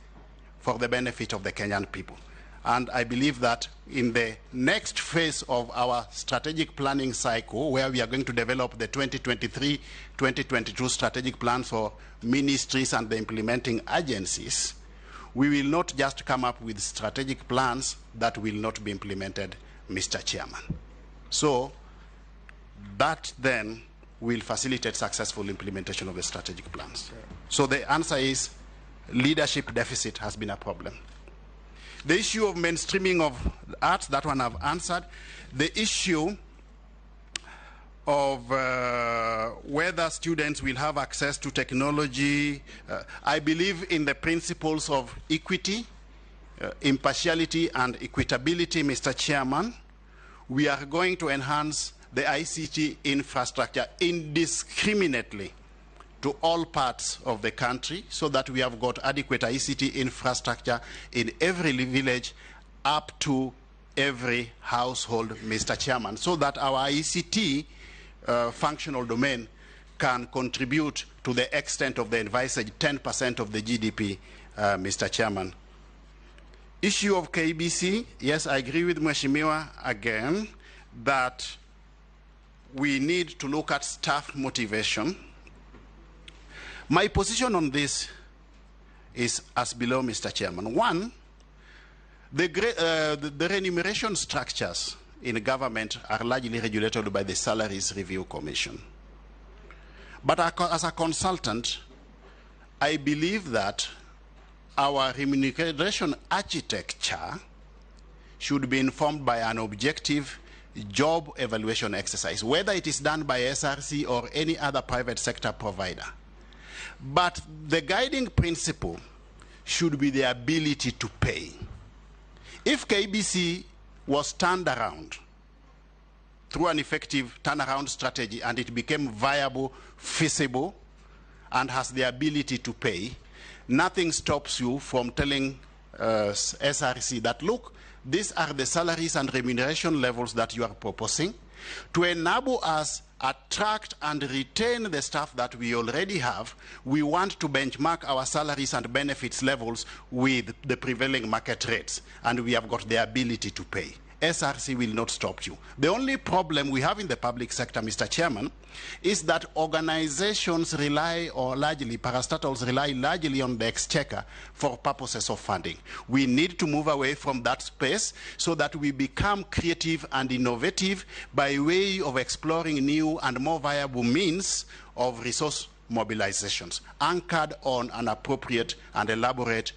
for the benefit of the Kenyan people. And I believe that in the next phase of our strategic planning cycle, where we are going to develop the 2023-2022 strategic plans for ministries and the implementing agencies, we will not just come up with strategic plans that will not be implemented, Mr. Chairman. So that then will facilitate successful implementation of the strategic plans. So the answer is leadership deficit has been a problem. The issue of mainstreaming of arts, that one I've answered. The issue of whether students will have access to technology, I believe in the principles of equity, impartiality, and equitability, Mr. Chairman. We are going to enhance the ICT infrastructure indiscriminately to all parts of the country so that we have got adequate ICT infrastructure in every village up to every household, Mr. Chairman, so that our ICT functional domain can contribute to the extent of the envisaged 10% of the GDP, Mr. Chairman. Issue of KBC, yes, I agree with Mheshimiwa again that we need to look at staff motivation. My position on this is as below, Mr. Chairman. One, the remuneration structures in government are largely regulated by the Salaries Review Commission. But as a consultant, I believe that our remuneration architecture should be informed by an objective job evaluation exercise, whether it is done by SRC or any other private sector provider. But the guiding principle should be the ability to pay. If KBC was turned around through an effective turnaround strategy and it became viable, feasible, and has the ability to pay, nothing stops you from telling SRC that, look, these are the salaries and remuneration levels that you are proposing to enable us attract and retain the staff that we already have. We want to benchmark our salaries and benefits levels with the prevailing market rates, and we have got the ability to pay. SRC will not stop you. The only problem we have in the public sector, Mr. Chairman, is that organizations rely, or largely, parastatals rely largely on the exchequer for purposes of funding. We need to move away from that space so that we become creative and innovative by way of exploring new and more viable means of resource mobilizations, anchored on an appropriate and elaborate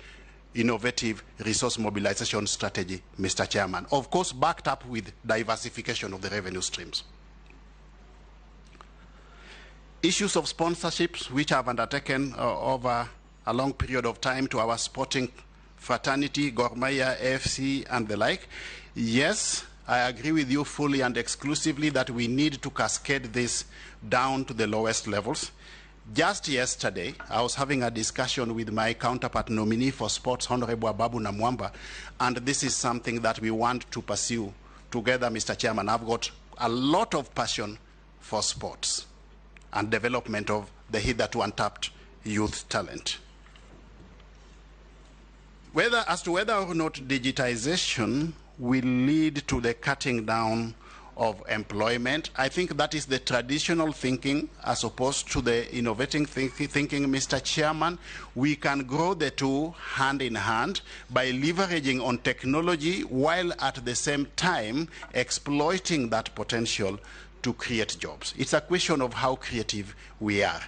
innovative resource mobilization strategy, Mr. Chairman. Of course, backed up with diversification of the revenue streams. Issues of sponsorships, which I've undertaken over a long period of time to our sporting fraternity, Gor Mahia, AFC, and the like. Yes, I agree with you fully and exclusively that we need to cascade this down to the lowest levels. Just yesterday, I was having a discussion with my counterpart nominee for sports, Honorable Ababu Namwamba, and this is something that we want to pursue together, Mr. Chairman. I've got a lot of passion for sports and development of the hitherto untapped youth talent. As to whether or not digitization will lead to the cutting down of employment, I think that is the traditional thinking as opposed to the innovating thinking, Mr. Chairman. We can grow the two hand in hand by leveraging on technology while at the same time exploiting that potential to create jobs. It's a question of how creative we are.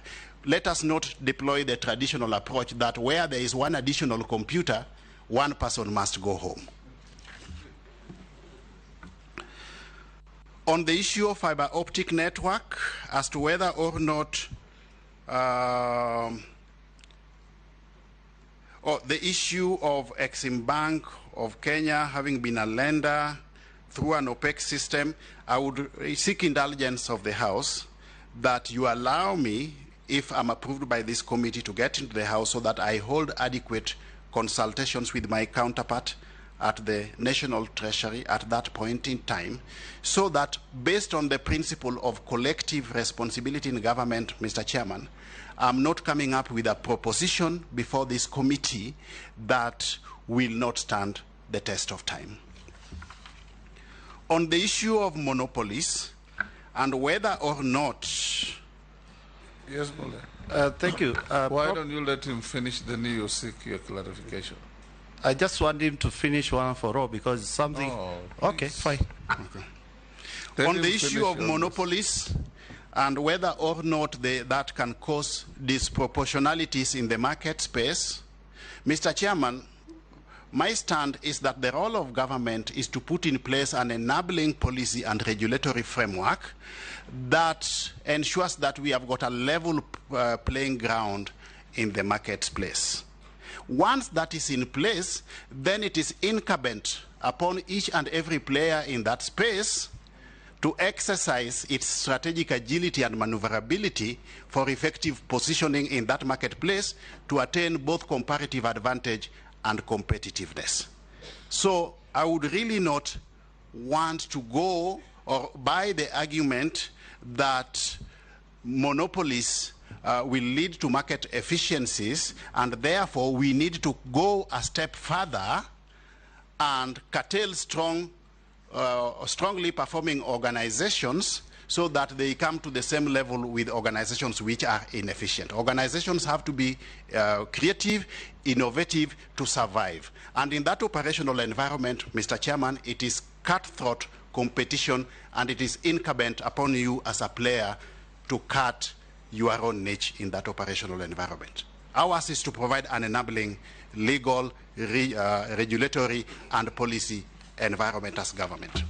Let us not deploy the traditional approach that where there is one additional computer, one person must go home. On the issue of fiber optic network, as to whether or not, or the issue of Exim Bank of Kenya having been a lender through an OPEC system, I would seek indulgence of the House that you allow me, if I'm approved by this committee, to get into the House so that I hold adequate consultations with my counterpart at the National Treasury at that point in time, so that based on the principle of collective responsibility in government, Mr. Chairman, I'm not coming up with a proposition before this committee that will not stand the test of time. On the issue of monopolies and whether or not... Yes, Bole. Thank you. Why don't you let him finish, then you seek your clarification? I just want him to finish one for all because something... Okay, fine. Okay. On the issue of monopolies and whether or not that can cause disproportionalities in the market space, Mr. Chairman, my stand is that the role of government is to put in place an enabling policy and regulatory framework that ensures that we have got a level playing ground in the marketplace. Once that is in place, then it is incumbent upon each and every player in that space to exercise its strategic agility and maneuverability for effective positioning in that marketplace to attain both comparative advantage and competitiveness. So I would really not want to go or buy the argument that monopolies will lead to market efficiencies, and therefore we need to go a step further and curtail strongly performing organizations so that they come to the same level with organizations which are inefficient. Organizations have to be creative, innovative to survive. And in that operational environment, Mr. Chairman, it is cutthroat competition, and it is incumbent upon you as a player to cut your own niche in that operational environment. Ours is to provide an enabling legal, regulatory, and policy environment as government.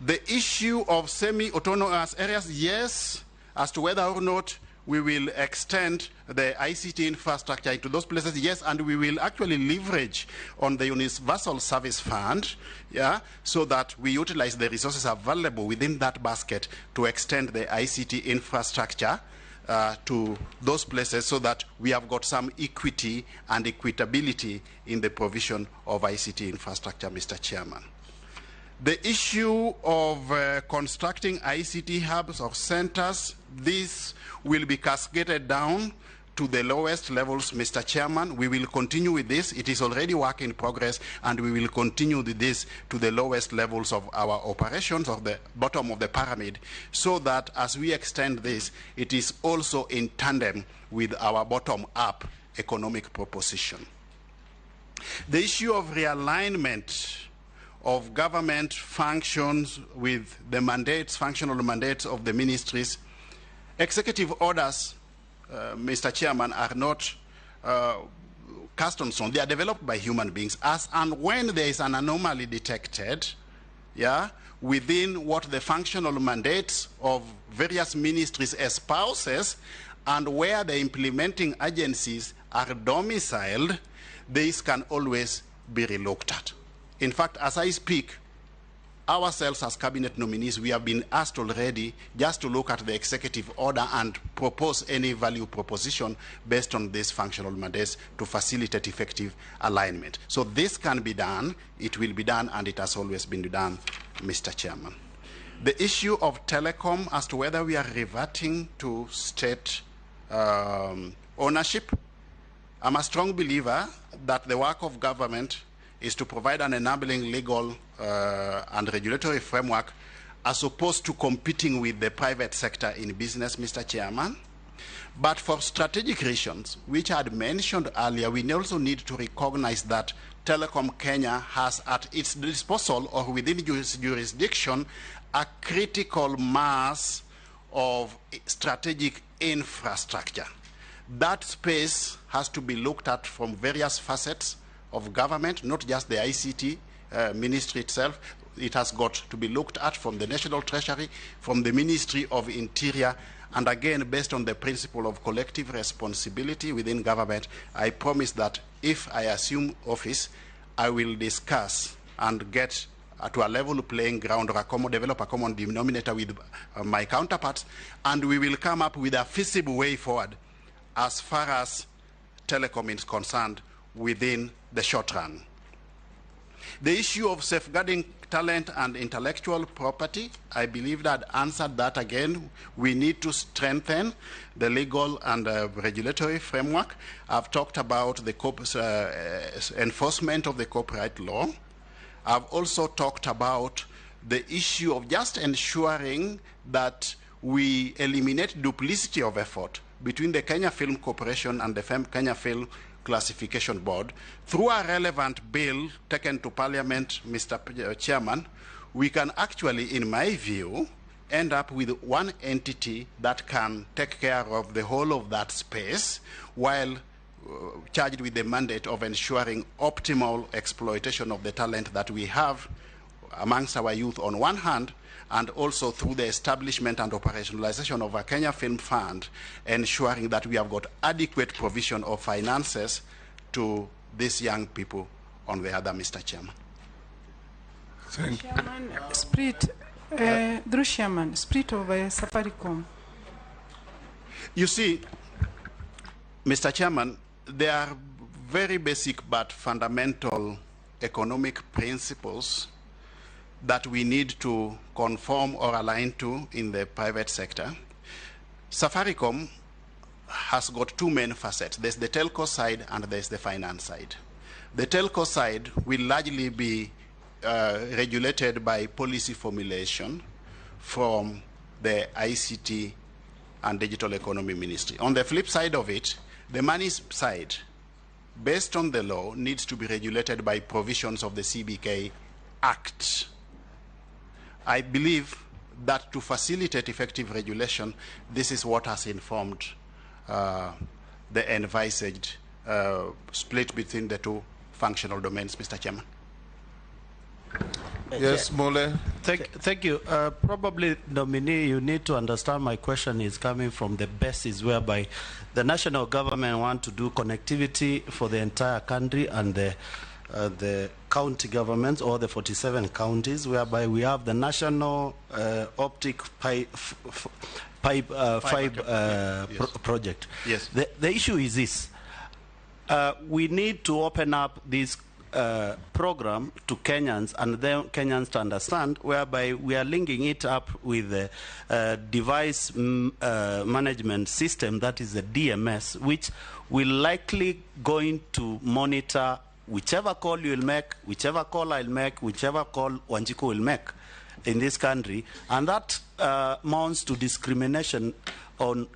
The issue of semi-autonomous areas, yes, as to whether or not we will extend the ICT infrastructure into those places, yes, and we will actually leverage on the Universal Service Fund, yeah, so that we utilize the resources available within that basket to extend the ICT infrastructure to those places so that we have got some equity and equitability in the provision of ICT infrastructure, Mr. Chairman. The issue of constructing ICT hubs or centers, this will be cascaded down to the lowest levels, Mr. Chairman. We will continue with this. It is already work in progress, and we will continue with this to the lowest levels of our operations, of the bottom of the pyramid, so that as we extend this, it is also in tandem with our bottom-up economic proposition. The issue of realignment of government functions with the mandates, functional mandates of the ministries. Executive orders, Mr. Chairman, are not cast on stone. They are developed by human beings. As and when there is an anomaly detected, yeah, within what the functional mandates of various ministries espouses, and where the implementing agencies are domiciled, these can always be relooked at. In fact, as I speak, ourselves as cabinet nominees, we have been asked already just to look at the executive order and propose any value proposition based on these functional mandates to facilitate effective alignment. So this can be done, it will be done, and it has always been done, Mr. Chairman. The issue of telecom, as to whether we are reverting to state ownership, I'm a strong believer that the work of government is to provide an enabling legal and regulatory framework as opposed to competing with the private sector in business, Mr. Chairman. But for strategic reasons, which I had mentioned earlier, we also need to recognize that Telecom Kenya has at its disposal or within its jurisdiction a critical mass of strategic infrastructure. That space has to be looked at from various facets of government, not just the ICT ministry itself. It has got to be looked at from the National Treasury, from the Ministry of Interior, and again, based on the principle of collective responsibility within government, I promise that if I assume office, I will discuss and get to a level playing ground or develop a common denominator with my counterparts, and we will come up with a feasible way forward as far as telecom is concerned within the short run. The issue of safeguarding talent and intellectual property, I believe that answered that again. We need to strengthen the legal and regulatory framework. I've talked about the enforcement of the copyright law. I've also talked about the issue of just ensuring that we eliminate duplicity of effort between the Kenya Film Corporation and the Kenya Film Classification Board. Through a relevant bill taken to Parliament, Mr. Chairman, we can actually, in my view, end up with one entity that can take care of the whole of that space while charged with the mandate of ensuring optimal exploitation of the talent that we have amongst our youth on one hand, and also through the establishment and operationalization of a Kenya Film Fund, ensuring that we have got adequate provision of finances to these young people on the other, Mr. Chairman. Chairman, Spirit, Through Chairman, spirit of Safaricom. You see, Mr. Chairman, there are very basic but fundamental economic principles that we need to conform or align to in the private sector. Safaricom has got two main facets. There's the telco side and there's the finance side. The telco side will largely be regulated by policy formulation from the ICT and Digital Economy Ministry. On the flip side of it, the money side, based on the law, needs to be regulated by provisions of the CBK Act. I believe that to facilitate effective regulation, this is what has informed the envisaged split between the two functional domains, Mr. Chairman. Yes, Mole. Thank you. Probably, nominee, you need to understand my question is coming from the basis whereby the national government want to do connectivity for the entire country, and the county governments, or the 47 counties, whereby we have the national optic project. Yes. The issue is this. We need to open up this program to Kenyans, and then Kenyans to understand, whereby we are linking it up with the device management system, that is the DMS, which will likely going to monitor whichever call you will make, whichever call I'll make, whichever call Wanjiku will make in this country, and that amounts to discrimination on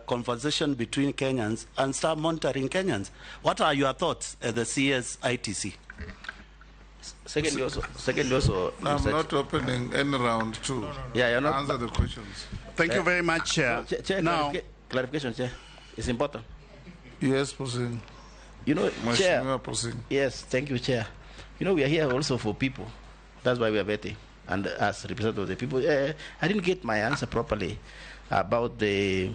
conversation between Kenyans and start monitoring Kenyans. What are your thoughts as the CS ITC? Secondly also, I'm not opening any round two. Yeah, you're not. Answer the questions. Thank you very much, Chair. Chair, now, clarification, Chair. It's important. Yes, proceed. You know, Chair. Proceed. Yes, thank you, Chair. You know, we are here also for people. That's why we are vetting. And as representative of the people, I didn't get my answer properly about the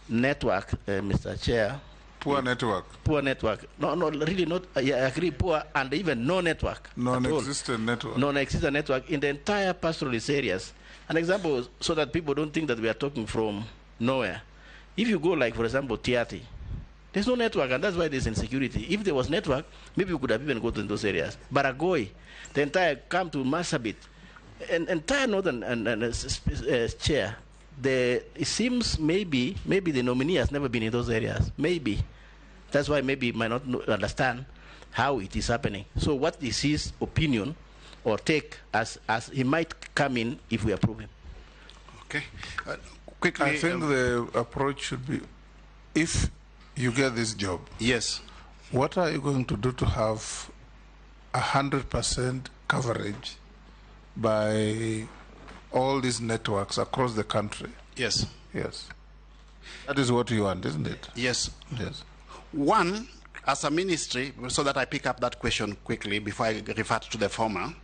network, Mr. Chair. Poor network. Poor network. No, really not. I agree, poor and even no network. Non-existent network. Non-existent network in the entire pastoralist areas. An example, so that people don't think that we are talking from nowhere. If you go, like, for example, Tiati, there's no network, and that's why there's insecurity. If there was network, maybe we could have even gone to those areas. Baragoi, the entire, come to Marsabit, entire northern chair, it seems maybe the nominee has never been in those areas. Maybe. That's why maybe he might not understand how it is happening. So what is his opinion or take as he might come in if we approve him? Okay. Quickly. I think the approach should be, if you get this job, yes, what are you going to do to have 100% coverage by all these networks across the country? Yes. Yes. That is what you want, isn't it? Yes. Yes. One, as a ministry, so that I pick up that question quickly before I refer to the former,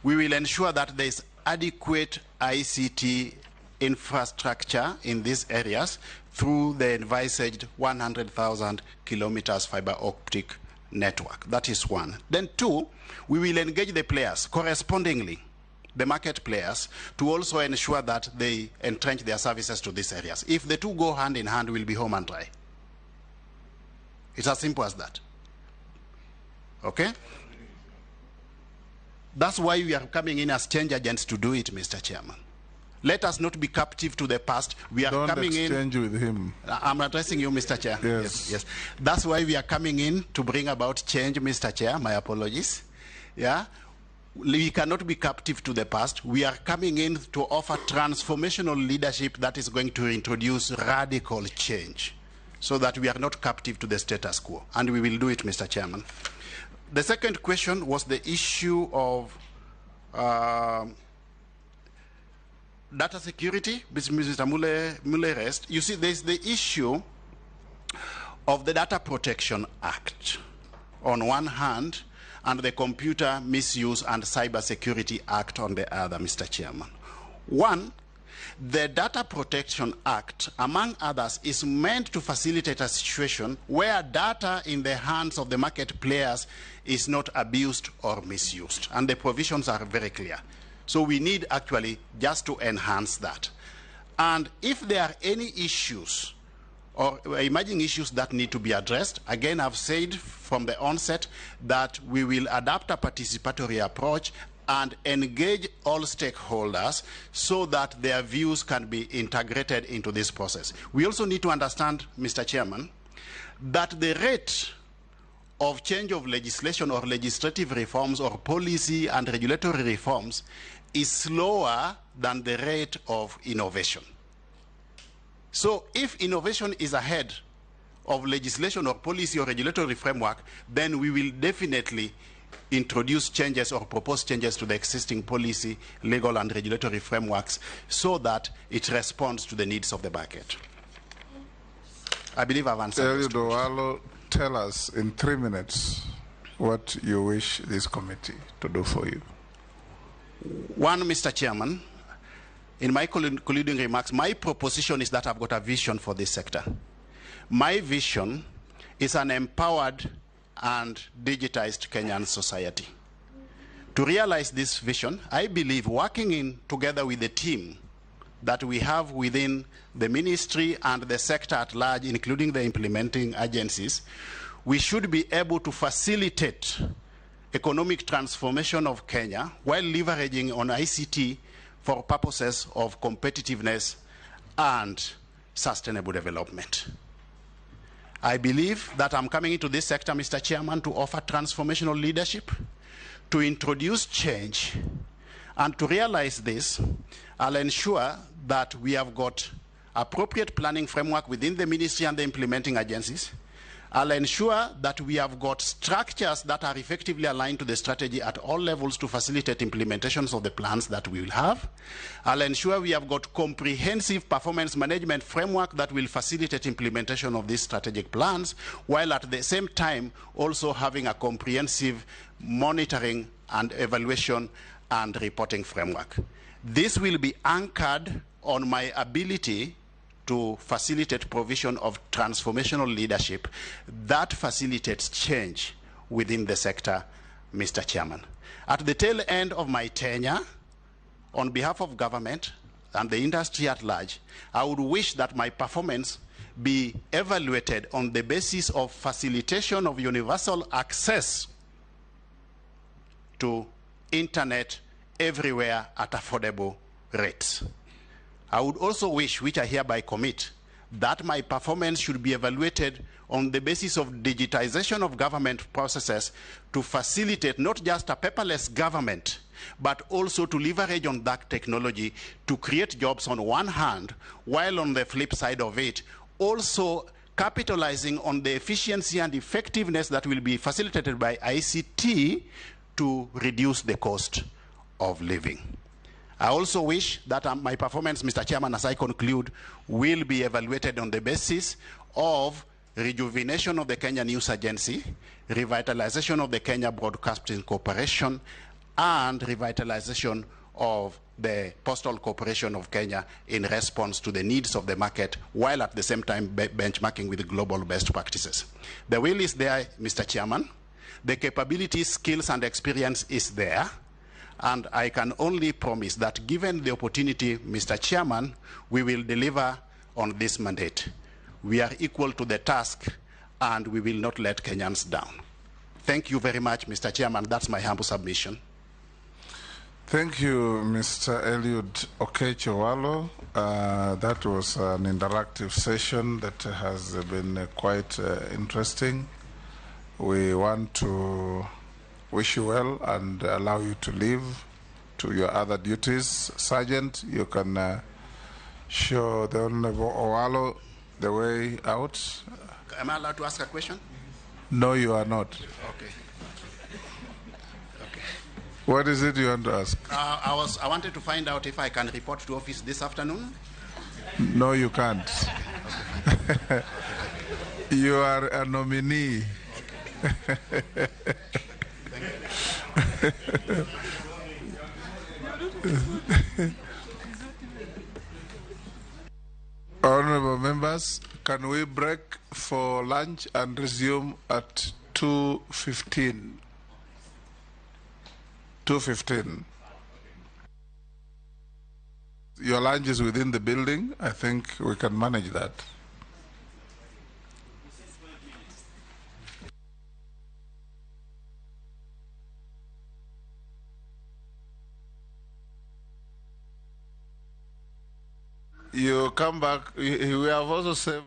we will ensure that there is adequate ICT infrastructure in these areas through the envisaged 100,000 kilometers fiber optic network. That is one. Then two, we will engage the players correspondingly, the market players, to also ensure that they entrench their services to these areas. If the two go hand in hand, we'll be home and dry. It's as simple as that. Okay? That's why we are coming in as change agents to do it, Mr. Chairman. Let us not be captive to the past. We are Don't coming in. Don't exchange with him. I'm addressing you, Mr. Chair. Yes. That's why we are coming in to bring about change, Mr. Chair. My apologies. Yeah. We cannot be captive to the past. We are coming in to offer transformational leadership that is going to introduce radical change so that we are not captive to the status quo. And we will do it, Mr. Chairman. The second question was the issue of data security, which Mr. Mule raised. You see, there's the issue of the Data Protection Act on one hand, and the Computer Misuse and Cybersecurity Act on the other, Mr. Chairman. One, the Data Protection Act, among others, is meant to facilitate a situation where data in the hands of the market players is not abused or misused. And the provisions are very clear. So we need actually just to enhance that. And if there are any issues or emerging issues that need to be addressed, again, I've said from the onset that we will adapt a participatory approach and engage all stakeholders so that their views can be integrated into this process. We also need to understand, Mr. Chairman, that the rate of change of legislation or legislative reforms or policy and regulatory reforms is slower than the rate of innovation. So if innovation is ahead of legislation or policy or regulatory framework, then we will definitely introduce changes or propose changes to the existing policy, legal and regulatory frameworks so that it responds to the needs of the market. I believe I've answered. Tell us in 3 minutes what you wish this committee to do for you. One, Mr. Chairman, in my concluding remarks, my proposition is that I've got a vision for this sector. My vision is an empowered and digitized Kenyan society. To realize this vision, I believe working together with the team that we have within the ministry and the sector at large, including the implementing agencies, we should be able to facilitate economic transformation of Kenya while leveraging on ICT for purposes of competitiveness and sustainable development. I believe that I'm coming into this sector, Mr. Chairman, to offer transformational leadership, to introduce change, and to realize this, I'll ensure that we have got appropriate planning framework within the ministry and the implementing agencies. I'll ensure that we have got structures that are effectively aligned to the strategy at all levels to facilitate implementations of the plans that we will have. I'll ensure we have got comprehensive performance management framework that will facilitate implementation of these strategic plans, while at the same time also having a comprehensive monitoring and evaluation and reporting framework. This will be anchored on my ability to facilitate provision of transformational leadership that facilitates change within the sector, Mr. Chairman. At the tail end of my tenure, on behalf of government and the industry at large, I would wish that my performance be evaluated on the basis of facilitation of universal access to internet everywhere at affordable rates. I would also wish, which I hereby commit, that my performance should be evaluated on the basis of digitization of government processes to facilitate not just a paperless government, but also to leverage on that technology to create jobs on one hand, while on the flip side of it, also capitalizing on the efficiency and effectiveness that will be facilitated by ICT to reduce the cost of living. I also wish that my performance, Mr. Chairman, as I conclude, will be evaluated on the basis of rejuvenation of the Kenya News Agency, revitalization of the Kenya Broadcasting Corporation, and revitalization of the Postal Corporation of Kenya in response to the needs of the market, while at the same time benchmarking with global best practices. The will is there, Mr. Chairman. The capabilities, skills, and experience is there. And I can only promise that given the opportunity, Mr. Chairman, we will deliver on this mandate. We are equal to the task, and we will not let Kenyans down. Thank you very much, Mr. Chairman. That's my humble submission. Thank you, Mr. Eliud Okechowalo. That was an interactive session that has been quite interesting. We want to wish you well and allow you to leave to your other duties. Sergeant, you can show the Honorable Owalo the way out. Am I allowed to ask a question? No, you are not. Okay. What is it you want to ask? I wanted to find out if I can report to office this afternoon. No, you can't. You are a nominee. Honorable members, can we break for lunch and resume at 2:15? 2:15. Your lunch is within the building. I think we can manage that. You come back. We have also saved.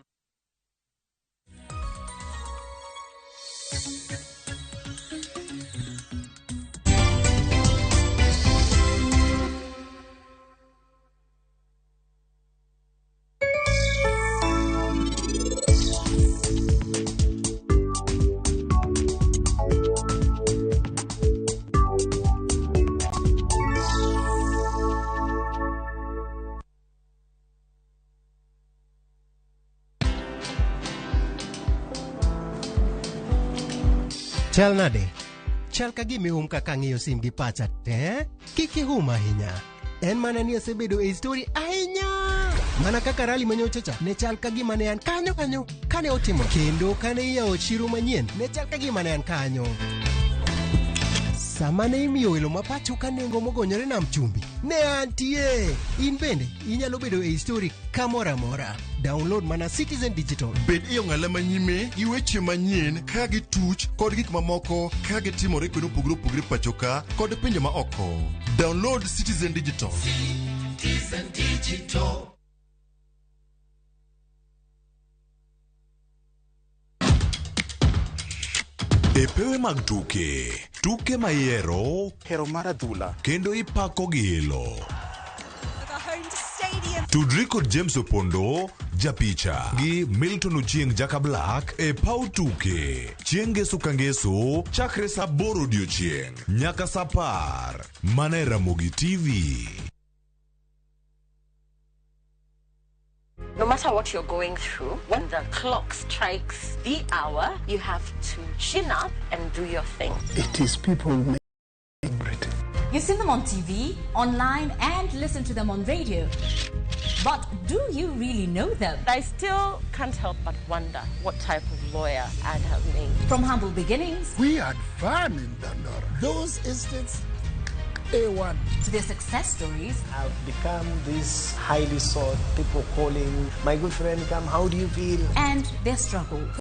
Chal nade? Chal ka gimi kaka ng'iyo sim gi pacha te? Kiki ahinya. En mana ni asebedo e story ahinya. Mana kaka rally manyochacha ne chal ka gima ne an kanyo kane otimo. Kendo kane iyawo chiro manyien ne chal ka gima ne an kanyo. Sama ne imiyo welo mapacho ka nengo mogonyore nam chumbi ne antie. In bende inyalo bedo e story kamora mora. Download mana Citizen Digital. Bed iyo ng'ala manyime gi weche manyien ka gi tuch kod gik mamoko ka gitimore kendo opogore pachoka kod pinje ma oko. Download Citizen Digital. Citizen Digital. E pewe mag tuke mayero hero mar adhula kendo ipako gilo. Tudri kod James Opondo, japicha gi Milton Ochieng Jaka Black e pau tuke. Chieng' ngeso ka ngeso chakre sa 8 odiochieng' nyaka sa 10 mana e Ramogi TV. No matter what you're going through, when the clock strikes the hour, you have to chin up and do your thing. It is people making Britain. You see them on TV, online, and listen to them on radio. But do you really know them? I still can't help but wonder what type of lawyer I'd have made. From humble beginnings, We had fun in Dandora. Those estates, A1. to their success stories, I've become this highly sought, people calling, my good friend, come, how do you feel? and their struggle.